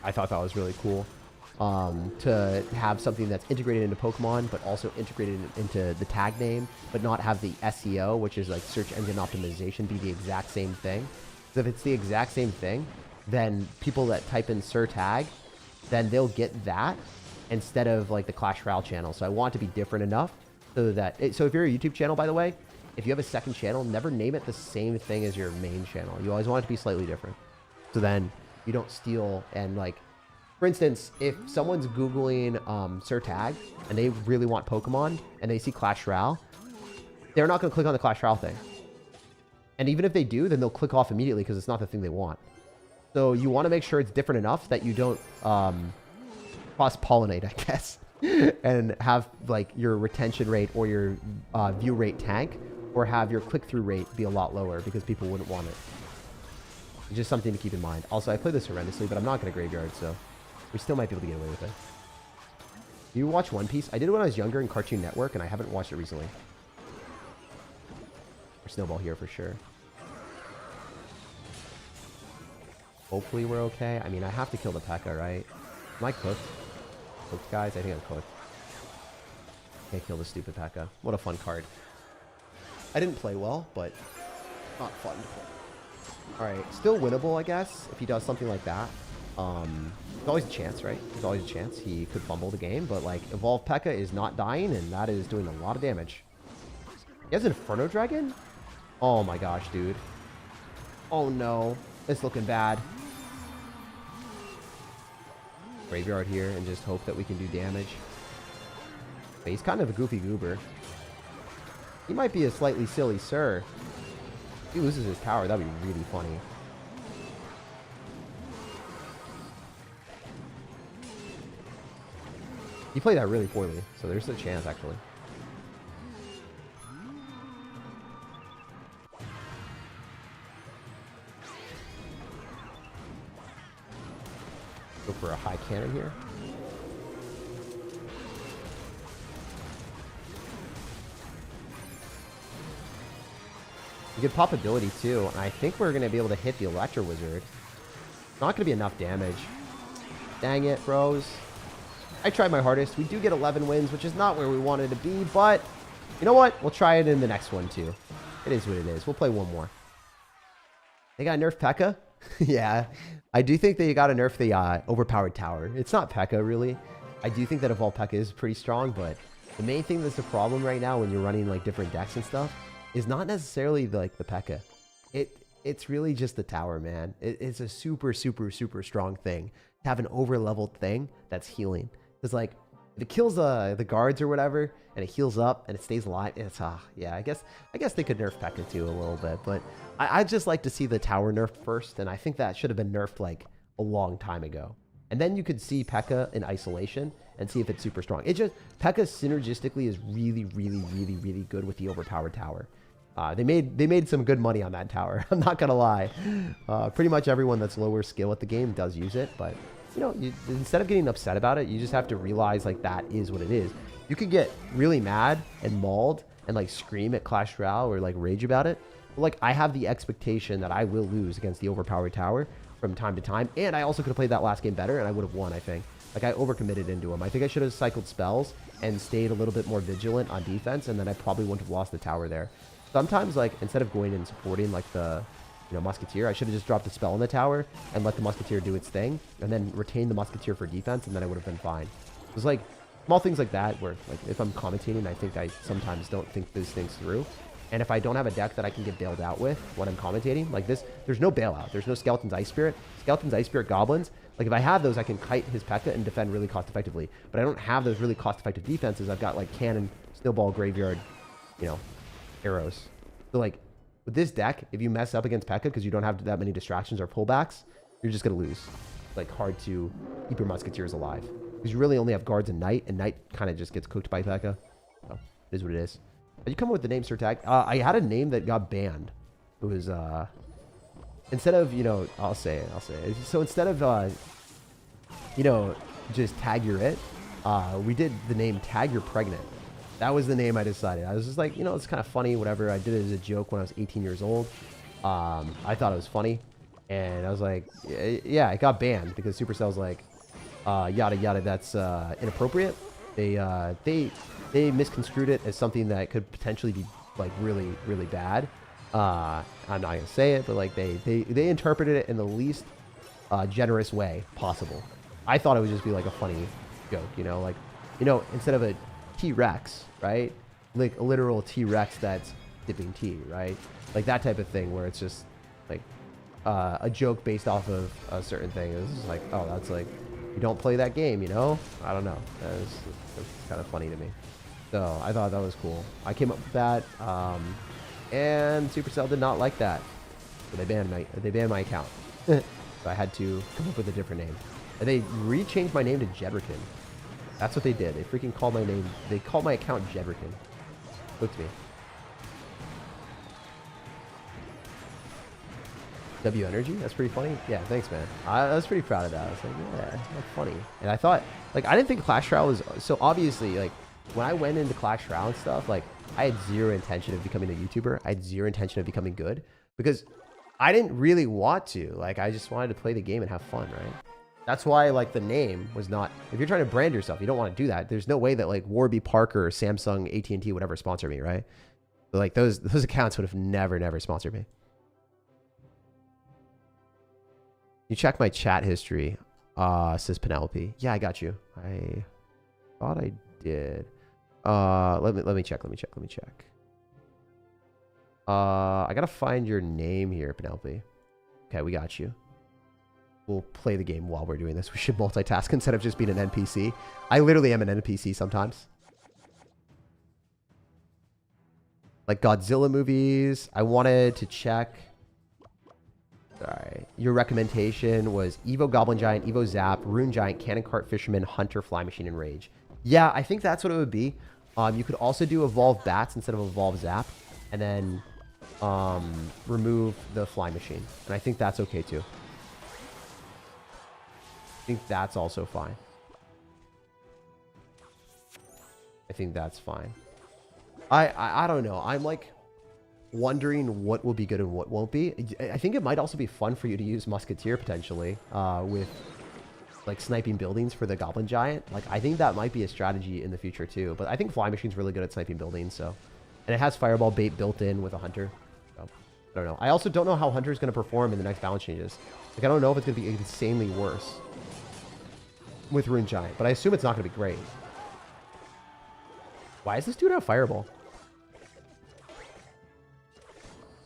I thought that was really cool. To have something that's integrated into Pokemon, but also integrated into the tag name, but not have the SEO, which is like search engine optimization, be the exact same thing. So if it's the exact same thing, then people that type in SirTag, then they'll get that instead of like the Clash Royale channel. So I want it to be different enough so that, so if you're a YouTube channel, by the way, if you have a second channel, never name it the same thing as your main channel. You always want it to be slightly different. So then you don't steal and like, for instance, if someone's Googling SirTag and they really want Pokemon and they see Clash Royale, they're not going to click on the Clash Royale thing. And even if they do, then they'll click off immediately because it's not the thing they want. So you want to make sure it's different enough that you don't cross-pollinate, I guess, and have like your retention rate or your view rate tank, or have your click-through rate be a lot lower because people wouldn't want it. It's just something to keep in mind. Also, I play this horrendously, but I'm not going to graveyard, so we still might be able to get away with it. Do you watch One Piece? I did it when I was younger in Cartoon Network, and I haven't watched it recently. Or Snowball here for sure. Hopefully we're okay. I mean, I have to kill the P.E.K.K.A, right? Am I cooked? Cooked, guys? I think I'm cooked. Can't kill the stupid P.E.K.K.A. What a fun card. I didn't play well, but not fun to play. Alright, still winnable, I guess, if he does something like that. There's always a chance, right? There's always a chance he could fumble the game, but like Evolved P.E.K.K.A is not dying, and that is doing a lot of damage. He has Inferno Dragon? Oh my gosh, dude. Oh no. It's looking bad. Graveyard here and just hope that we can do damage. But he's kind of a goofy goober. He might be a slightly silly Sir. If he loses his power, that'd be really funny. He played that really poorly, so there's a chance, actually. Go for a high cannon here. A good pop ability, too, and I think we're going to be able to hit the Electro Wizard. Not going to be enough damage. Dang it, bros. I tried my hardest. We do get 11 wins, which is not where we wanted to be, but you know what? We'll try it in the next one, too. It is what it is. We'll play one more. They got a nerf P.E.K.K.A? Yeah, I do think they got to nerf the overpowered tower. It's not P.E.K.K.A, really. I do think that Evolved P.E.K.K.A is pretty strong, but the main thing that's a problem right now when you're running like different decks and stuff is not necessarily like the P.E.K.K.A. It's really just the tower, man. It's a super strong thing to have an over-leveled thing that's healing. Because, like, if it kills the guards or whatever, and it heals up, and it stays alive, it's, yeah, I guess they could nerf P.E.K.K.A too a little bit, but I'd just like to see the tower nerfed first, and I think that should have been nerfed, like, a long time ago. And then you could see P.E.K.K.A in isolation, and see if it's super strong. P.E.K.K.A synergistically is really good with the overpowered tower. They made some good money on that tower, I'm not gonna lie. Pretty much everyone that's lower skill at the game does use it, but you know, instead of getting upset about it, you just have to realize like that is what it is. You could get really mad and mauled and like scream at Clash Royale or like rage about it. But like I have the expectation that I will lose against the overpowered tower from time to time. And I also could have played that last game better and I would have won, I think. Like I overcommitted into him. I think I should have cycled spells and stayed a little bit more vigilant on defense, and then I probably wouldn't have lost the tower there. Sometimes like instead of going and supporting like the Musketeer, I should have just dropped a spell on the tower and let the Musketeer do its thing, and then retain the Musketeer for defense, and then I would have been fine. It's like small things like that where, like, if I'm commentating, I think I sometimes don't think those things through. And if I don't have a deck that I can get bailed out with when I'm commentating, like this, there's no bailout. There's no Skeleton's Ice Spirit. Skeleton's Ice Spirit Goblins, like if I have those, I can kite his P.E.K.K.A and defend really cost effectively. But I don't have those really cost effective defenses. I've got like Cannon, Snowball, Graveyard, arrows. So like, with this deck, if you mess up against P.E.K.K.A because you don't have that many distractions or pullbacks, you're just going to lose. It's like hard to keep your Musketeers alive. Because you really only have guards and Knight kind of just gets cooked by P.E.K.K.A. So, it is what it is. You come up with the name SirTag. I had a name that got banned. It was instead of, you know, I'll say it. So instead of you know, just tag you're it, we did the name tag you're pregnant. That was the name I decided. I was just like, you know, it's kind of funny, whatever. I did it as a joke when I was 18 years old. I thought it was funny, and I was like, yeah, it got banned because Supercell's like, yada yada, that's inappropriate. They misconstrued it as something that could potentially be like really, really bad. I'm not gonna say it, but like they interpreted it in the least generous way possible. I thought it would just be like a funny joke, you know, like, you know, instead of a T-Rex, right? Like a literal T-Rex that's dipping tea, right? Like that type of thing where it's just like a joke based off of a certain thing. It's just like, oh, that's like, you don't play that game, you know? I don't know. That's kind of funny to me. So I thought that was cool. I came up with that, and Supercell did not like that. So they banned my account. So I had to come up with a different name. And they rechanged my name to Jedrican. That's what they did. They freaking called my name. They called my account Jedrican. Look to me. W Energy? That's pretty funny. Yeah, thanks, man. I was pretty proud of that. I was like, yeah, that's funny. And I thought, like, I didn't think Clash Royale was so obviously, like, when I went into Clash Royale and stuff, like, I had zero intention of becoming a YouTuber. I had zero intention of becoming good because I didn't really want to. Like, I just wanted to play the game and have fun, right? That's why, like, the name was not... If you're trying to brand yourself, you don't want to do that. There's no way that, like, Warby Parker or Samsung, AT&T would ever sponsor me, right? But, like, those accounts would have never sponsored me. You check my chat history, says Penelope. Yeah, I got you. I thought I did. Let me check. I gotta find your name here, Penelope. Okay, we got you. We'll play the game while we're doing this. We should multitask instead of just being an NPC. I literally am an NPC sometimes. Like Godzilla movies. I wanted to check. Sorry. Your recommendation was Evo Goblin Giant, Evo Zap, Rune Giant, Cannon Cart Fisherman, Hunter, Fly Machine, and Rage. Yeah, I think that's what it would be. You could also do Evolve Bats instead of Evolve Zap. And then remove the Fly Machine. And I think that's okay too. I think that's also fine. I think that's fine. I don't know. I'm like wondering what will be good and what won't be. I think it might also be fun for you to use Musketeer potentially with like sniping buildings for the Goblin Giant. Like I think that might be a strategy in the future too. But I think Fly Machine's really good at sniping buildings. So, and it has Fireball bait built in with a Hunter. So, I don't know. I also don't know how Hunter's going to perform in the next balance changes. Like I don't know if it's going to be insanely worse with Rune Giant, but I assume it's not going to be great. Why is this dude have Fireball?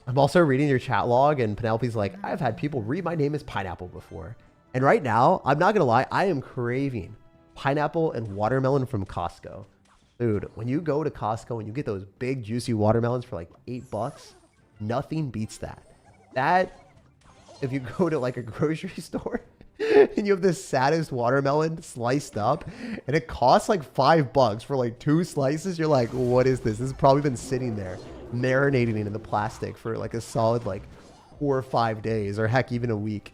I'm also reading your chat log, and Penelope's like, I've had people read my name as Pineapple before. And right now, I'm not going to lie, I am craving pineapple and watermelon from Costco. Dude, when you go to Costco and you get those big, juicy watermelons for like $8, nothing beats that. That, if you go to like a grocery store and you have the saddest watermelon sliced up and it costs like $5 for like 2 slices, you're like, what is this? This has probably been sitting there marinating in the plastic for like a solid like 4 or 5 days, or heck, even a week,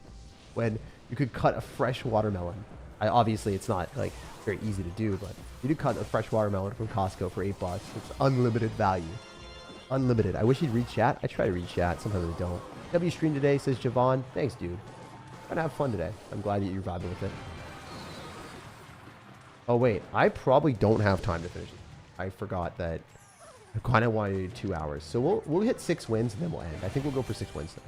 when you could cut a fresh watermelon. Obviously it's not like very easy to do, but you could cut a fresh watermelon from Costco for $8. It's unlimited value. Unlimited. I wish you'd read chat. I try to read chat. Sometimes I don't. W stream today, says Javon. Thanks, dude. Trying to have fun today. I'm glad that you're vibing with it. Oh wait, I probably don't have time to finish it. I forgot that I kind of wanted to do 2 hours. So we'll hit 6 wins and then we'll end. I think we'll go for 6 wins today.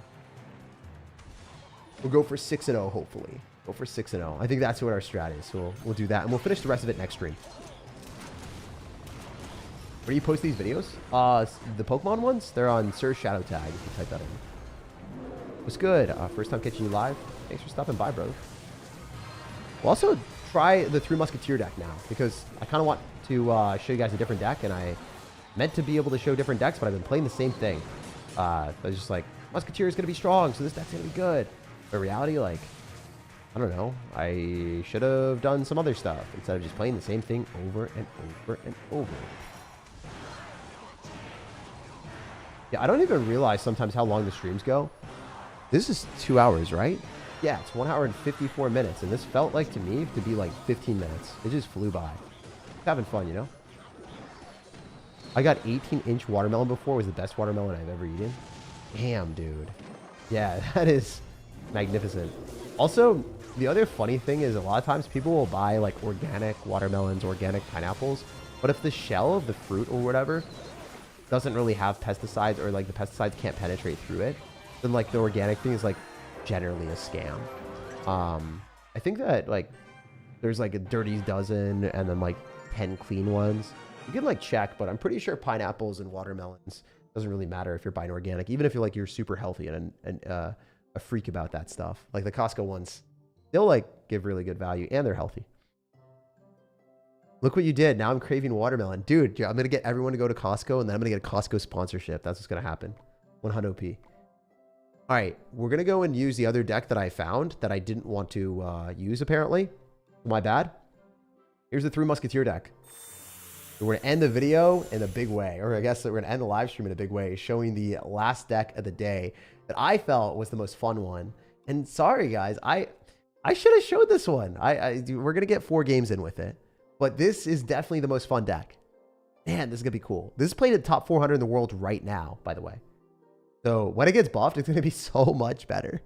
We'll go for 6-0, hopefully. Go for 6-0. I think that's what our strat is. So we'll do that, and we'll finish the rest of it next stream. Where do you post these videos? The Pokemon ones? They're on SirTag. You can type that in. What's good? First time catching you live. Thanks for stopping by, bro. We'll also try the 3 Musketeer deck now, because I kind of want to show you guys a different deck, and I meant to be able to show different decks, but I've been playing the same thing. I was just like, Musketeer is going to be strong, so this deck's going to be good. But in reality, like, I don't know. I should have done some other stuff instead of just playing the same thing over and over and over. Yeah, I don't even realize sometimes how long the streams go. This is 2 hours, right? Yeah, it's 1 hour and 54 minutes. And this felt like to me to be like 15 minutes. It just flew by. Just having fun, you know? I got 18-inch watermelon before. It was the best watermelon I've ever eaten. Damn, dude. Yeah, that is magnificent. Also, the other funny thing is a lot of times people will buy like organic watermelons, organic pineapples. But if the shell of the fruit or whatever doesn't really have pesticides, or like the pesticides can't penetrate through it, then like the organic thing is like generally a scam. I think that like there's like a dirty dozen and then like 10 clean ones. You can like check, but I'm pretty sure pineapples and watermelons doesn't really matter if you're buying organic, even if you're super healthy and a freak about that stuff. Like the Costco ones, they'll like give really good value and they're healthy. Look what you did. Now I'm craving watermelon. Dude, I'm going to get everyone to go to Costco and then I'm going to get a Costco sponsorship. That's what's going to happen. 100p. All right, we're going to go and use the other deck that I found that I didn't want to use apparently. My bad. Here's the 3 Musketeer deck. We're going to end the video in a big way, or I guess we're going to end the live stream in a big way, showing the last deck of the day that I felt was the most fun one. And sorry, guys, I should have showed this one. We're going to get 4 games in with it. But this is definitely the most fun deck. Man, this is going to be cool. This is played at top 400 in the world right now, by the way. So when it gets buffed, it's going to be so much better.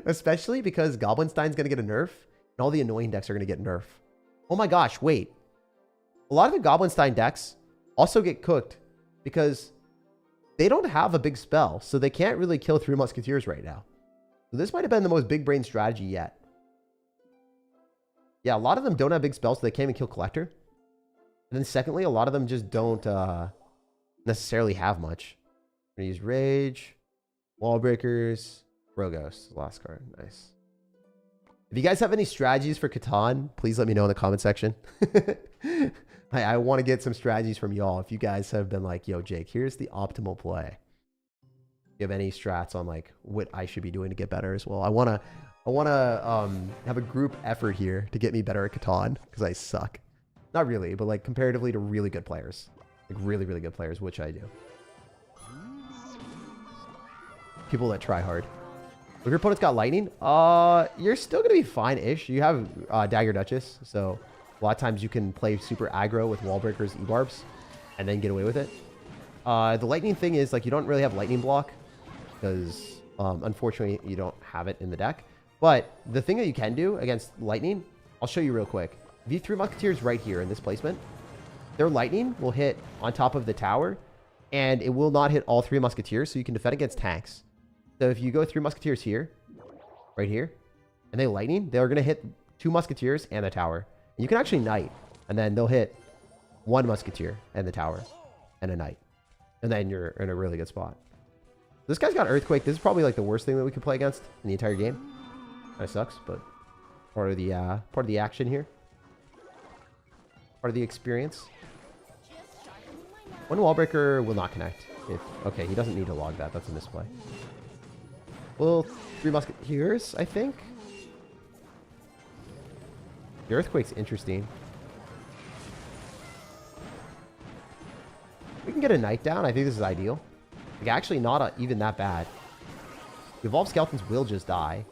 Especially because Goblinstein's going to get a nerf, and all the annoying decks are going to get nerf. Oh my gosh, wait. A lot of the Goblinstein decks also get cooked because they don't have a big spell, so they can't really kill 3 Musketeers right now. So this might have been the most big brain strategy yet. Yeah, a lot of them don't have big spells, so they can't even kill Collector. And then secondly, a lot of them just don't necessarily have much. I'm going to use Rage, Wall Breakers, Rogos, last card. Nice. If you guys have any strategies for Catan, please let me know in the comment section. I want to get some strategies from y'all. If you guys have been like, yo, Jake, here's the optimal play. You have any strats on like what I should be doing to get better as well? I want to have a group effort here to get me better at Catan because I suck. Not really, but like comparatively to really good players. Like really, really good players, which I do. People that try hard. If your opponent's got lightning, you're still going to be fine-ish. You have Dagger Duchess, so a lot of times you can play super aggro with Wall Breakers, E-Barbs, and then get away with it. The lightning thing is like you don't really have lightning block because unfortunately you don't have it in the deck. But the thing that you can do against lightning, I'll show you real quick. If you 3 Musketeers right here in this placement, their lightning will hit on top of the tower, and it will not hit all 3 Musketeers, so you can defend against tanks. So if you go 3 Musketeers here, right here, and they lightning, they're going to hit 2 Musketeers and the tower. And you can actually knight, and then they'll hit 1 Musketeer and the tower, and a knight. And then you're in a really good spot. This guy's got Earthquake. This is probably like the worst thing that we could play against in the entire game. Kind of sucks, but part of the action here. Part of the experience. 1 Wall Breaker will not connect. Okay, he doesn't need to log that. That's a misplay. Well, 3 Musketeers, I think. The Earthquake's interesting. We can get a Knight down. I think this is ideal. Like, actually not even that bad. The Evolved Skeletons will just die.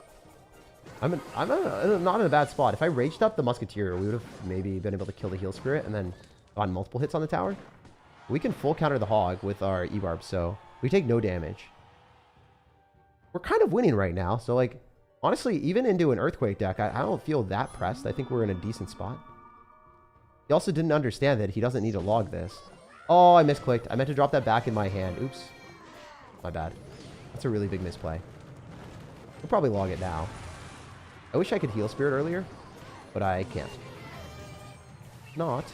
I'm not in a bad spot. If I raged up the Musketeer, we would have maybe been able to kill the Heal Spirit and then gotten multiple hits on the tower. We can full counter the Hog with our E-Barb, so we take no damage. We're kind of winning right now, so like, honestly, even into an Earthquake deck, I don't feel that pressed. I think we're in a decent spot. He also didn't understand that he doesn't need to log this. Oh, I misclicked. I meant to drop that back in my hand. Oops. My bad. That's a really big misplay. We'll probably log it now. I wish I could Heal Spirit earlier, but I can't. Not.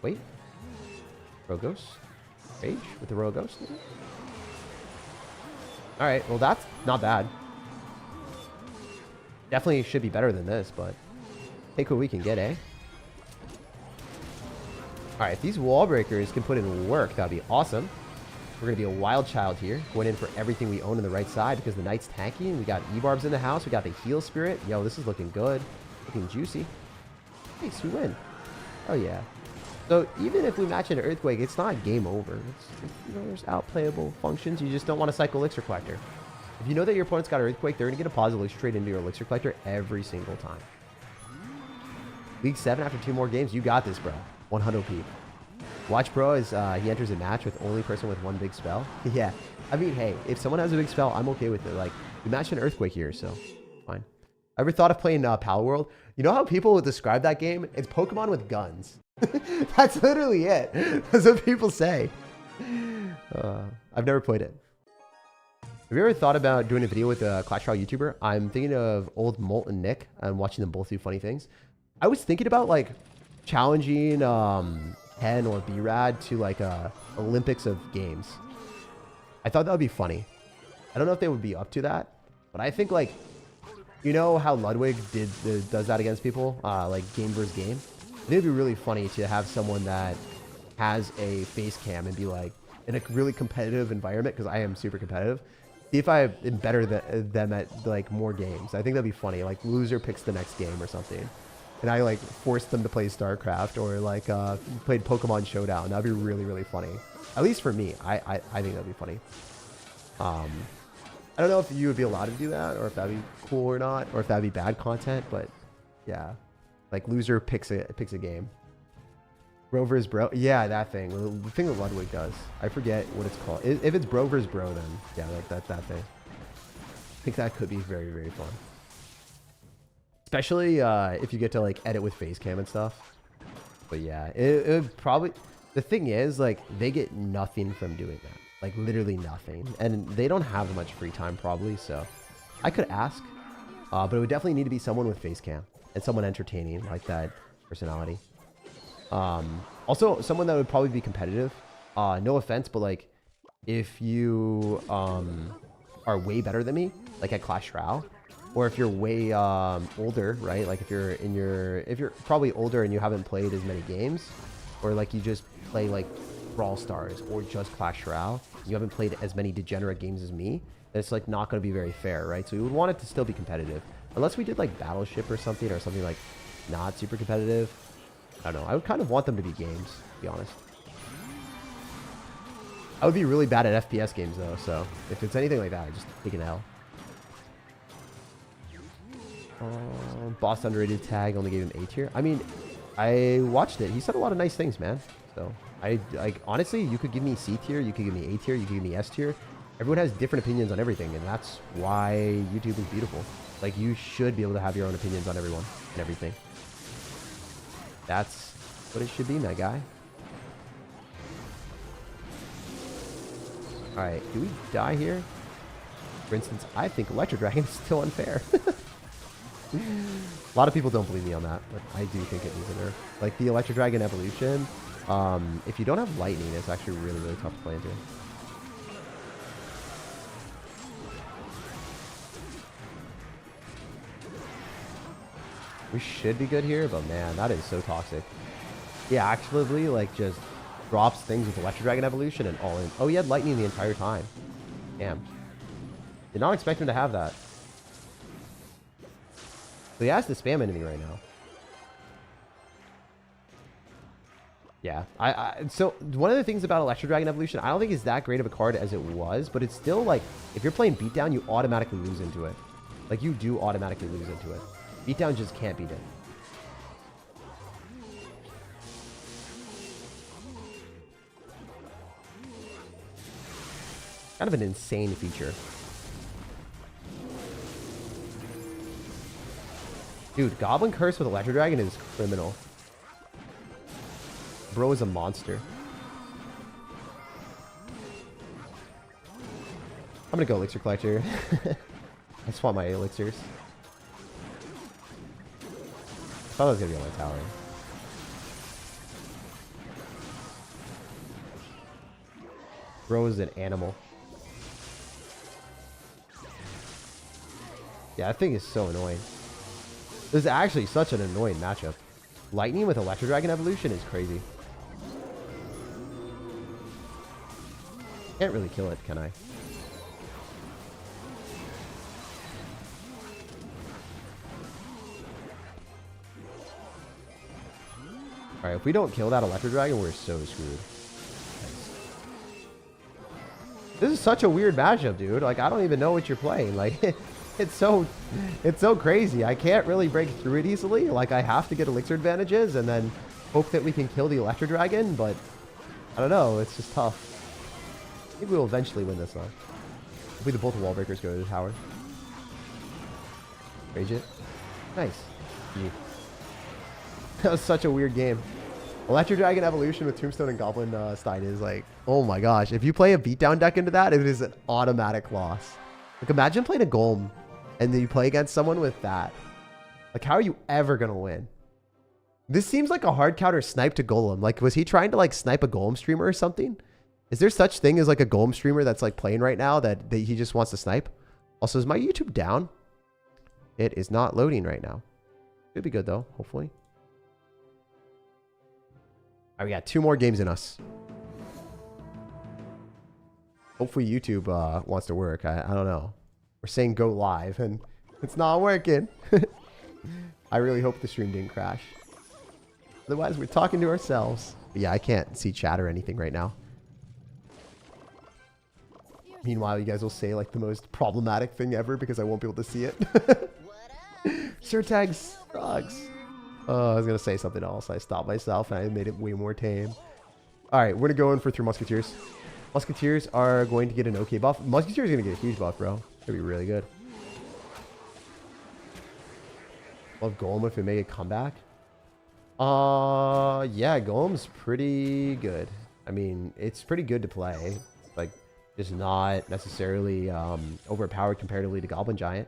Wait. Rogos. Rage with the Rogos. Alright, well that's not bad. Definitely should be better than this, but take what we can get, eh? Alright, if these Wall Breakers can put in work, that'd be awesome. We're going to be a wild child here, going in for everything we own on the right side because the Knight's tanky, and we got E-Barbs in the house, we got the Heal Spirit. Yo, this is looking good. Looking juicy. Nice, we win. Oh yeah. So even if we match an Earthquake, it's not game over. There's outplayable functions. You just don't want to cycle Elixir Collector. If you know that your opponent's got an Earthquake, they're going to get a positive Elixir trade into your Elixir Collector every single time. League 7 after 2 more games. You got this, bro. 100p. Watch Pro as he enters a match with only person with 1 big spell. Yeah. I mean, hey, if someone has a big spell, I'm okay with it. Like, we matched an Earthquake here, so fine. Ever thought of playing Pal World? You know how people would describe that game? It's Pokemon with guns. That's literally it. That's what people say. I've never played it. Have you ever thought about doing a video with a Clash Royale YouTuber? I'm thinking of old Molt and Nick and watching them both do funny things. I was thinking about like challenging Hen or B-Rad to like Olympics of games. I thought that would be funny. I don't know if they would be up to that, but I think like, you know how Ludwig does that against people, like game versus game? I think it'd be really funny to have someone that has a face cam and be like, in a really competitive environment, because I am super competitive, see if I am better than them at like more games. I think that'd be funny. Like loser picks the next game or something. And I like forced them to play StarCraft or like played Pokemon Showdown. That'd be really, really funny. At least for me, I think that'd be funny. I don't know if you would be allowed to do that or if that'd be cool or not, or if that'd be bad content, but yeah. Like loser picks a game. Bro versus bro. Yeah, that thing. The thing that Ludwig does. I forget what it's called. If it's bro versus bro, then yeah, like that thing. I think that could be very, very fun. Especially if you get to like edit with face cam and stuff. But yeah, it would probably... The thing is, like, they get nothing from doing that. Like, literally nothing. And they don't have much free time, probably, so... I could ask. But it would definitely need to be someone with face cam. And someone entertaining, like that personality. Also, someone that would probably be competitive. No offense, but, like, if you are way better than me, like at Clash Royale, or if you're way older, right? Like, if you're probably older and you haven't played as many games, or, like, you just play, like, Brawl Stars or just Clash Royale, you haven't played as many degenerate games as me, then it's, like, not going to be very fair, right? So we would want it to still be competitive. Unless we did, like, Battleship or something, like, not super competitive. I don't know. I would kind of want them to be games, to be honest. I would be really bad at FPS games, though, so if it's anything like that, I just take an L. Boss underrated tag, only gave him A tier. I mean, I watched it. He said a lot of nice things, man. So, like, honestly, you could give me C tier, you could give me A tier, you could give me S tier. Everyone has different opinions on everything, and that's why YouTube is beautiful. Like, you should be able to have your own opinions on everyone and everything. That's what it should be, my guy. Alright, do we die here? For instance, I think Electro Dragon is still unfair. A lot of people don't believe me on that, but I do think it needs a nerf. Like, the Electro Dragon evolution, if you don't have lightning, it's actually really, really tough to play into. We should be good here, but man, that is so toxic. Yeah, actually, like, just drops things with Electro Dragon evolution and all in. Oh, he had lightning the entire time. Damn. Did not expect him to have that. So he has to spam enemy right now. Yeah. So one of the things about Electro Dragon evolution, I don't think it's that great of a card as it was, but it's still like, if you're playing Beatdown, you automatically lose into it. Like, you do automatically lose into it. Beatdown just can't beat it. Kind of an insane feature. Dude, Goblin Curse with Electro Dragon is criminal. Bro is a monster. I'm gonna go Elixir Collector. I just want my elixirs. I thought I was gonna be on my tower. Bro is an animal. Yeah, that thing is so annoying. This is actually such an annoying matchup. Lightning with Electro Dragon evolution is crazy. Can't really kill it, can I? All right, if we don't kill that Electro Dragon, we're so screwed. This is such a weird matchup, dude. Like, I don't even know what you're playing. Like, it's so crazy. I can't really break through it easily. Like, I have to get elixir advantages and then hope that we can kill the Electro Dragon, but I don't know. It's just tough. I think we will eventually win this, though. Hopefully the both wall breakers go to the tower. Rage it. Nice. Yeah. That was such a weird game. Electro Dragon Evolution with Tombstone and Goblin Stein is like, oh my gosh. If you play a beatdown deck into that, it is an automatic loss. Like, imagine playing a Golem and then you play against someone with that. Like, how are you ever going to win? This seems like a hard counter snipe to Golem. Like, was he trying to, like, snipe a Golem streamer or something? Is there such thing as, like, a Golem streamer that's, like, playing right now that he just wants to snipe? Also, is my YouTube down? It is not loading right now. Should be good, though, hopefully. All right, we got 2 more games in us. Hopefully YouTube wants to work. I don't know. We're saying go live, and it's not working. I really hope the stream didn't crash. Otherwise, we're talking to ourselves. But yeah, I can't see chat or anything right now. Meanwhile, you guys will say like the most problematic thing ever because I won't be able to see it. SirTag sucks. Oh, I was going to say something else. I stopped myself and I made it way more tame. All right, we're going to go in for 3 Musketeers. Musketeers are going to get an okay buff. Musketeers are going to get a huge buff, bro. It's going to be really good. Love Golem if we make a comeback. Yeah, Golem's pretty good. I mean, it's pretty good to play. Like, just not necessarily overpowered comparatively to Goblin Giant.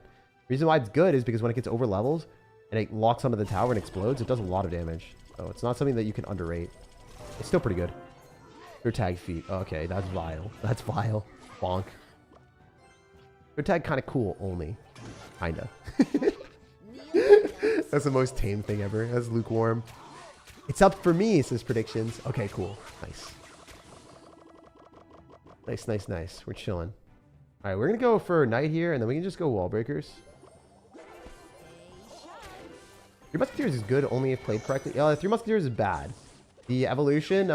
Reason why it's good is because when it gets over levels and it locks onto the tower and explodes, it does a lot of damage. So it's not something that you can underrate. It's still pretty good. SirTag feet. Okay, that's vile. That's vile. Bonk. SirTag kind of cool only. Kinda. That's the most tame thing ever. That's lukewarm. It's up for me, says predictions. Okay, cool. Nice. Nice, nice, nice. We're chilling. All right, we're going to go for Knight here, and then we can just go Wall Breakers. 3 Musketeers is good only if played correctly. 3 Musketeers is bad. The evolution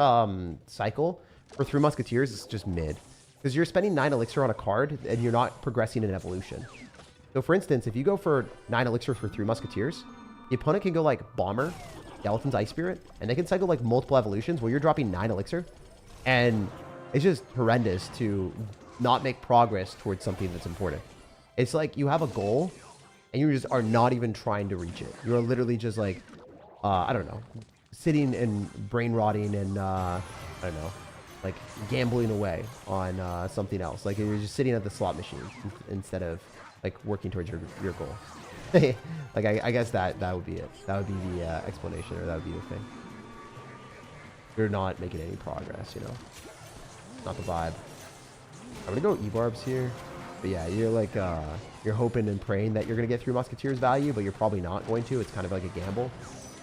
cycle for 3 Musketeers is just mid. Because you're spending 9 elixir on a card, and you're not progressing in evolution. So for instance, if you go for 9 elixir for 3 Musketeers, the opponent can go like Bomber, Skeleton's Ice Spirit, and they can cycle like multiple evolutions where you're dropping 9 elixir. And it's just horrendous to not make progress towards something that's important. It's like you have a goal and you just are not even trying to reach it. You're literally just like, I don't know, sitting and brain rotting and, I don't know, like gambling away on something else. Like you're just sitting at the slot machine instead of like working towards your goal. Like I guess that would be it. That would be the explanation, or that would be the thing. You're not making any progress, you know. Not the vibe. I'm gonna go E-Barbs here. But yeah, you're like you're hoping and praying that you're gonna get through Musketeers value, but you're probably not going to. It's kind of like a gamble.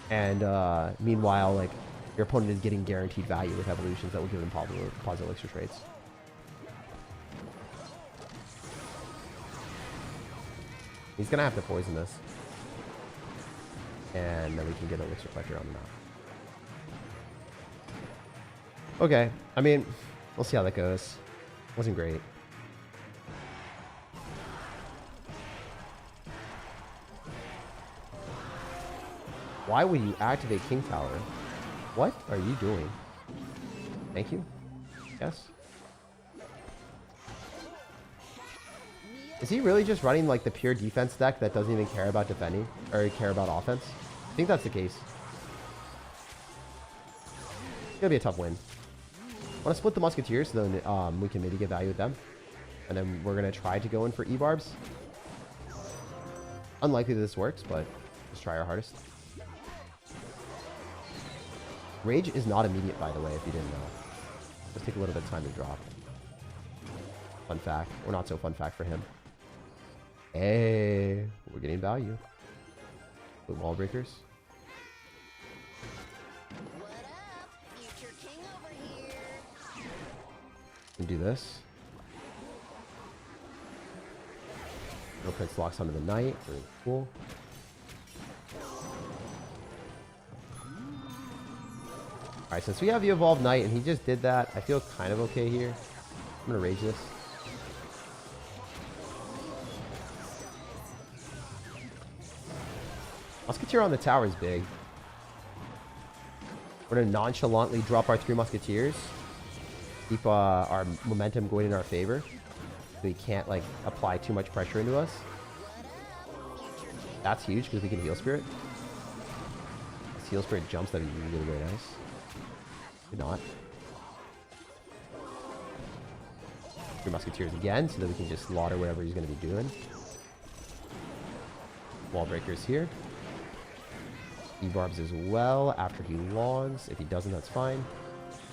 And meanwhile, like your opponent is getting guaranteed value with evolutions that will give them positive elixir traits. He's gonna have to poison this. And then we can get elixir collector on the map. Okay, I mean, we'll see how that goes. Wasn't great. Why would you activate King Tower? What are you doing? Thank you. Yes. Is he really just running like the pure defense deck that doesn't even care about defending or care about offense? I think that's the case. It's gonna be a tough win. I want to split the Musketeers so then we can maybe get value with them. And then we're going to try to go in for E-Barbs. Unlikely that this works, but let's try our hardest. Rage is not immediate, by the way, if you didn't know. Just take a little bit of time to drop. Fun fact. Or not so fun fact for him. Hey, we're getting value. With wall breakers. And do this. No Prince locks onto the Knight. Very cool. Alright, since we have the Evolved Knight and he just did that, I feel kind of okay here. I'm gonna rage this. Musketeer on the tower is big. We're gonna nonchalantly drop our 3 Musketeers. Keep our momentum going in our favor. So we can't like apply too much pressure into us. That's huge because we can heal spirit. This heal spirit jumps, that'd be really, really nice. Did not. 3 Musketeers again so that we can just slaughter whatever he's gonna be doing. Wall breakers here. He barbs as well after he longs. If he doesn't, that's fine.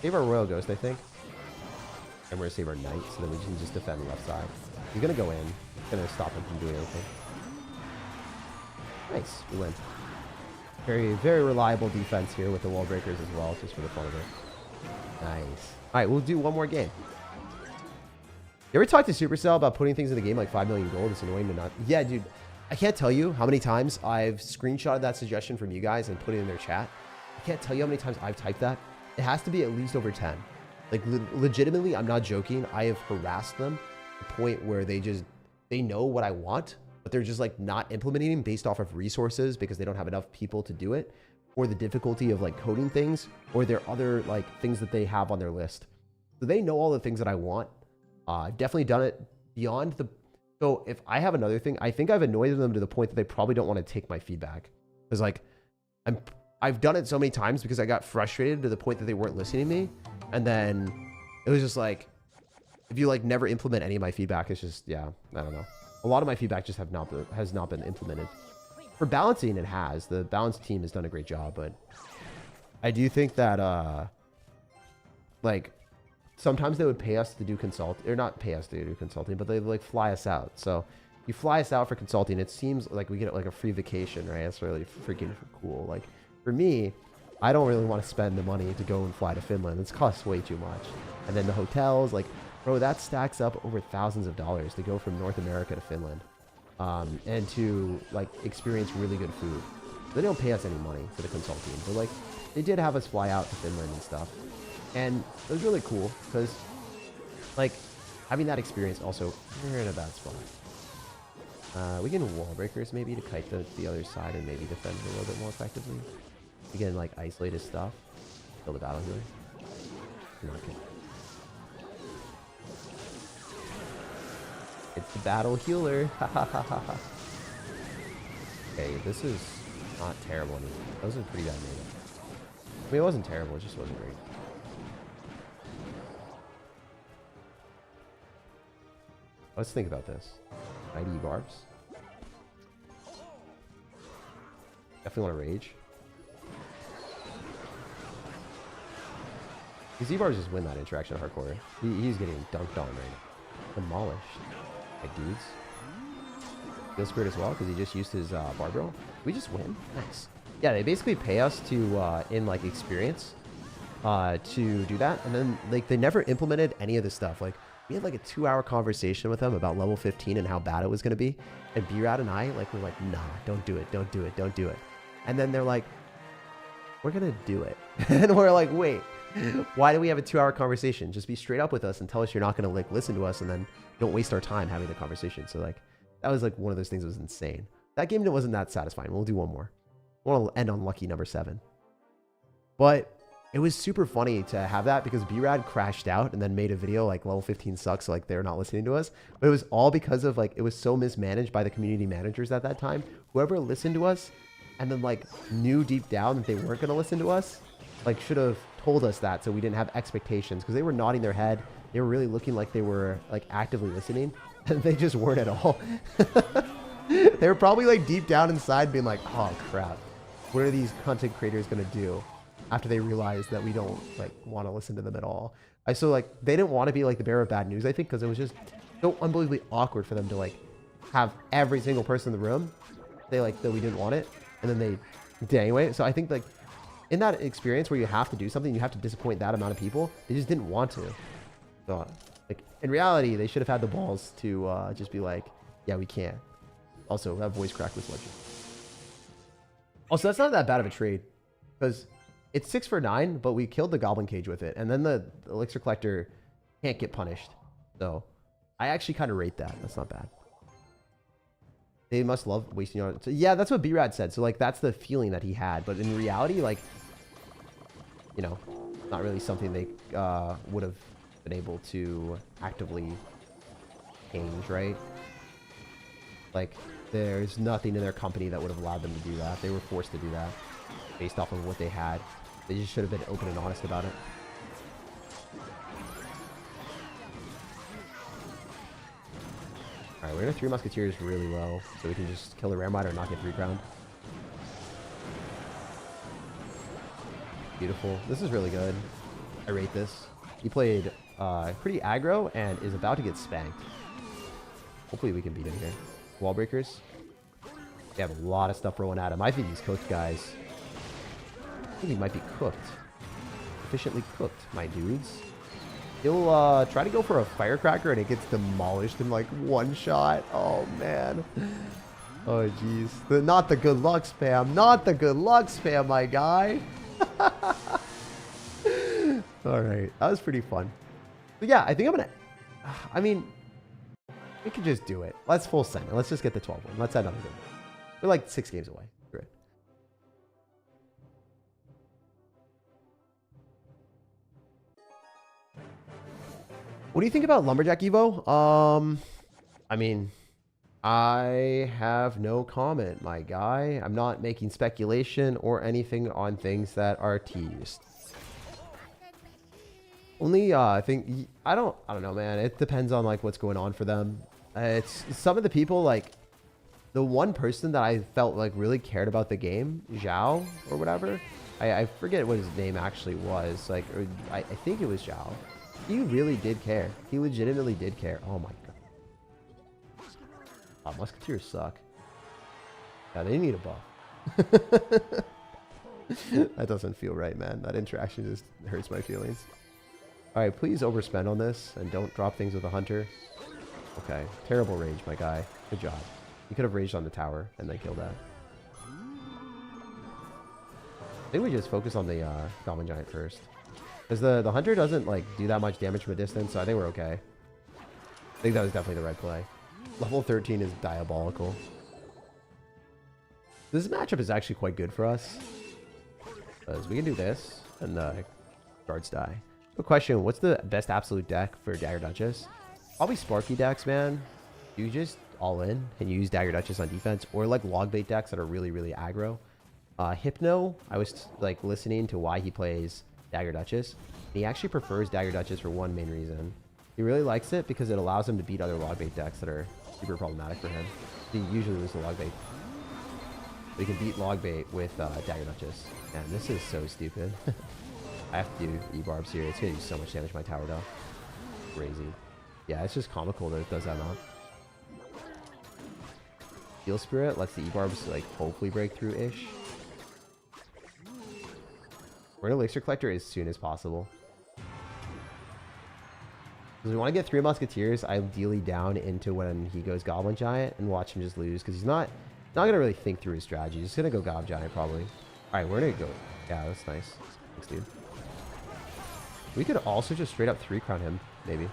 Save our Royal Ghost, I think. And we're going to save our Knight so that we can just defend the left side. He's going to go in. It's going to stop him from doing anything. Nice. We win. Very, very reliable defense here with the wall breakers as well, just for the fun of it. Nice. All right, we'll do one more game. You ever talk to Supercell about putting things in the game like 5 million gold? It's annoying to not... Yeah, dude. I can't tell you how many times I've screenshotted that suggestion from you guys and put it in their chat. I can't tell you how many times I've typed that. It has to be at least over 10. Like, legitimately, I'm not joking. I have harassed them to the point where they know what I want, but they're just, like, not implementing based off of resources because they don't have enough people to do it, or the difficulty of, like, coding things, or their other, like, things that they have on their list. So they know all the things that I want. I've definitely done it beyond the... So if I have another thing, I think I've annoyed them to the point that they probably don't want to take my feedback. Because, like, I've done it so many times because I got frustrated to the point that they weren't listening to me. And then it was just like, if you, like, never implement any of my feedback, it's just, yeah, I don't know. A lot of my feedback just has not been implemented. For balancing, it has. The balance team has done a great job, but I do think that, like... Sometimes they would pay us to do or not pay us to do consulting, but they like fly us out. So you fly us out for consulting. It seems like we get like a free vacation, right? It's really freaking cool. Like for me, I don't really want to spend the money to go and fly to Finland. It's costs way too much. And then the hotels, like, bro, that stacks up over thousands of dollars to go from North America to Finland, and to like experience really good food. They don't pay us any money for the consulting, but like they did have us fly out to Finland and stuff. And it was really cool because, like, having that experience also, we're in a bad spot. We can wall breakers maybe to kite the other side and maybe defend a little bit more effectively. Again, like, isolate his stuff. Kill the battle healer. Okay. It's the battle healer. Okay, this is not terrible anymore. That was a pretty bad name. I mean, it wasn't terrible, it just wasn't great. Let's think about this. ID barbs. Definitely want to rage. These Z-barbs just win that interaction hardcore. He's getting dunked on right now. Demolished. Like dudes. Heal spirit as well because he just used his barbell. We just win. Nice. Yeah, they basically pay us to in like experience to do that, and then like they never implemented any of this stuff. Like we had like a 2-hour conversation with them about level 15 and how bad it was going to be. And B-Rad and I, like, we're like, nah, don't do it. Don't do it. Don't do it. And then they're like, we're going to do it. And we're like, wait, why do we have a 2-hour conversation? Just be straight up with us and tell us you're not going to like listen to us and then don't waste our time having the conversation. So like, that was like one of those things that was insane. That game wasn't that satisfying. We'll do one more. We'll end on lucky number 7. But it was super funny to have that because B-Rad crashed out and then made a video like level 15 sucks, so like they're not listening to us. But it was all because of like, it was so mismanaged by the community managers at that time. Whoever listened to us and then like knew deep down that they weren't going to listen to us, like should have told us that so we didn't have expectations, because they were nodding their head. They were really looking like they were like actively listening, and they just weren't at all. They were probably like deep down inside being like, oh crap, what are these content creators going to do after they realize that we don't like want to listen to them at all. So like they didn't want to be like the bearer of bad news, I think, because it was just so unbelievably awkward for them to like have every single person in the room say like that we didn't want it, and then they did anyway. So I think like in that experience where you have to do something, you have to disappoint that amount of people, they just didn't want to. So like in reality, they should have had the balls to just be like, yeah, we can't. Also, that voice crack was legend. Also, that's not that bad of a trade, because It's 6 for 9, but we killed the Goblin Cage with it. And then the Elixir Collector can't get punished. So I actually kind of rate that. That's not bad. They must love wasting on it. So, yeah, that's what B-Rad said. So, like, that's the feeling that he had. But in reality, like, you know, not really something they would have been able to actively change, right? Like, there's nothing in their company that would have allowed them to do that. They were forced to do that based off of what they had. They just should have been open and honest about it. Alright, we're gonna 3 Musketeers really low, so we can just kill the Rare Miner and not get 3 crowned. Beautiful. This is really good. I rate this. He played pretty aggro and is about to get spanked. Hopefully we can beat him here. Wall breakers. They have a lot of stuff rolling at him. I think he's cooked, guys. I think he might be cooked. Efficiently cooked, my dudes. He'll try to go for a firecracker and it gets demolished in like 1 shot. Oh, man. Oh, jeez. Not the good luck spam. Not the good luck spam, my guy. All right. That was pretty fun. But yeah, I think I'm going to... I mean, we could just do it. Let's full send it. Let's just get the 12 one. Let's add another good one. We're like 6 games away. Great. What do you think about Lumberjack Evo? I mean, I have no comment, my guy. I'm not making speculation or anything on things that are teased. Only, I think, I don't know, man. It depends on, like, what's going on for them. It's some of the people, like, the one person that I felt, like, really cared about the game, Zhao, or whatever. I forget what his name actually was. Like, or, I think it was Zhao. He really did care. He legitimately did care. Oh, my God. Oh, Musketeers suck. Yeah, they need a buff. That doesn't feel right, man. That interaction just hurts my feelings. Alright, please overspend on this and don't drop things with a hunter. Okay, terrible rage, my guy. Good job. You could have raged on the tower and then killed that. I think we just focus on the Goblin Giant first. Because the hunter doesn't like do that much damage from a distance, so I think we're okay. I think that was definitely the right play. Level 13 is diabolical. This matchup is actually quite good for us. Because we can do this and guards die. Good question. What's the best absolute deck for Dagger Duchess? Probably Sparky decks, man. You just all in and use Dagger Duchess on defense, or like log bait decks that are really, really aggro. Hypno, I was like listening to why he plays Dagger Duchess. He actually prefers Dagger Duchess for one main reason. He really likes it because it allows him to beat other log bait decks that are super problematic for him. He usually loses to log bait. But he can beat log bait with Dagger Duchess. Man, this is so stupid. I have to do E-barbs here. It's going to do so much damage to my tower, though. Crazy. Yeah, it's just comical that it does that amount. Steel Spirit lets the E-barbs, like, hopefully break through-ish. We're going to Elixir Collector as soon as possible. Because we want to get 3 Musketeers, ideally down into when he goes Goblin Giant, and watch him just lose. Because he's not going to really think through his strategy. He's just going to go Goblin Giant, probably. Alright, we're going to go. Yeah, that's nice. Thanks, dude. We could also just straight up 3-crown him, maybe.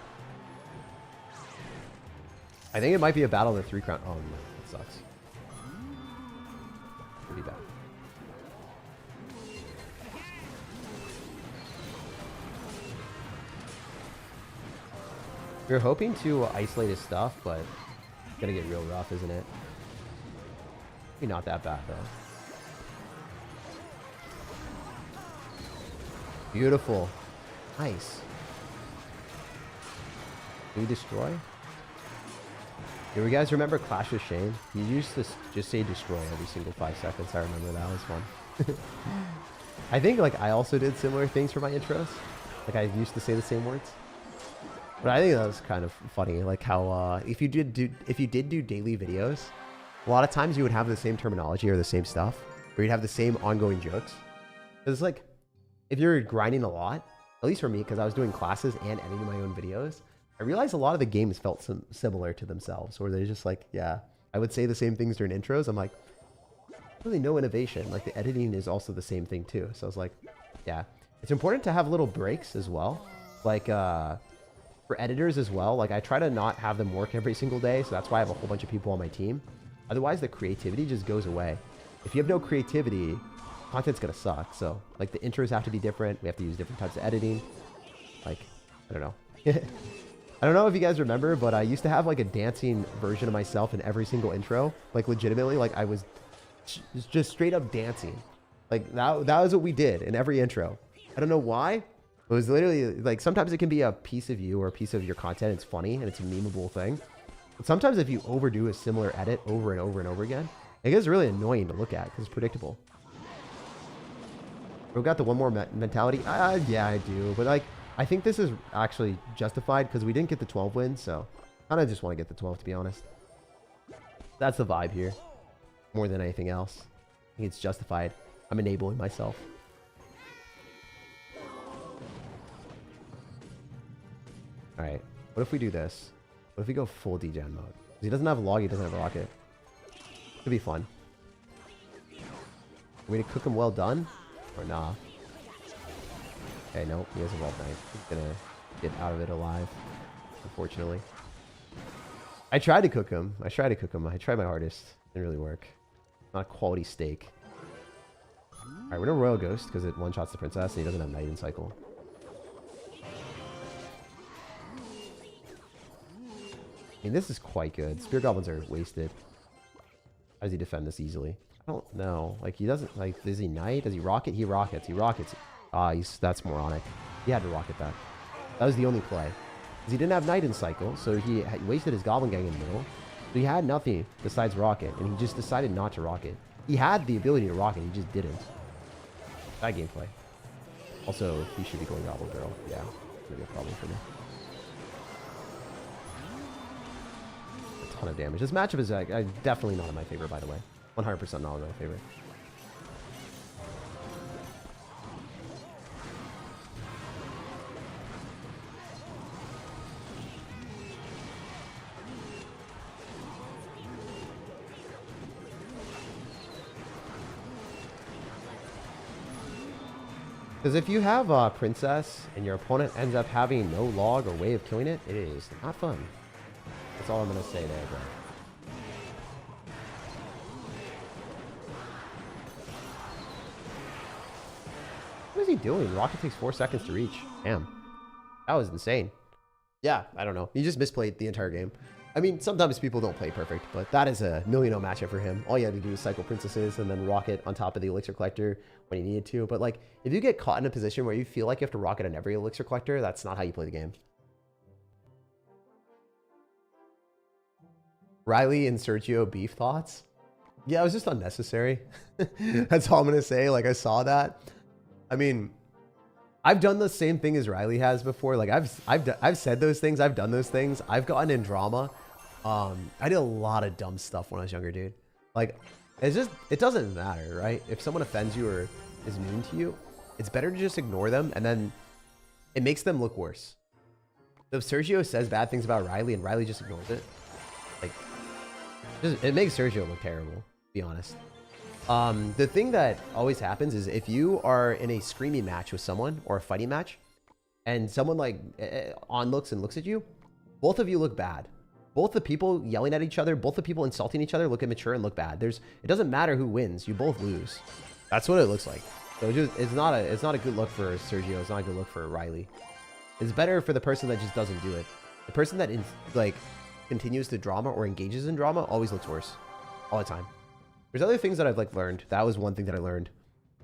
I think it might be a battle of the 3-crown. Oh, no. That sucks. Pretty bad. We're hoping to isolate his stuff, but it's going to get real rough, isn't it? Maybe not that bad, though. Beautiful. Nice. Do we destroy? Do you guys remember Clash with Shane? He used to just say destroy every single 5 seconds. I remember that was fun. I think like I also did similar things for my intros. Like I used to say the same words. But I think that was kind of funny. Like how if you did do daily videos, a lot of times you would have the same terminology or the same stuff, or you'd have the same ongoing jokes. It's like if you're grinding a lot, at least for me, because I was doing classes and editing my own videos, I realized a lot of the games felt similar to themselves, where they're just like, yeah, I would say the same things during intros. I'm like, really no innovation. Like the editing is also the same thing too. So I was like, Yeah. It's important to have little breaks as well. Like, for editors as well, like I try to not have them work every single day, so that's why I have a whole bunch of people on my team. Otherwise, the creativity just goes away. If you have no creativity, content's gonna suck. So, like, the intros have to be different. We have to use different types of editing. Like, I don't know. I don't know if you guys remember, but I used to have like a dancing version of myself in every single intro. Like, legitimately, like I was just straight up dancing. Like, that was what we did in every intro. I don't know why. It was literally like, sometimes it can be a piece of you or a piece of your content. It's funny and it's a memeable thing. But sometimes if you overdo a similar edit over and over and over again, it gets really annoying to look at because it's predictable. We got the one more mentality. Yeah, I do. But like, I think this is actually justified because we didn't get the 12 wins. So I kind of just want to get the 12, to be honest. That's the vibe here more than anything else. I think it's justified. I'm enabling myself. All right, what if we do this? What if we go full degen mode? He doesn't have log, he doesn't have rocket. Could be fun. Are we gonna cook him well done? Or nah? Okay, nope, he has a Vault Knight. He's gonna get out of it alive, unfortunately. I tried to cook him. I tried my hardest. Didn't really work. Not a quality steak. Alright, we're gonna Royal Ghost because it one-shots the princess and he doesn't have Knight in cycle. I mean, this is quite good. Spear Goblins are wasted. How does he defend this easily? I don't know. Like, he doesn't, like, does he Knight? Does he rocket? He rockets. He rockets. Ah, that's moronic. He had to rocket that. That was the only play. Because he didn't have Knight in cycle, so he wasted his Goblin Gang in the middle. So he had nothing besides rocket, and he just decided not to rocket. He had the ability to rocket, he just didn't. Bad gameplay. Also, he should be going Goblin Girl. Yeah, it's gonna be a problem for me. A ton of damage. This matchup is definitely not in my favor, by the way. 100% not in my favor. Because if you have a princess and your opponent ends up having no log or way of killing it, it is not fun. That's all I'm going to say there, bro. What is he doing? Rocket takes 4 seconds to reach. Damn. That was insane. Yeah, I don't know. He just misplayed the entire game. I mean, sometimes people don't play perfect, but that is a million-0 matchup for him. All you had to do is cycle princesses and then rocket on top of the elixir collector when you needed to. But like, if you get caught in a position where you feel like you have to rocket on every elixir collector, that's not how you play the game. Riley and Sergio beef thoughts? Yeah, it was just unnecessary. That's all I'm gonna say. Like, I saw that. I mean, I've done the same thing as Riley has before. Like, I've said those things. I've done those things. I've gotten in drama. I did a lot of dumb stuff when I was younger, dude. Like, it doesn't matter, right? If someone offends you or is mean to you, it's better to just ignore them, and then it makes them look worse. So if Sergio says bad things about Riley and Riley just ignores it, like, it makes Sergio look terrible, to be honest. The thing that always happens is if you are in a screaming match with someone or a fighting match and someone like looks at you, both of you look bad. Both the people yelling at each other, both the people insulting each other look immature and look bad. It doesn't matter who wins, you both lose. That's what it looks like. So it's not a good look for Sergio. It's not a good look for Riley. It's better for the person that just doesn't do it. The person that like continues the drama or engages in drama always looks worse all the time. There's other things that I've like learned. That was one thing that I learned.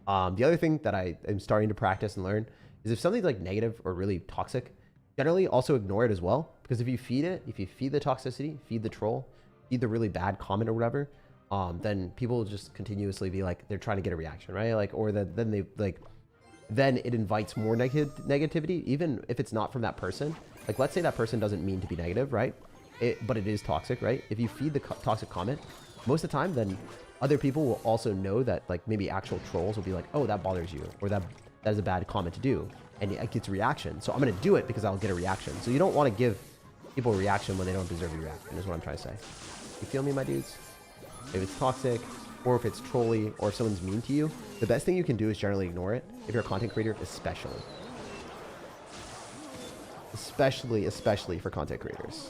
The other thing that I am starting to practice and learn is if something's like negative or really toxic, generally also ignore it as well. Because if you feed the toxicity, feed the troll, feed the really bad comment or whatever, then people will just continuously be like, they're trying to get a reaction, right? Like, or then it invites more negativity, even if it's not from that person. Like, let's say that person doesn't mean to be negative, right? But it is toxic, right? If you feed the toxic comment, most of the time, then other people will also know that, like, maybe actual trolls will be like, oh, that bothers you, or that is a bad comment to do, and it gets a reaction. So I'm going to do it because I'll get a reaction. So you don't want to give people a reaction when they don't deserve a reaction, is what I'm trying to say. You feel me, my dudes? If it's toxic, or if it's trolly, or if someone's mean to you, the best thing you can do is generally ignore it. If you're a content creator, especially. Especially for content creators.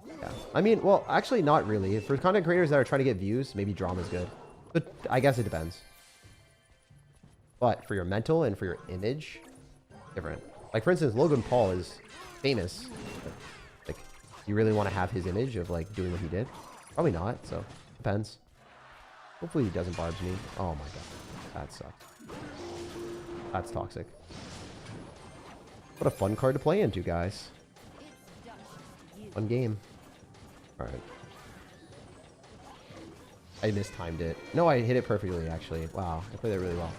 Yeah. I mean, well, actually not really. For content creators that are trying to get views, maybe drama is good. But I guess it depends. But for your mental and for your image, different. Like, for instance, Logan Paul is famous. But, like, you really want to have his image of, like, doing what he did? Probably not, so depends. Hopefully he doesn't barbs me. Oh my god. That sucks. That's toxic. What a fun card to play into, guys. Fun game. Alright. I mistimed it. No, I hit it perfectly, actually. Wow, I played that really well.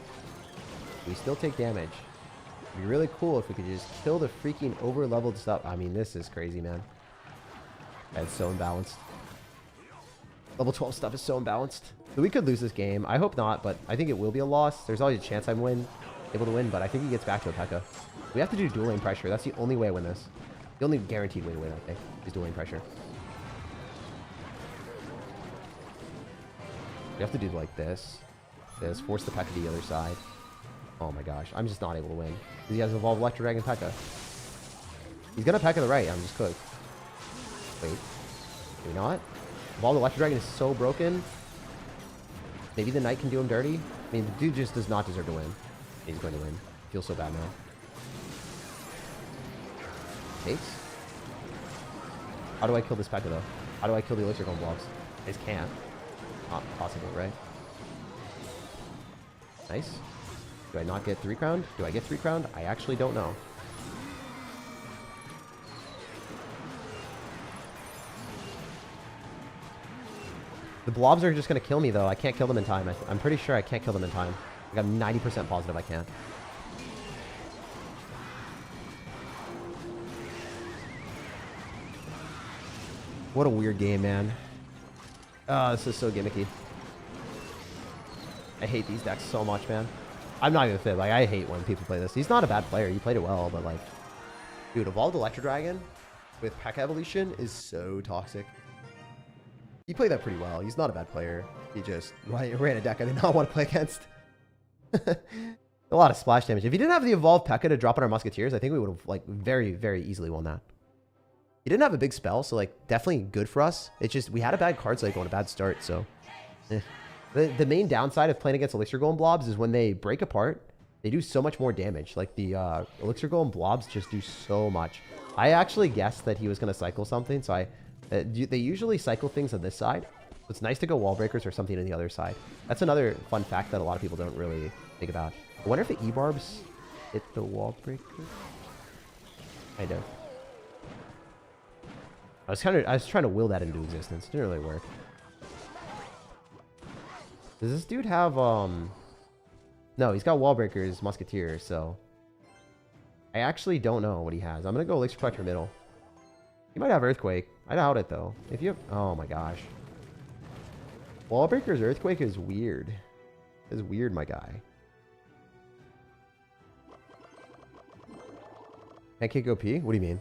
We still take damage. It'd be really cool if we could just kill the freaking over-leveled stuff. I mean, this is crazy, man. That's so imbalanced. Level 12 stuff is so imbalanced. So we could lose this game. I hope not, but I think it will be a loss. There's always a chance I'm able to win, but I think he gets back to a P.E.K.K.A. We have to do dual lane pressure. That's the only way I win this. The only guaranteed way to win, I think, is dual lane pressure. We have to do like this. Force the P.E.K.K.A. to the other side. Oh my gosh. I'm just not able to win. Because he has Evolved Electro Dragon P.E.K.K.A. He's gonna P.E.K.K.A. to the right. I'm just cooked. Wait. Maybe not? Evolved Electro Dragon is so broken. Maybe the Knight can do him dirty. I mean, the dude just does not deserve to win. He's going to win. Feels so bad now. Takes? How do I kill this P.E.K.K.A. though? How do I kill the Elixir Golem blocks? I just can't. Not possible, right? Nice. Do I not get 3 crowned? Do I get 3 crowned? I actually don't know. The blobs are just going to kill me, though. I can't kill them in time. I'm pretty sure I can't kill them in time. Like, I'm 90% positive I can't. What a weird game, man. Oh, this is so gimmicky. I hate these decks so much, man. I'm not even fit. Like, I hate when people play this. He's not a bad player. He played it well, but, like... Dude, Evolved Electro Dragon with P.E.K.K.A. Evolution is so toxic. He played that pretty well. He's not a bad player. He just ran a deck I did not want to play against. A lot of splash damage. If he didn't have the Evolved P.E.K.K.A. to drop on our Musketeers, I think we would have, like, very, very easily won that. He didn't have a big spell, so, like, definitely good for us. It's just, we had a bad card cycle and a bad start, so... The main downside of playing against Elixir Golem blobs is when they break apart, they do so much more damage. Like, the Elixir Golem blobs just do so much. I actually guessed that he was going to cycle something, so they usually cycle things on this side. So it's nice to go wall breakers or something on the other side. That's another fun fact that a lot of people don't really think about. I wonder if the E-barbs hit the wall breaker? I don't. I was trying to will that into existence. It didn't really work. Does this dude have, No, he's got wall breakers, Musketeer, so... I actually don't know what he has. I'm gonna go Elixir Collector middle. He might have Earthquake. I doubt it, though. If you have... Oh, my gosh. Wall breakers Earthquake is weird. It's weird, my guy. Pancake OP? What do you mean?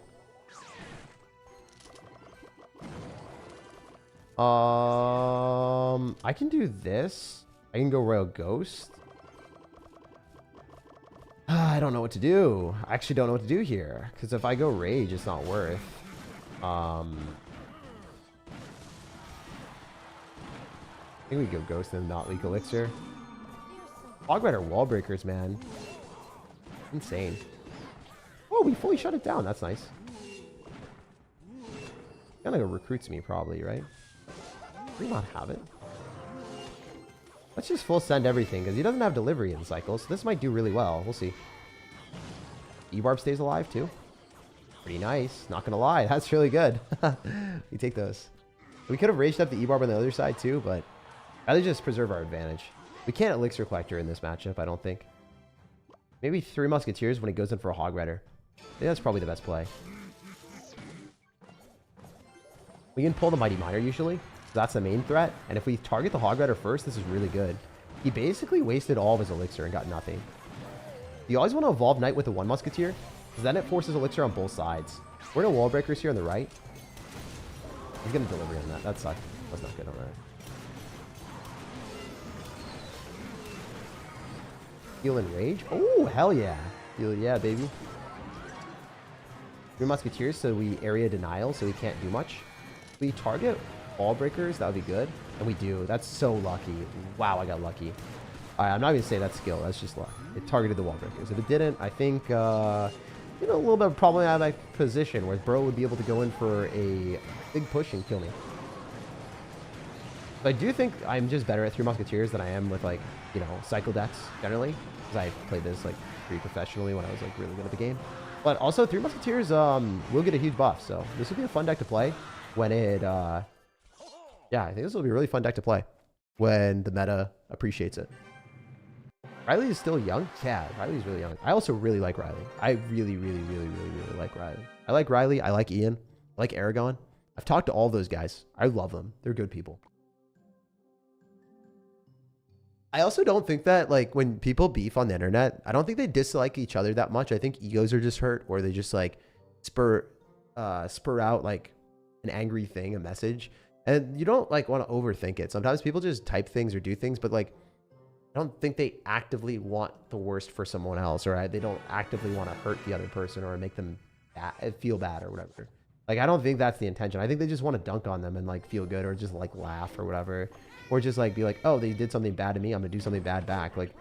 I can do this. I can go Royal Ghost. I don't know what to do. I actually don't know what to do here. Because if I go Rage, it's not worth. I think we go Ghost and not leak Elixir. Hog Rider wall breakers, man. Insane. Oh, we fully shut it down. That's nice. Kind of recruits me, probably, right? Do we not have it? Let's just full send everything, because he doesn't have delivery in cycles. So this might do really well. We'll see. E-Barb stays alive, too. Pretty nice. Not going to lie. That's really good. We take those. We could have raged up the E-Barb on the other side, too, but I'd rather just preserve our advantage. We can't Elixir Collector in this matchup, I don't think. Maybe 3 Musketeers when he goes in for a Hog Rider. I think that's probably the best play. We can pull the Mighty Miner, usually. That's the main threat, and if we target the Hog Rider first, this is really good. He basically wasted all of his Elixir and got nothing. You always want to evolve Knight with the 1 Musketeer, because then it forces Elixir on both sides. We're in a wall breakers here on the right. He's going to deliver on that. That sucked. That's not good. Alright. Heal and rage. Oh, hell yeah. Heal, yeah, baby. 3 Musketeers, so we area denial, so we can't do much. We target wall breakers, that would be good. And we do. That's so lucky. Wow, I got lucky. All right, I'm not even saying that's skill. That's just luck. It targeted the wall breakers. If it didn't, I think, you know, a little bit of problematic position where bro would be able to go in for a big push and kill me. So I do think I'm just better at 3 Musketeers than I am with, like, you know, cycle decks generally. Because I played this, like, pretty professionally when I was, like, really good at the game. But also, 3 Musketeers will get a huge buff. So this will be a fun deck to play when it... yeah, I think this will be a really fun deck to play when the meta appreciates it. Riley is still young? Yeah, Riley's really young. I also really like Riley. I really like Riley. I like Riley. I like Ian. I like Aragon. I've talked to all those guys. I love them. They're good people. I also don't think that, like, when people beef on the internet, I don't think they dislike each other that much. I think egos are just hurt, or they just, like, spur out, like, an angry thing, a message. And you don't, like, want to overthink it. Sometimes people just type things or do things, but, like, I don't think they actively want the worst for someone else, or they don't actively want to hurt the other person or make them feel bad or whatever. Like, I don't think that's the intention. I think they just want to dunk on them and, like, feel good or just, like, laugh or whatever. Or just, like, be like, oh, they did something bad to me. I'm going to do something bad back. Like,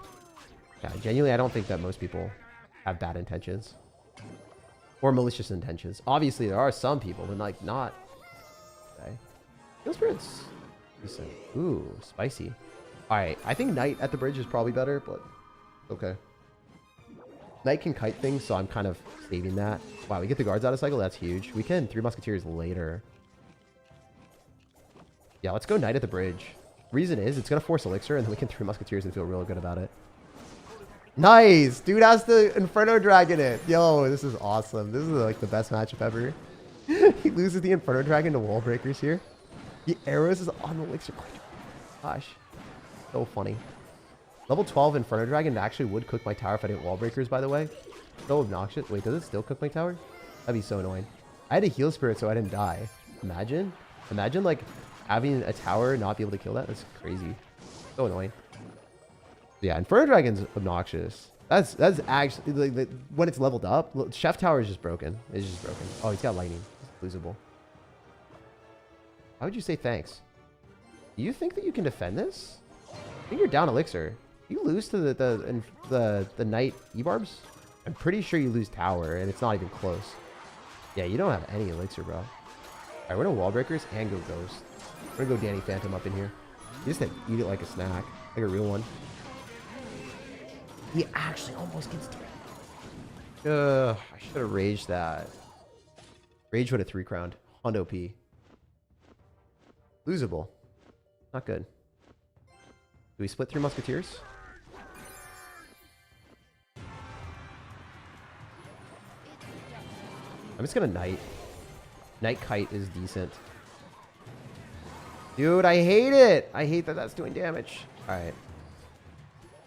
yeah, genuinely, I don't think that most people have bad intentions. Or malicious intentions. Obviously, there are some people, but, like, not. Okay. Heal Spirit's decent. Ooh, spicy. Alright, I think Knight at the bridge is probably better, but okay. Knight can kite things, so I'm kind of saving that. Wow, we get the guards out of cycle. That's huge. We can 3 Musketeers later. Yeah, let's go Knight at the bridge. Reason is, it's going to force elixir, and then we can 3 Musketeers and feel real good about it. Nice! Dude has the Inferno Dragon in. Yo, this is awesome. This is, like, the best matchup ever. He loses the Inferno Dragon to wall breakers here. The arrows is on the elixir. Gosh. So funny. Level 12 Inferno Dragon actually would cook my tower if I didn't wall breakers, by the way. So obnoxious. Wait, does it still cook my tower? That'd be so annoying. I had a heal spirit so I didn't die. Imagine, like, having a tower not be able to kill that. That's crazy. So annoying. Yeah, Inferno Dragon's obnoxious. That's actually, like, when it's leveled up, Chef Tower is just broken. It's just broken. Oh, he's got lightning. It's losable. How would you say thanks? Do you think that you can defend this? I think you're down elixir. You lose to the knight E-barbs? I'm pretty sure you lose tower, and it's not even close. Yeah, you don't have any elixir, bro. Alright, we're gonna wall breakers and go ghost. We're gonna go Danny Phantom up in here. You just have to eat it like a snack, like a real one. He actually almost gets to it. I should have raged that. Rage would have 3-crowned. Hondo P. Losable. Not good. Do we split 3 Musketeers? I'm just gonna Knight. Knight Kite is decent. Dude, I hate it! I hate that that's doing damage. Alright.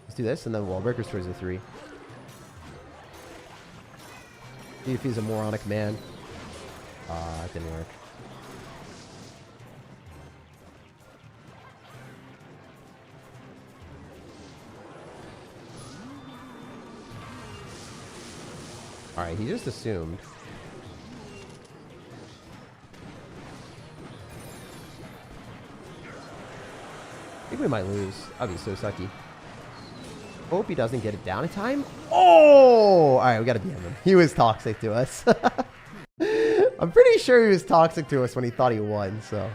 Let's do this, and then wall breakers towards the 3. See if he's a moronic man. It didn't work. Alright, he just assumed. I think we might lose. That'd be so sucky. Hope he doesn't get it down in time. Oh! Alright, we gotta beat him. He was toxic to us. I'm pretty sure he was toxic to us when he thought he won, so.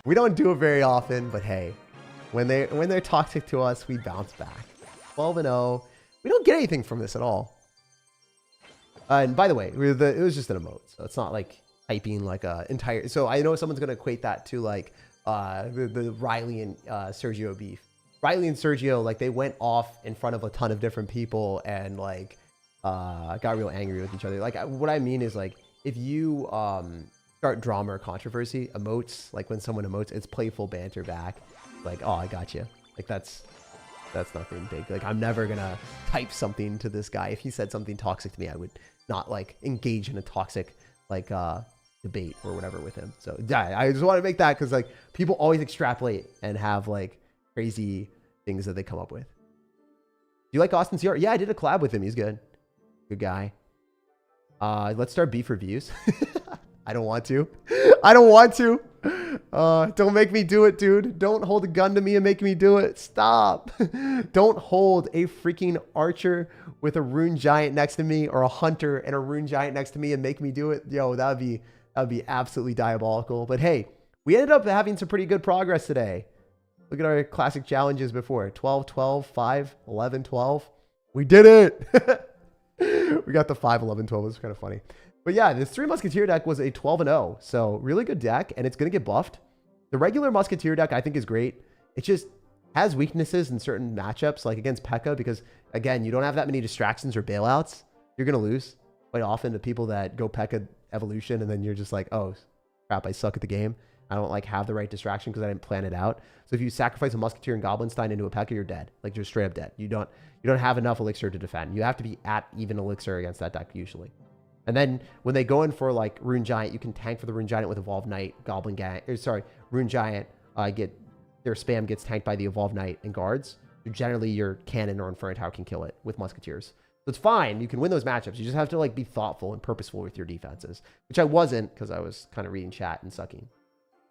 We don't do it very often, but hey. When they're toxic to us, we bounce back. 12-0. We don't get anything from this at all. And by the way, it was just an emote, so it's not like typing like a entire. So I know someone's gonna equate that to like the Riley and Sergio beef. Riley and Sergio, like, they went off in front of a ton of different people and like got real angry with each other. Like, what I mean is, like, if you start drama or controversy, emotes, like when someone emotes, it's playful banter back. Like, oh, I got you. Like, that's nothing big. Like, I'm never gonna type something to this guy. If he said something toxic to me, I would not like engage in a toxic like debate or whatever with him. So yeah, I just want to make that because like people always extrapolate and have like crazy things that they come up with. you like Austin CR? Yeah, I did a collab with him. He's good. Good guy. Let's start beef reviews. I don't want to. I don't want to. Don't make me do it, dude. Don't hold a gun to me and make me do it. Stop. Don't hold a freaking archer with a rune giant next to me or a hunter and a rune giant next to me and make me do it. Yo, that would be absolutely diabolical. But hey, we ended up having some pretty good progress today. Look at our classic challenges before. 12, 12, 5, 11, 12. We did it. We got the 5, 11, 12. It was kind of funny. But yeah, this 3 Musketeer deck was a 12-0. So really good deck, and it's going to get buffed. The regular Musketeer deck, I think, is great. It just has weaknesses in certain matchups, like against P.E.K.K.A, because, again, you don't have that many distractions or bailouts. You're going to lose quite often to people that go P.E.K.K.A evolution, and then you're just like, oh, crap, I suck at the game. I don't, like, have the right distraction because I didn't plan it out. So if you sacrifice a Musketeer and Goblin Stein into a P.E.K.K.A, you're dead. Like, you're straight up dead. You don't have enough elixir to defend. You have to be at even elixir against that deck usually. And then when they go in for like Rune Giant, you can tank for the Rune Giant with Evolved Knight, Goblin Gang. Rune Giant their spam gets tanked by the Evolved Knight and guards. So generally, your cannon or Inferno Tower can kill it with Musketeers. So it's fine. You can win those matchups. You just have to like be thoughtful and purposeful with your defenses, which I wasn't because I was kind of reading chat and sucking.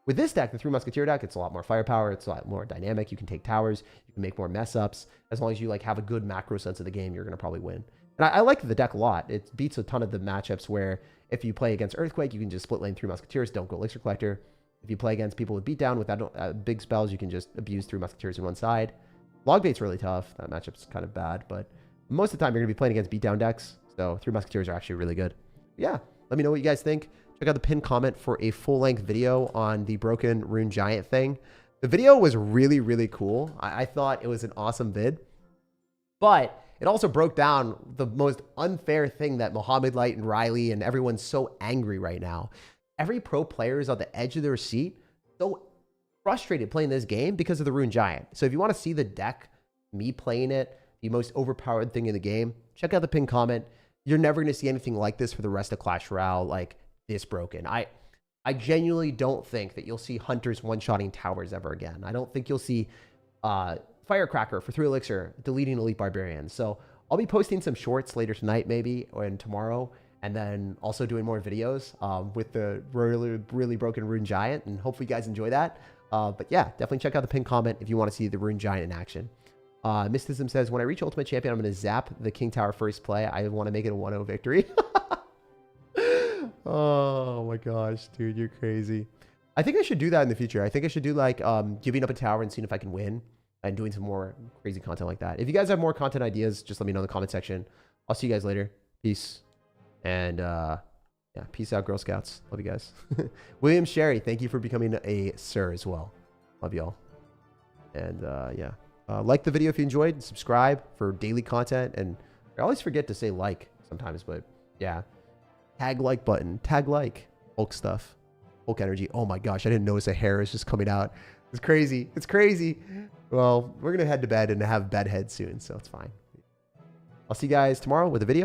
With this deck, the 3 Musketeer deck, it's a lot more firepower. It's a lot more dynamic. You can take towers. You can make more mess ups. As long as you like have a good macro sense of the game, you're going to probably win. And I like the deck a lot. It beats a ton of the matchups where if you play against Earthquake, you can just split lane 3 Musketeers, don't go Elixir Collector. If you play against people with Beatdown without big spells, you can just abuse 3 Musketeers on one side. Logbait's really tough. That matchup's kind of bad, but most of the time you're going to be playing against Beatdown decks, so 3 Musketeers are actually really good. Yeah, let me know what you guys think. Check out the pinned comment for a full-length video on the broken Rune Giant thing. The video was really, really cool. I thought it was an awesome vid, but it also broke down the most unfair thing that Mohammed Light and Riley and everyone's so angry right now. Every pro player is on the edge of their seat, so frustrated playing this game because of the Rune Giant. So if you want to see the deck, me playing it, the most overpowered thing in the game, check out the pinned comment. You're never going to see anything like this for the rest of Clash Royale, like this broken. I genuinely don't think that you'll see Hunters one-shotting towers ever again. I don't think you'll see Firecracker for 3 elixir deleting Elite Barbarians. So I'll be posting some shorts later tonight maybe and tomorrow, and then also doing more videos with the really, really broken Rune Giant, and hopefully you guys enjoy that. But yeah, definitely check out the pinned comment if you want to see the Rune Giant in action. Mysticism says, when I reach Ultimate Champion, I'm going to zap the King Tower first play. I want to make it a 1-0 victory. Oh my gosh, dude, you're crazy. I think I should do that in the future. I think I should do like giving up a tower and seeing if I can win, and doing some more crazy content like that. If you guys have more content ideas, just let me know in the comment section. I'll see you guys later. Peace. And yeah, peace out, Girl Scouts. Love you guys. William Sherry, thank you for becoming a sir as well. Love y'all. And yeah, like the video if you enjoyed. Subscribe for daily content. And I always forget to say like sometimes, but yeah. Tag like button. Tag like. Hulk stuff. Hulk energy. Oh my gosh, I didn't notice a hair is just coming out. It's crazy. It's crazy. Well, we're going to head to bed and have bedhead soon, so it's fine. I'll see you guys tomorrow with a video.